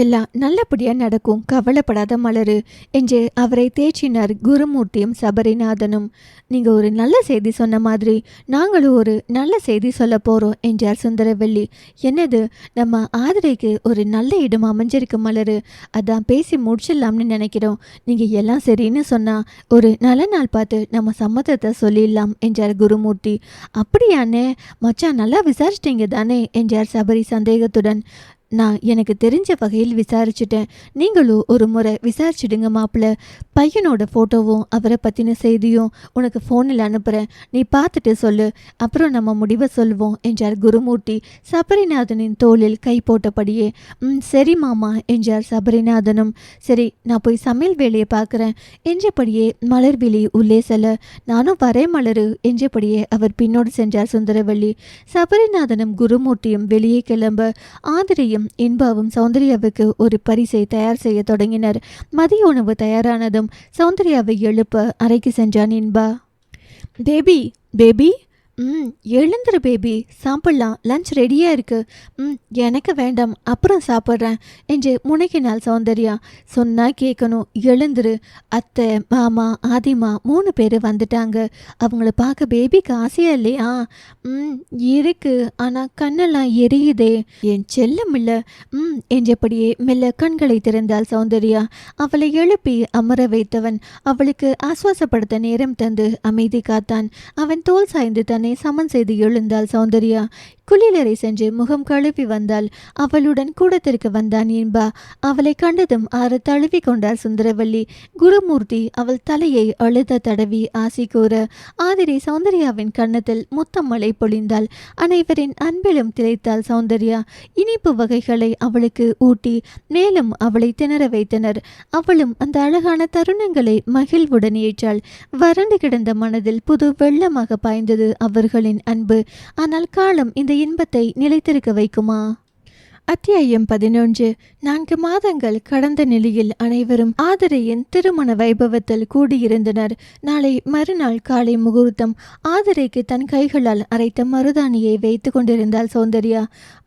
எல்லாம் நல்லபடியாக நடக்கும், கவலைப்படாத மலரு என்று அவரை தேற்றினார் குருமூர்த்தியும் சபரிநாதனும். நீங்கள் ஒரு நல்ல செய்தி சொன்ன மாதிரி நாங்களும் ஒரு நல்ல செய்தி சொல்ல போகிறோம் என்றார் சுந்தரவல்லி. என்னது? நம்ம ஆதிரைக்கு ஒரு நல்ல இடம் அமைஞ்சிருக்கு மலரு, அதான் பேசி முடிச்சிடலாம்னு நினைக்கிறோம். நீங்கள் எல்லாம் சரின்னு சொன்னால் ஒரு நல்ல நாள் பார்த்து நம்ம சம்மதத்தை சொல்லிடலாம் என்றார் குருமூர்த்தி. அப்படியானே மச்சான் நல்லா விசாரிச்சிட்டீங்க தானே என்றார் சபரி சந்தேகத்துடன். நான் எனக்கு தெரிஞ்ச வகையில் விசாரிச்சுட்டேன், நீங்களும் ஒரு முறை விசாரிச்சுடுங்க மாப்பிள்ள. பையனோட ஃபோட்டோவும் அவரை பற்றின செய்தியும் உனக்கு ஃபோனில் அனுப்புகிறேன், நீ பார்த்துட்டு சொல்லு, அப்புறம் நம்ம முடிவை சொல்வோம் என்றார் குருமூர்த்தி சபரிநாதனின் தோளில் கை போட்டபடியே. சரி மாமா என்றார் சபரிநாதனும். சரி நான் போய் சமையல் வேலையை பார்க்குறேன் என்றபடியே மலர்விழி உள்ளே செல்ல நானும் வரேன் மலரு என்றபடியே அவர் பின்னோடு சென்றார் சுந்தரவல்லி. சபரிநாதனும் குருமூர்த்தியும் வெளியே கிளம்ப ஆதிரையும் இன்பாவும் சௌந்தர்யாவுக்கு ஒரு பரிசை தயார் செய்ய தொடங்கினர். மதிய உணவு தயாரானதும் சௌந்தர்யாவை எழுப்ப அறைக்கு சென்றான் இன்பா. பேபி பேபி எழுந்துரு பேபி, சாப்பிட்லாம், லஞ்ச் ரெடியாக இருக்கு. எனக்கு வேண்டாம், அப்புறம் சாப்பிட்றேன் என்று முனைக்கினாள் சௌந்தர்யா. சொன்னால் கேட்கணும், எழுந்துரு. அத்தை மாமா ஆதிமா 3 பேர் வந்துட்டாங்க. அவங்கள பார்க்க பேபிக்கு ஆசையா இல்லையா? இருக்கு, ஆனால் கண்ணெல்லாம் எரியுதே. என் செல்லம் இல்லை என்றபடியே மெல்ல கண்களை திறந்தாள் சௌந்தர்யா. அவளை எழுப்பி அமர வைத்தவன் அவளுக்கு ஆசுவாசப்படுத்த நேரம் தந்து அமைதி காத்தான். அவன் தோல் சாய்ந்து தன்னை சமன் செய்து எழுந்தாள் சௌந்தர்யா. குளியலறை சென்று முகம் கழுவி வந்தாள். அவளுடன் கூடத்திற்கு வந்தான் இன்பா. அவளை கண்டதும் ஆறு தழுவி கொண்டார் சுந்தரவல்லி. குருமூர்த்தி அவள் தலையை அழுத தடவி ஆசி கூற ஆதிரை சௌந்தர்யாவின் கன்னத்தில் முத்தம் மழை பொழிந்தாள். அனைவரின் அன்பிலும் திளைத்தாள் சௌந்தர்யா. இனிப்பு வகைகளை அவளுக்கு ஊட்டி மேலும் அவளை திணற வைத்தனர். அவளும் அந்த அழகான தருணங்களை மகிழ்வுடன் ஏற்றாள். வறண்டு கிடந்த மனதில் புது வெள்ளமாக பாய்ந்தது அவர்களின் அன்பு. ஆனால் காலம் இந்த இன்பத்தை நிலைத்திருக்க வைக்குமா? அத்தியாயம் 11. 4 மாதங்கள் கடந்த நிலையில் அனைவரும் ஆதிரையின் திருமண வைபவத்தில் கூடியிருந்தனர். நாளை மறுநாள் காலை முகூர்த்தம். ஆதிரைக்கு தன் கைகளால் அரைத்த மருதாணியை வைத்து கொண்டிருந்தாள் சௌந்தர்யா.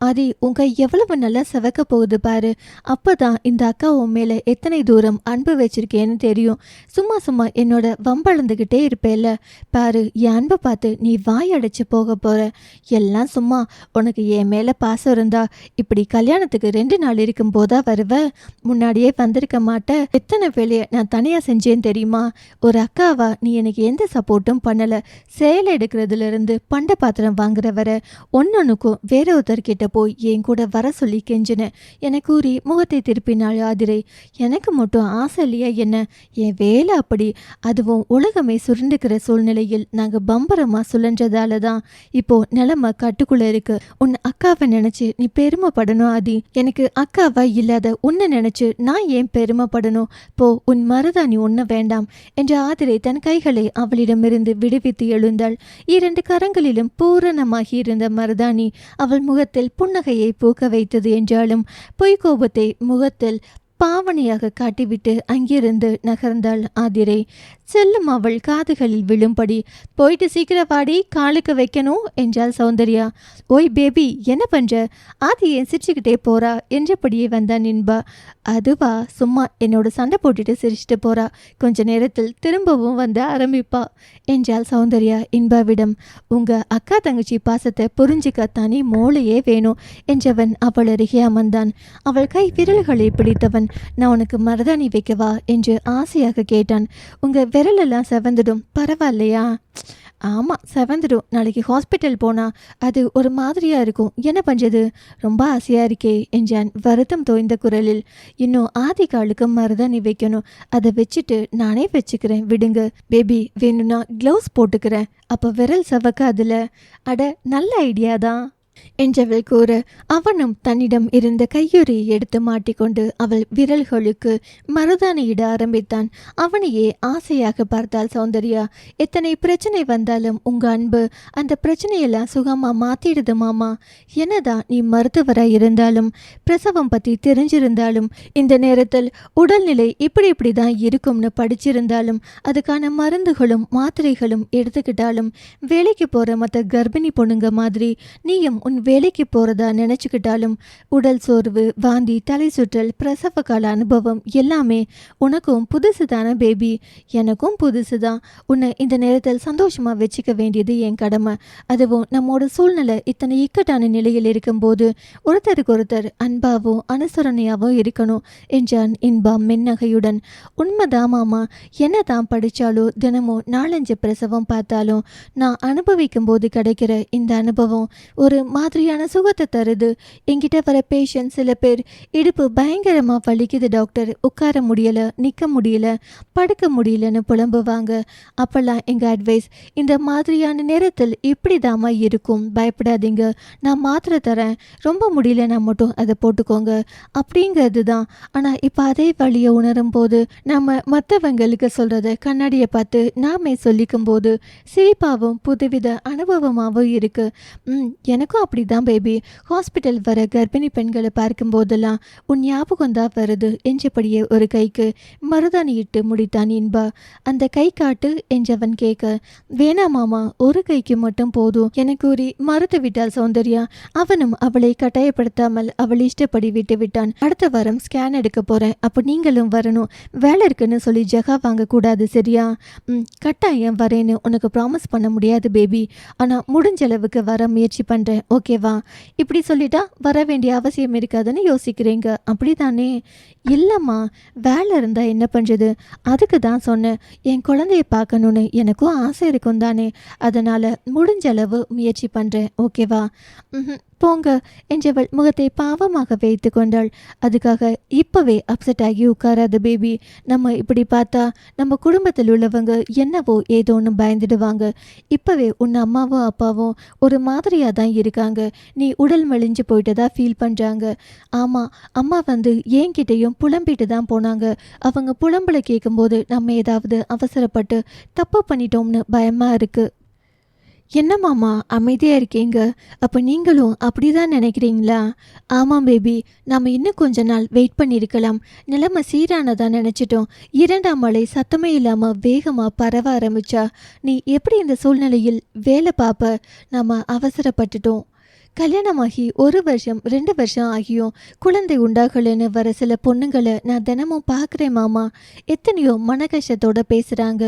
ஆதி, உன் கை எவ்வளவு நல்லா செவக்க போகுது பாரு. அப்பதான் இந்த அக்கா உன் மேல எத்தனை தூரம் அன்பு வச்சிருக்கேன்னு தெரியும். சும்மா சும்மா என்னோட வம்பளந்துகிட்டே இருப்பேல்ல. பாரு, என் அன்பை பார்த்து நீ வாய் அடைச்சு போக போற. எல்லாம் சும்மா. உனக்கு என் மேல பாசம் இருந்தா இப்படி கல்யாணத்துக்கு 2 நாள் இருக்கும் போதா வருவ? முன்னாடியே வந்திருக்க மாட்ட. எத்தனை வேலையை நான் தனியா செஞ்சேன்னு தெரியுமா? ஒரு அக்காவா நீ எனக்கு எந்த சப்போர்ட்டும் பண்ணல. சேலை எடுக்கிறதுல இருந்து பண்ட பாத்திரம் வாங்குற வர ஒன்னொன்னுக்கும் வேற ஒருத்தர்கிட்ட போய் என் கூட வர சொல்லி கெஞ்சின என கூறி முகத்தை திருப்பினாள் ஆதிரை. எனக்கு மட்டும் ஆசை இல்லையா என்ன? என் வேலை அப்படி. அதுவும் உலகமே சுருண்டுக்கிற சூழ்நிலையில் நாங்க பம்பரமா சுழன்றதால தான் இப்போ நிலைமை கட்டுக்குள்ள இருக்கு. உன் அக்காவை நினைச்சு நீ பெருமைப்படணும் ஆதி. எனக்கு அக்காவா இல்லாத உன்னை நினைச்சு நான் ஏன் பெருமைப்படணும்? போ, உன் மருதாணி ஒண்ணு வேண்டாம் என்ற ஆதிரை தன் கைகளை அவளிடமிருந்து விடுவித்து எழுந்தாள். 2 கரங்களிலும் பூரணமாகி இருந்த மருதாணி அவள் முகத்தில் புன்னகையை பூக்க வைத்தது என்றாலும் பொய்கோபத்தை முகத்தில் பாவனையாக காட்டிவிட்டு அங்கிருந்து நகர்ந்தாள் ஆதிரை. செல்லும் அவள் காதுகளில் விழும்படி, போயிட்டு சீக்கிரம் வாடி, காலுக்கு வைக்கணும் என்றாள் சௌந்தர்யா. ஓய் பேபி, என்ன பண்ற? ஆதி ஏன் சிரிச்சுக்கிட்டே போறா என்றபடியே வந்தான் இன்பா. அதுவா, சும்மா என்னோட சண்டை போட்டுட்டு சிரிச்சுட்டு போறா. கொஞ்ச நேரத்தில் திரும்பவும் வந்து ஆரம்பிப்பா என்றாள் சௌந்தர்யா இன்பாவிடம். உங்க அக்கா தங்கச்சி பாசத்தை புரிஞ்சிக்க தனி மூளையே வேணும் என்றவன் அவள் அருகே அமர்ந்தான். அவள் கை விரல்களை பிடித்தவன், நான் உனக்கு மருதாணி வைக்கவா என்று ஆசையாக கேட்டான். உங்க விரலெல்லாம் செவந்துடும், பரவாயில்லையா? ஆமாம், செவந்துடும். நாளைக்கு ஹாஸ்பிட்டல் போனா அது ஒரு மாதிரியா இருக்கும். என்ன பண்றது? ரொம்ப ஆசையா இருக்கே என்றான் வருத்தம் தோய்ந்த குரலில். இன்னும் ஆதி காலுக்கு மருதாணி வைக்கணும். அதை வச்சுட்டு நானே வச்சுக்கிறேன், விடுங்க. பேபி, வேணும்னா க்ளவுஸ் போட்டுக்கிறேன், அப்போ விரல் செவக்காதுல. அட, நல்ல ஐடியா தான் என்றவள் கூற அவனும் தன்னிடம் இருந்த கையுறையை எடுத்து மாட்டிக்கொண்டு அவள் விரல்களுக்கு மருதாணியிட ஆரம்பித்தான். அவனையே ஆசையாக பார்த்தாள் சௌந்தர்யா. எத்தனை பிரச்சனை வந்தாலும் உங்க அன்பு அந்த பிரச்சனையெல்லாம் சுகமா மாத்திடுது மாமா. என்னதான் நீ மருத்துவராய் இருந்தாலும் பிரசவம் பத்தி தெரிஞ்சிருந்தாலும் இந்த நேரத்தில் உடல்நிலை இப்படிதான் இருக்கும்னு படிச்சிருந்தாலும் அதுக்கான மருந்துகளும் மாத்திரைகளும் எடுத்துக்கிட்டாலும் வேலைக்கு போற மற்ற கர்ப்பிணி பொண்ணுங்க மாதிரி நீயும் உன் வேலைக்கு போறதா நினைச்சுக்கிட்டாலும் உடல் சோர்வு, வாந்தி, தலை சுற்றல், பிரசவ கால அனுபவம் எல்லாமே உனக்கும் புதுசு தானே பேபி. எனக்கும் புதுசு தான். உன்னை இந்த நேரத்தில் சந்தோஷமா வச்சுக்க வேண்டியது என் கடமை. அதுவும் நம்மோட சூழ்நிலை இத்தனை இக்கட்டான நிலையில் இருக்கும்போது ஒருத்தருக்கு ஒருத்தர் அன்பாவும் அனுசரணையாவும் இருக்கணும் என்றான் இன்பா மென்னகையுடன். உண்மைதான் மாமா. என்ன தான் படிச்சாலும் தினமும் 4-5 பிரசவம் பார்த்தாலும் நான் அனுபவிக்கும் போது கிடைக்கிற இந்த அனுபவம் ஒரு மாதிரியான சுகத்தை தருது. என்கிட்ட வர பேஷண்ட் சில பேர் இடுப்பு பயங்கரமா வலிக்குது டாக்டர், உட்கார முடியல, நிற்க முடியல, படுக்க முடியலன்னு புலம்புவாங்க. அப்பெல்லாம் எங்க அட்வைஸ், இந்த மாதிரியான நேரத்தில் இப்படிதாமா இருக்கும், பயப்படாதீங்க, நான் மாத்திரை தரேன், ரொம்ப முடியலன்னா மட்டும் அதை போட்டுக்கோங்க அப்படிங்கிறது தான். ஆனால் இப்போ அதே வழியை உணரும் போது நம்ம மற்றவங்களுக்கு சொல்றத கண்ணாடியை பார்த்து நாமே சொல்லிக்கும் போது சிரிப்பாகவும் புதுவித அனுபவமாகவும் இருக்கு. எனக்கும் அப்படிதான் பேபி. ஹாஸ்பிட்டல் வர கர்ப்பிணி பெண்களை பார்க்கும் போதெல்லாம் உன் ஞாபகம் தான் வருது என்றபடியே ஒரு கைக்கு மருதாணி இட்டு முடித்தான் இன்பா. அந்த கை காட்டு என்றவன் கேட்க, வேணாம் மாமா, ஒரு கைக்கு மட்டும் போதும் என கூறி மறுத்து விட்டாள் சௌந்தர்யா. அவனும் அவளை கட்டாயப்படுத்தாமல் அவள் இஷ்டப்படி விட்டு விட்டான். அடுத்த வாரம் ஸ்கேன் எடுக்க போறேன், அப்போ நீங்களும் வரணும். வேலை இருக்குன்னு சொல்லி ஜகா வாங்க கூடாது, சரியா? கட்டாயம் வரேன்னு உனக்கு ப்ராமிஸ் பண்ண முடியாது பேபி, ஆனா முடிஞ்ச அளவுக்கு வர முயற்சி பண்றேன், ஓகேவா? இப்படி சொல்லிட்டா வர வேண்டிய அவசியம் இருக்காதுன்னு யோசிக்கிறீங்க, அப்படிதானே? இல்லைம்மா, வேலை இருந்தா என்ன பண்றது? அதுக்கு தான் சொன்னேன், என் குழந்தைய பார்க்கணுன்னு எனக்கும் ஆசை இருக்கும் தானே, அதனால முடிஞ்ச அளவு முயற்சி பண்றேன், ஓகேவா? போங்க என்றவள் முகத்தை பாவமாக வைத்து கொண்டாள். அதுக்காக இப்பவே அப்செட் ஆகி உட்காராத பேபி. நம்ம இப்படி பார்த்தா நம்ம குடும்பத்தில் உள்ளவங்க என்னவோ ஏதோன்னு பயந்துடுவாங்க. இப்பவே உன் அம்மாவும் அப்பாவும் ஒரு மாதிரியா தான் இருக்காங்க. நீ உடல் மெலிஞ்சு போயிட்டதா ஃபீல் பண்றாங்க. ஆமா, அம்மா என்கிட்டையும் புலம்பிட்டு தான் போனாங்க. அவங்க புலம்பலை கேட்கும்போது நம்ம ஏதாவது அவசரப்பட்டு தப்பு பண்ணிட்டோம்னு பயமா இருக்கு. என்ன மாமா அமைதியாக இருக்கீங்க? அப்போ நீங்களும் அப்படிதான் நினைக்கிறீங்களா? ஆமாம் பேபி, நாம் இன்னும் கொஞ்ச நாள் வெயிட் பண்ணியிருக்கலாம். நிலைமை சீரானதா நினச்சிட்டோம். இரண்டாம் அலை சத்தமே இல்லாமல் வேகமாக பரவ ஆரம்பிச்சா நீ எப்படி இந்த சூழ்நிலையில் வேலை பார்ப்ப? நாம் அவசரப்பட்டுட்டோம். கல்யாணமாகி 1 வருஷம் 2 வருஷம் ஆகியும் குழந்தை உண்டாகலைன்னு வர சில பொண்ணுங்களை நான் தினமும் பார்க்குறேன் மாமா. எத்தனையோ மன கஷ்டத்தோட பேசுகிறாங்க.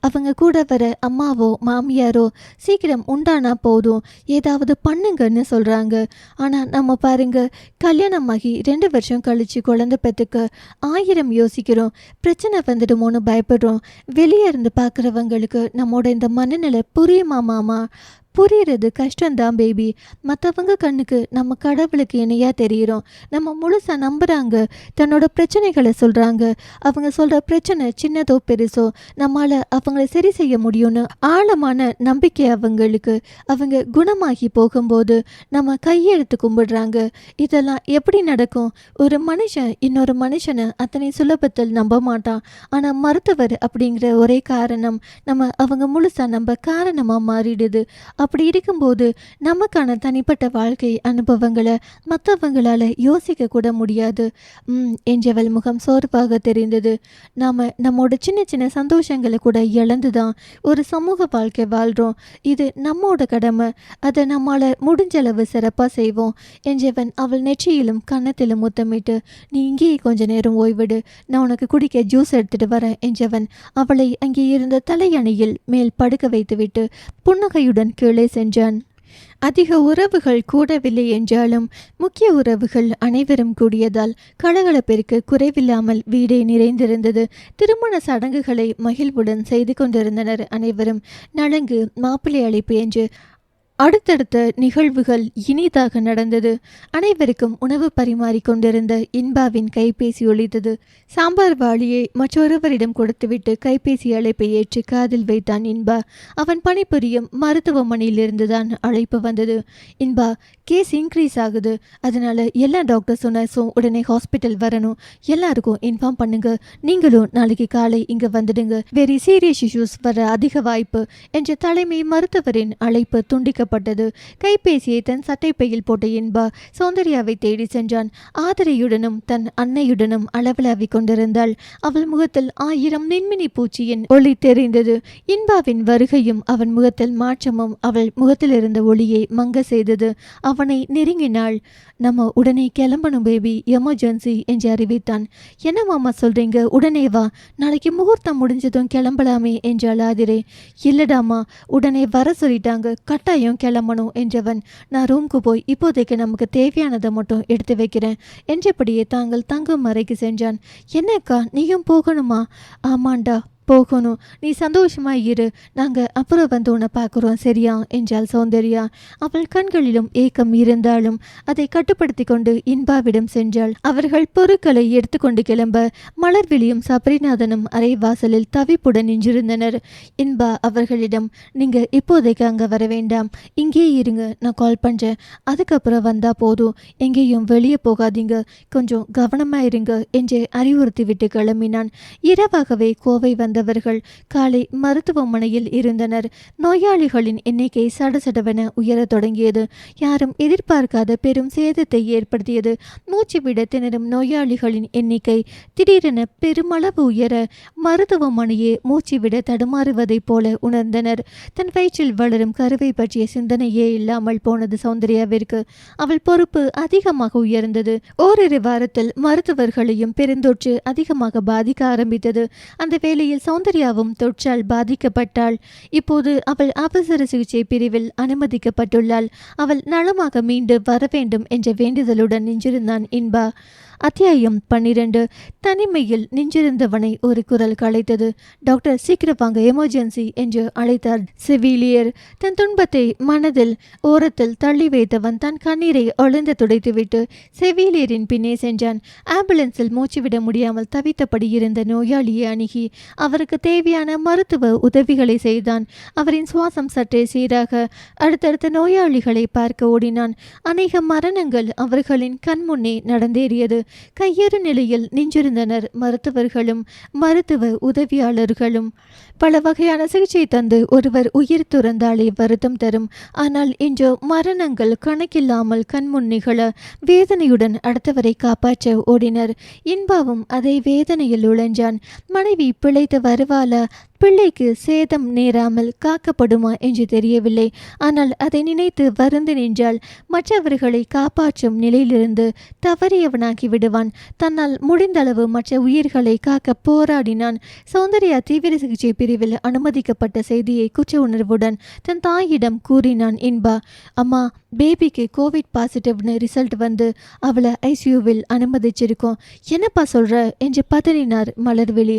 அவங்க கூட வர அம்மாவோ மாமியாரோ சீக்கிரம் உண்டானா போதும், ஏதாவது பண்ணுங்கன்னு சொல்கிறாங்க. ஆனால் நம்ம பாருங்க, கல்யாணமாகி 2 வருஷம் கழித்து குழந்தை பெற்றுக்க 1000 யோசிக்கிறோம். பிரச்சனை வந்துடுமோன்னு பயப்படுறோம். வெளியே இருந்து பார்க்குறவங்களுக்கு நம்மோட இந்த மனநிலை புரியுமா மாமா? புரியுறது கஷ்டம்தான் பேபி. மற்றவங்க கண்ணுக்கு நம்ம கடவுளுக்கு இணையாக தெரிகிறோம். நம்ம முழுசாக நம்புகிறாங்க. தன்னோட பிரச்சனைகளை சொல்கிறாங்க. அவங்க சொல்கிற பிரச்சனை சின்னதோ பெருசோ நம்மளால் அவங்கள சரி செய்ய முடியும்னு ஆழமான நம்பிக்கை அவங்களுக்கு. அவங்க குணமாகி போகும்போது நம்ம கையெழுத்து கும்பிடுறாங்க. இதெல்லாம் எப்படி நடக்கும்? ஒரு மனுஷன் இன்னொரு மனுஷனை அத்தனை சுலபத்தில் நம்ப மாட்டான். ஆனால் மருத்துவர் அப்படிங்கிற ஒரே காரணம் நம்ம அவங்க முழுசாக நம்ப காரணமாக மாறிடுது. அப்படி இருக்கும்போது நமக்கான தனிப்பட்ட வாழ்க்கை அனுபவங்களை மற்றவங்களால யோசிக்க கூட முடியாது. என்றவள் முகம் சோர்வாக தெரிந்தது. நம்மோட சின்ன சின்ன சந்தோஷங்களை கூட இழந்துதான் ஒரு சமூக வாழ்க்கை வாழ்கிறோம். இது நம்மோட கடமை. அதை நம்மால் முடிஞ்சளவு சிறப்பாக செய்வோம் என்றவன் அவள் நெற்றியிலும் கன்னத்திலும் முத்தமிட்டு, நீ இங்கேயே கொஞ்ச நேரம் ஓய்விடு, நான் உனக்கு குடிக்க ஜூஸ் எடுத்துட்டு வரேன் என்றவன் அவளை அங்கே இருந்த தலையணையில் மேல் படுக்க வைத்துவிட்டு புன்னகையுடன் கீழே சென்றான். அதிக உறவுகள் கூடவில்லை என்றாலும் முக்கிய உறவுகள் அனைவரும் கூடியதால் கலகலப்பிற்கு குறைவில்லாமல் வீடே நிறைந்திருந்தது. திருமண சடங்குகளை மகிழ்வுடன் செய்து கொண்டிருந்தனர் அனைவரும். நலங்கு, மாப்பிள்ளை அழைப்பு என்று அடுத்தடுத்த நிகழ்வுகள் இனிதாக நடந்தது. அனைவருக்கும் உணவு பரிமாறி கொண்டிருந்த இன்பாவின் கைபேசி ஒலித்தது. சாம்பார் வாளியை மற்றொருவரிடம் கொடுத்துவிட்டு கைபேசி அழைப்பை ஏற்று காதில் வைத்தான் இன்பா. அவன் பணிபுரியும் மருத்துவமனையிலிருந்துதான் அழைப்பு வந்தது. இன்பா, கேஸ் இன்க்ரீஸ் ஆகுது, அதனால எல்லா டாக்டர்ஸும் நர்ஸும் உடனே ஹாஸ்பிட்டல் வரணும். எல்லாருக்கும் இன்ஃபார்ம் பண்ணுங்க. நீங்களும் நாளைக்கு காலை இங்க வந்துடுங்க. வெரி சீரியஸ் இஷ்யூஸ் வர அதிக வாய்ப்பு என்ற தலைமை மருத்துவரின் அழைப்பு துண்டிக்கப்பட்டது. கைபேசியை தன் சட்டைப்பையில் போட்ட இன்பா சௌந்தர்யாவை தேடி சென்றான். ஆதரையுடனும் தன் அன்னையுடனும் அளவலாவிக் கொண்டிருந்தாள். அவள் முகத்தில் 1000 மின்மினி பூச்சியின் ஒளி தெரிந்தது. இன்பாவின் வருகையும் அவன் முகத்தில் மாற்றமும் அவள் முகத்தில் இருந்த ஒளியை மங்க செய்தது. அவனை நெருங்கினாள். நம்ம உடனே கிளம்பணும் பேபி, எமர்ஜென்சி என்று அறிவித்தான். என்ன மாமா சொல்றீங்க? உடனே வா, நாளைக்கு முகூர்த்தம் முடிஞ்சதும் கிளம்பலாமே என்றாள் ஆதிரே. இல்லடாமா, உடனே வர சொல்லிட்டாங்க, கட்டாயம் கிளம்பணும் என்றவன், நான் ரூம்க்கு போய் இப்போதைக்கு நமக்கு தேவையானதை மட்டும் எடுத்து வைக்கிறேன் என்றபடியே தாங்கள் தங்கும் அறைக்கு சென்றான். என்னக்கா, நீயும் போகணுமா? ஆமாண்டா, போகணும். நீ சந்தோஷமா இரு, நாங்கள் அப்புறம் வந்து உன்னை பார்க்குறோம், சரியா என்றாள் சௌந்தர்யா. அவள் கண்களிலும் ஏக்கம் இருந்தாலும் அதை கட்டுப்படுத்தி கொண்டு இன்பாவிடம் சென்றாள். அவர்கள் பொருட்களை எடுத்துக்கொண்டு கிளம்ப மலர்விழியும் சபரிநாதனும் அரை வாசலில் தவிப்புடன் நின்றிருந்தனர். இன்பா அவர்களிடம், நீங்க இப்போதைக்கு அங்கே வர வேண்டாம், இங்கே இருங்க, நான் கால் பண்ணுறேன், அதுக்கப்புறம் வந்தா போதும், எங்கேயும் வெளியே போகாதீங்க, கொஞ்சம் கவனமா இருங்க என்று அறிவுறுத்தி விட்டு கிளம்பினான். இரவாகவே கோவை வந்தவர்கள் காலை மருத்துவமனையில் இருந்தனர். நோயாளிகளின் எண்ணிக்கை சடசடவென உயரத் தொடங்கியது. யாரும் எதிர்பார்க்காத பெரும் சேதத்தை ஏற்படுத்தியது. மூச்சு விட திணறும் நோயாளிகளின் எண்ணிக்கை திடீரென பெருமளவு உயர மருத்துவமனையே மூச்சு விட தடுமாறுவதைப் போல உணர்ந்தனர். தன் வயிற்றில் வளரும் கருவை பற்றிய சிந்தனையே இல்லாமல் போனது சௌந்தர்யாவிற்கு. அவள் பொறுப்பு அதிகமாக உயர்ந்தது. ஓரிரு வாரத்தில் மருத்துவர்களையும் பெருந்தொற்று அதிகமாக பாதிக்க ஆரம்பித்தது. அந்த வேளையில் சௌந்தர்யாவும் தொற்றால் பாதிக்கப்பட்டாள். இப்போது அவள் அவசர சிகிச்சை பிரிவில் அனுமதிக்கப்பட்டுள்ளாள். அவள் நலமாக மீண்டு வர வேண்டும் என்ற வேண்டுதலுடன் நின்றிருந்தான் இன்பா. அத்தியாயம் 12. தனிமையில் நின்றிருந்தவனை ஒரு குரல் கலைத்தது. டாக்டர், சீக்கிரம் வாங்க, எமர்ஜென்சி என்று அழைத்தார் செவிலியர். தன் துன்பத்தை மனதில் ஓரத்தில் தள்ளி வைத்தவன் தன் கண்ணீரை ஒளிந்து துடைத்துவிட்டு செவிலியரின் பின்னே சென்றான். ஆம்புலன்ஸில் மூச்சுவிட முடியாமல் தவித்தபடி இருந்த நோயாளியை அணுகி அவருக்கு தேவையான மருத்துவ உதவிகளை செய்தான். அவரின் சுவாசம் சற்றே சீராக அடுத்தடுத்த நோயாளிகளை பார்க்க ஓடினான். அநேக மரணங்கள் அவர்களின் கண்முன்னே நடந்தேறியது. கையேறு நிலையில் நின்றிருந்தனர் மருத்துவர்களும் மருத்துவ உதவியாளர்களும். பல வகையான சிகிச்சை தந்து ஒருவர் உயிர் துறந்தாலே வருத்தம் தரும். ஆனால் இன்று மரணங்கள் கணக்கில்லாமல் கண்முன் நிகழ வேதனையுடன் அடுத்தவரை காப்பாற்ற ஓடினர். இன்பாவும் அதே வேதனையில் உழைஞ்சான். மனைவி பிழைத்து வருவாளா, பிள்ளைக்கு சேதம் நேராமல் காக்கப்படுமா என்று தெரியவில்லை. ஆனால் அதை நினைத்து வருந்து நின்றால் மற்றவர்களை காப்பாற்றும் நிலையிலிருந்து தவறியவனாகி விடுவான். தன்னால் முடிந்தளவு மற்ற உயிர்களை காக்க போராடினான். சௌந்தர்யா தீவிர சிகிச்சை பிரிவில் அனுமதிக்கப்பட்ட செய்தியை குற்ற உணர்வுடன் தன் தாயிடம் கூறினான் இன்பா. அம்மா, பேபிக்கு கோவிட் பாசிட்டிவ்னு ரிசல்ட் வந்து அவளை ஐசியூவில் அனுமதிச்சிருக்கோம். என்னப்பா சொல்ற என்று பதறினார் மலர்விழி.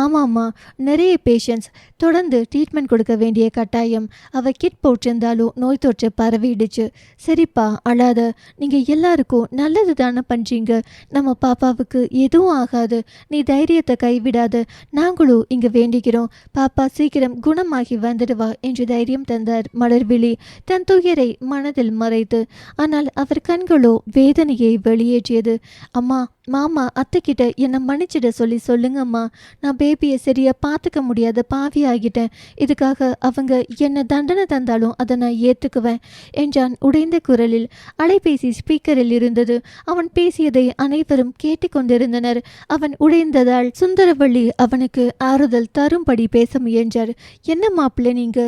ஆமாம்மா, நிறைய பேஷண்ட்ஸ் தொடர்ந்து ட்ரீட்மெண்ட் கொடுக்க வேண்டிய கட்டாயம். அவ கிட் போட்டிருந்தாலும் நோய் தொற்று பரவிடுச்சு. சரிப்பா, அழாத. நீங்கள் எல்லாருக்கும் நல்லது தானே பண்ணுறீங்க. நம்ம பாப்பாவுக்கு எதுவும் ஆகாது. நீ தைரியத்தை கைவிடாத. நாங்களும் இங்கே வேண்டிக்கிறோம். பாப்பா சீக்கிரம் குணமாகி வந்துடுவா என்று தைரியம் தந்தார் மலர்விழி தன் துயரை மனதில் மறைத்து. ஆனால் அவர் கண்களோ வேதனையை வெளியேற்றியது. அம்மா, மாமா அத்தைக்கிட்ட என்னை மன்னிச்சிட சொல்லுங்கம்மா. நான் பேபியை சரியா பார்த்துக்க முடியாத பாவி ஆகிட்டேன். இதுக்காக அவங்க என்ன தண்டனை தந்தாலும் அதை நான் ஏற்றுக்குவேன் என்றான் உடைந்த குரலில். அலைபேசி ஸ்பீக்கரில் இருந்தது. அவன் பேசியதை அனைவரும் கேட்டுக்கொண்டிருந்தனர். அவன் உடைந்ததால் சுந்தரவள்ளி அவனுக்கு ஆறுதல் தரும்படி பேச முயன்றார். என்ன மாப்பிள்ளை, நீங்க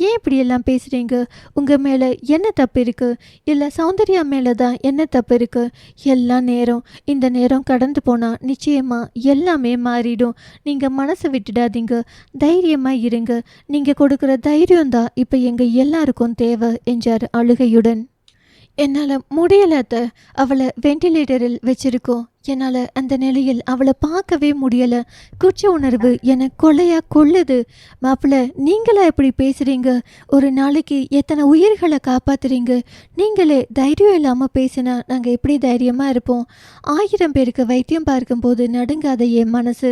ஏன் இப்படியெல்லாம் பேசுறீங்க? உங்க மேல என்ன தப்பு இருக்கு? இல்லை சௌந்தர்யா மேலதான் என்ன தப்பு இருக்கு? எல்லாம் நேரம். இந்த நேரம் கடந்து போனா நிச்சயமா எல்லாமே மாறிடும். நீங்க மனசை விட்டுடாதீங்க. தைரியமா இருங்க. நீங்க கொடுக்கிற தைரியம் தான் இப்ப எங்க எல்லாருக்கும் தேவை என்றார் அழுகையுடன். என்னால் முடியலாத. அவளை வெண்டிலேட்டரில் வச்சிருக்கோம். என்னால் அந்த நிலையில் அவளை பார்க்கவே முடியலை. குற்ற உணர்வு என கொலையா கொள்ளுது. மாப்பிள்ளை, நீங்களா எப்படி பேசுகிறீங்க? ஒரு நாளைக்கு எத்தனை உயிர்களை காப்பாற்றுறீங்க? நீங்களே தைரியம் இல்லாமல் பேசினா நாங்கள் எப்படி தைரியமாக இருப்போம்? 1000 பேருக்கு வைத்தியம் பார்க்கும்போது நடுங்காத என் மனசு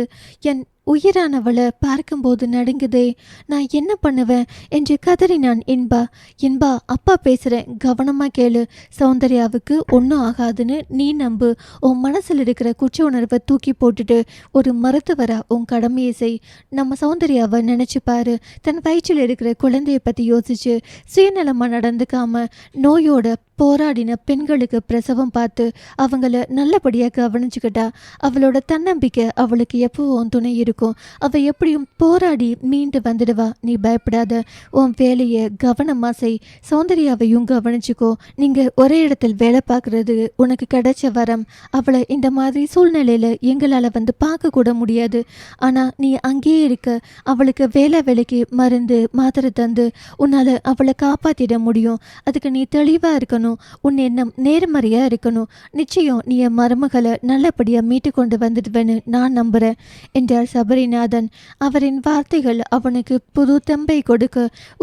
என் உயிரானவளை பார்க்கும்போது நடுங்குதே. நான் என்ன பண்ணுவேன் என்று கதறினான் இன்பா. இன்பா, அப்பா பேசுகிறேன், கவனமாக கேளு. சௌந்தர்யாவுக்கு ஒன்றும் ஆகாதுன்னு நீ நம்பு. உன் மனசில் இருக்கிற குற்ற உணர்வை தூக்கி போட்டுட்டு ஒரு மருத்துவரா உன் கடமையை செய். நம்ம சௌந்தர்யாவை நினச்சி பாரு. தன் வயிற்றில் இருக்கிற குழந்தையை பற்றி யோசிச்சு சுயநலமாக நடந்துக்காம நோயோட போராடின பெண்களுக்கு பிரசவம் பார்த்து அவங்கள நல்லபடியாக கவனிச்சுக்கிட்டா அவளோட தன்னம்பிக்கை அவளுக்கு எப்பவும் துணை இருக்கும். அவள் எப்படியும் போராடி மீண்டு வந்துடுவா. நீ பயப்படாத. உன் வேலையை கவனமாக செய். சௌந்தர்யாவையும் கவனிச்சுக்கோ. நீங்கள் ஒரே இடத்தில் வேலை பார்க்குறது உனக்கு கிடைச்ச வரம். அவளை இந்த மாதிரி சூழ்நிலையில் எங்களால் வந்து பார்க்க கூட முடியாது. ஆனால் நீ அங்கேயே இருக்க. அவளுக்கு வேலைக்கு மருந்து மாத்திரை தந்து உன்னால் அவளை காப்பாற்றிட முடியும். அதுக்கு நீ தெளிவாக இருக்கணும். உன் எண்ணம் நேர்மறையா இருக்கணும். நிச்சயம் நீ என் மருமகளை நல்லபடியா மீட்டு கொண்டு வந்துடுவேன்னு நான் நம்புறேன் என்றார் சபரிநாதன். அவரின் வார்த்தைகள் அவனுக்கு புது தெம்பை கொடுக்க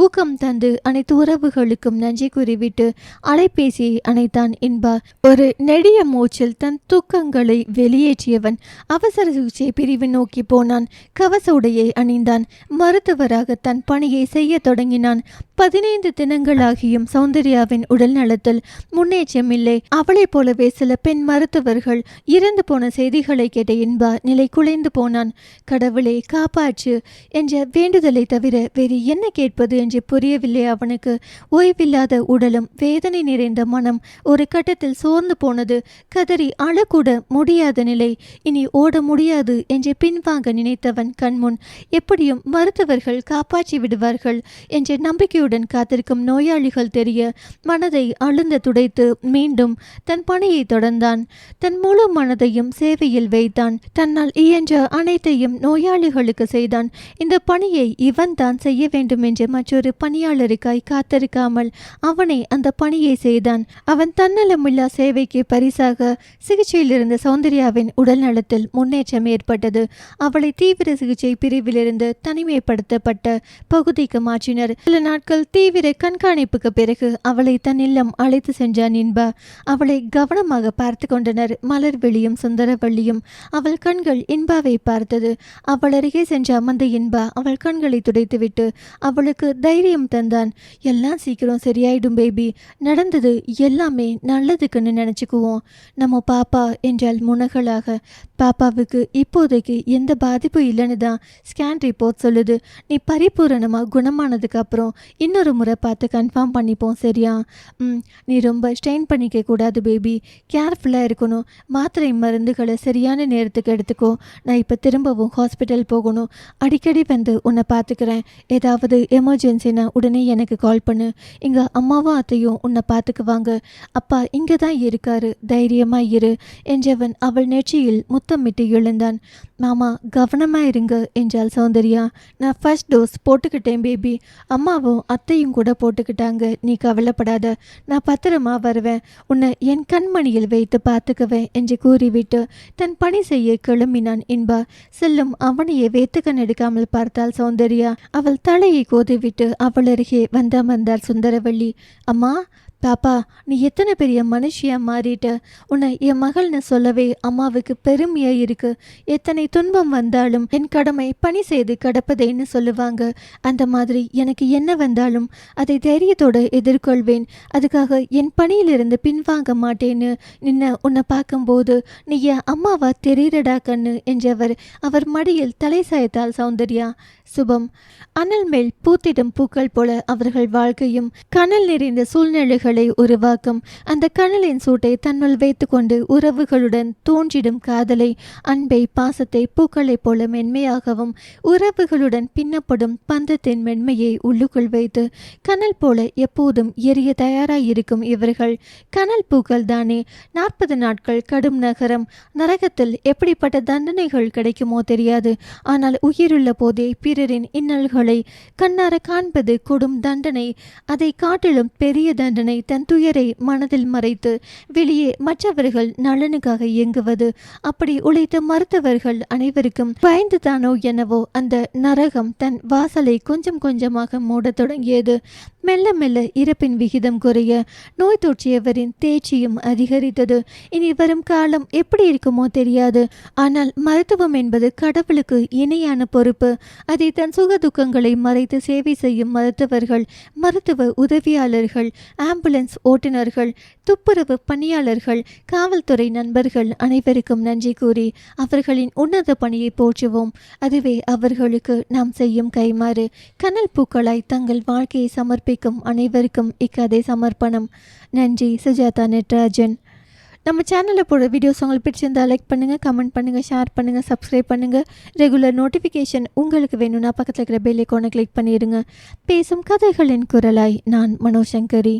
ஊக்கம் தந்து அனைத்து உறவுகளுக்கும் நன்றி கூறிவிட்டு அலைபேசியை அணைத்தான் இன்பா. ஒரு நெடிய மூச்சில் தன் தூக்கங்களை வெளியேற்றியவன் அவசர சிகிச்சை பிரிவு நோக்கி போனான். கவச உடையை அணிந்தான். மருத்துவராக தன் பணியை செய்ய தொடங்கினான். 15 தினங்களாகியும் சௌந்தர்யாவின் உடல் நலத்தில் முன்னேற்றம் இல்லை. அவளைப் போலவே சில பெண் மருத்துவர்கள் இறந்து போன செய்திகளை கேட்ட இன்பா நிலை குலைந்து போனான். கடவுளை காப்பாற்று என்ற வேண்டுதலை தவிர வேறு என்ன கேட்பது என்று புரியவில்லை அவனுக்கு. ஓய்வில்லாத உடலும் வேதனை நிறைந்த மனம் ஒரு கட்டத்தில் சோர்ந்து போனது. கதறி அழக்கூட முடியாத நிலை. இனி ஓட முடியாது என்று பின்வாங்க நினைத்தவன் கண்முன் எப்படியும் மருத்துவர்கள் காப்பாற்றி விடுவார்கள் என்ற நம்பிக்கையுடன் காத்திருக்கும் நோயாளிகள் தெரிய மனதை அழுந்த துடைத்து மீண்டும் தன் பணியை தொடர்ந்தான். தன் முழு மனதையும் சேவையில் வைத்தான். தன்னால் இயன்ற அனைத்தையும் நோயாளிகளுக்கு செய்தான். இந்த பணியை இவன் தான் செய்ய வேண்டும் என்று மற்றொரு பணியாளருக்காய் காத்திருக்காமல் அவனை அந்த பணியை செய்தான். அவன் தன்னலமில்லா சேவைக்கு பரிசாக சிகிச்சையில் இருந்த சௌந்தர்யாவின் உடல் நலத்தில் முன்னேற்றம் ஏற்பட்டது. அவளை தீவிர சிகிச்சை பிரிவிலிருந்து தனிமைப்படுத்தப்பட்ட பகுதிக்கு மாற்றினர். சில நாட்கள் தீவிர கண்காணிப்புக்கு பிறகு அவளை தன் இல்லம் அழைத்து சென்றான் இன்பா. அவளை கவனமாக பார்த்து கொண்டனர் மலர்விழியும் சுந்தரவள்ளியும். அவள் கண்கள் இன்பாவை பார்த்தது. அவள் அருகே சென்று அமர்ந்த இன்பா அவள் கண்களை துடைத்துவிட்டு அவளுக்கு தைரியம் தந்தான். எல்லாம் சீக்கிரம் சரியாயிடும் பேபி, நடந்தது எல்லாமே நல்லதுக்குன்னு நினச்சிக்குவோம். நம்ம பாப்பா என்றால் முனகலாக. பாப்பாவுக்கு இப்போதைக்கு எந்த பாதிப்பும் இல்லைன்னு தான் ஸ்கேன் ரிப்போர்ட் சொல்லுது. நீ பரிபூரணமாக குணமானதுக்கு அப்புறம் இன்னொரு முறை பார்த்து கன்ஃபார்ம் பண்ணிப்போம், சரியா? நீ ரொம்ப ஸ்ட்ரெயின் பண்ணிக்க கூடாது பேபி, கேர்ஃபுல்லாக இருக்கணும். மாத்திரை மருந்துகளை சரியான நேரத்துக்கு எடுத்துக்கோ. நான் இப்போ திரும்பவும் ஹாஸ்பிட்டல் போகணும். அடிக்கடி வந்து உன்னை பார்த்துக்கிறேன். ஏதாவது எமர்ஜென்சினா உடனே எனக்கு கால் பண்ணு. இங்கே அம்மாவும் அத்தையும் உன்னை பார்த்துக்குவாங்க. அப்பா இங்கே தான் இருக்காரு, தைரியமாக இரு என்றவன் அவள் நெற்றியில் முத்தமிட்டு எழுந்தான். மாமா கவனமாக இருங்க என்றாள் சௌந்தர்யா. நான் ஃபர்ஸ்ட் டோஸ் போட்டுக்கிட்டேன் பேபி, அம்மாவும் அத்தையும் கூட போட்டுக்கிட்டாங்க. நீ கவலைப்படாத, நான் பத்திரமா வருவேன். உன்னை என் கண்மணியில் வைத்து பார்த்துக்குவேன் என்று கூறிவிட்டு தன் பணி செய்ய கிளம்பினான் இன்பா. செல்லும் அவனையே வேத்துக்கண் எடுக்காமல் பார்த்தாள் சௌந்தர்யா. அவள் தலையை கோதிவிட்டு அவள் அருகே வந்தார் சுந்தரவள்ளி. அம்மா, பாப்பா, நீ எத்தனை பெரிய மனுஷியா மாறிட்ட. உன்னை என் மகள்னு சொல்லவே அம்மாவுக்கு பெருமையா இருக்கு. எத்தனை துன்பம் வந்தாலும் என் கடமை பணி செய்து கடப்பதேன்னு சொல்லுவாங்க. அந்த மாதிரி எனக்கு என்ன வந்தாலும் அதை தைரியத்தோடு எதிர்கொள்வேன். அதுக்காக என் பணியிலிருந்து பின்வாங்க மாட்டேன்னு உன்னை பார்க்கும்போது நீ என் அம்மாவா தெரியுறடா கண்ணு என்றவர் அவர் மடியில் தலை சாய்த்தாள் சௌந்தர்யா. சுபம். அனல் மேல் பூத்திடும் பூக்கள் போல அவர்கள் வாழ்க்கையும் கனல் நிறைந்த சூழ்நிலைகளை உருவாக்கும். அந்த கனலின் சூட்டை தன்னுள் வைத்து கொண்டு உறவுகளுடன் தோன்றிடும் காதலை, அன்பை, பாசத்தை பூக்களைப் போல மென்மையாகவும் உறவுகளுடன் பின்னப்படும் பந்தத்தின் மென்மையை உள்ளுக்குள் வைத்து கனல் போல எப்போதும் எரிய தயாராயிருக்கும் இவர்கள் கனல் பூக்கள் தானே. 40 நாட்கள் கடும் நகரம் நரகத்தில் எப்படிப்பட்ட தண்டனைகள் கிடைக்குமோ தெரியாது. ஆனால் உயிருள்ள போதே பிறரின் இன்னல்களை கண்ணார காண்பது கொடும் தண்டனை. அதை காட்டிலும் பெரிய தண்டனை தன் துயரை மனதில் மறைத்து வெளியே மற்றவர்கள் நலனுக்காக இயங்குவது. அப்படி உழைத்த மருத்துவர்கள் அனைவருக்கும் பயந்து தானோ என்னவோ அந்த நரகம் தன் வாசலை கொஞ்சம் கொஞ்சமாக மூடத் தொடங்கியது. மெல்ல மெல்ல இறப்பின் விகிதம் குறைய நோய் தொற்றியவரின் தேர்ச்சியும் அதிகரித்தது. இனி வரும் காலம் எப்படி இருக்குமோ தெரியாது. ஆனால் மருத்துவம் என்பது கடவுளுக்கு இணையான பொறுப்பு. அதை தன் சுக துக்கங்களை மறைத்து சேவை செய்யும் மருத்துவர்கள், மருத்துவ உதவியாளர்கள், ஆம்புலன்ஸ் ஓட்டுநர்கள், துப்புரவு பணியாளர்கள், காவல்துறை நண்பர்கள் அனைவருக்கும் நன்றி கூறி அவர்களின் உன்னத பணியை போற்றுவோம். அதுவே அவர்களுக்கு நாம் செய்யும் கைமாறு. கனல் பூக்களாய் தங்கள் வாழ்க்கையை சமர்ப்பிக்கும் அனைவருக்கும் இக்கதை சமர்ப்பணம். நன்றி. சுஜாதா நட்ராஜன். நம்ம சேனலில் போடுற வீடியோஸ் உங்களுக்கு பிடிச்சிருந்தால் லைக் பண்ணுங்கள், கமெண்ட் பண்ணுங்கள், ஷேர் பண்ணுங்கள், சப்ஸ்கிரைப் பண்ணுங்கள். ரெகுலர் நோட்டிஃபிகேஷன் உங்களுக்கு வேணும்னா பக்கத்தில் இருக்கிற பெல் ஐகானை கிளிக் பண்ணிடுங்க. பேசும் கதைகளின் குரலாய் நான் மனோசங்கரி.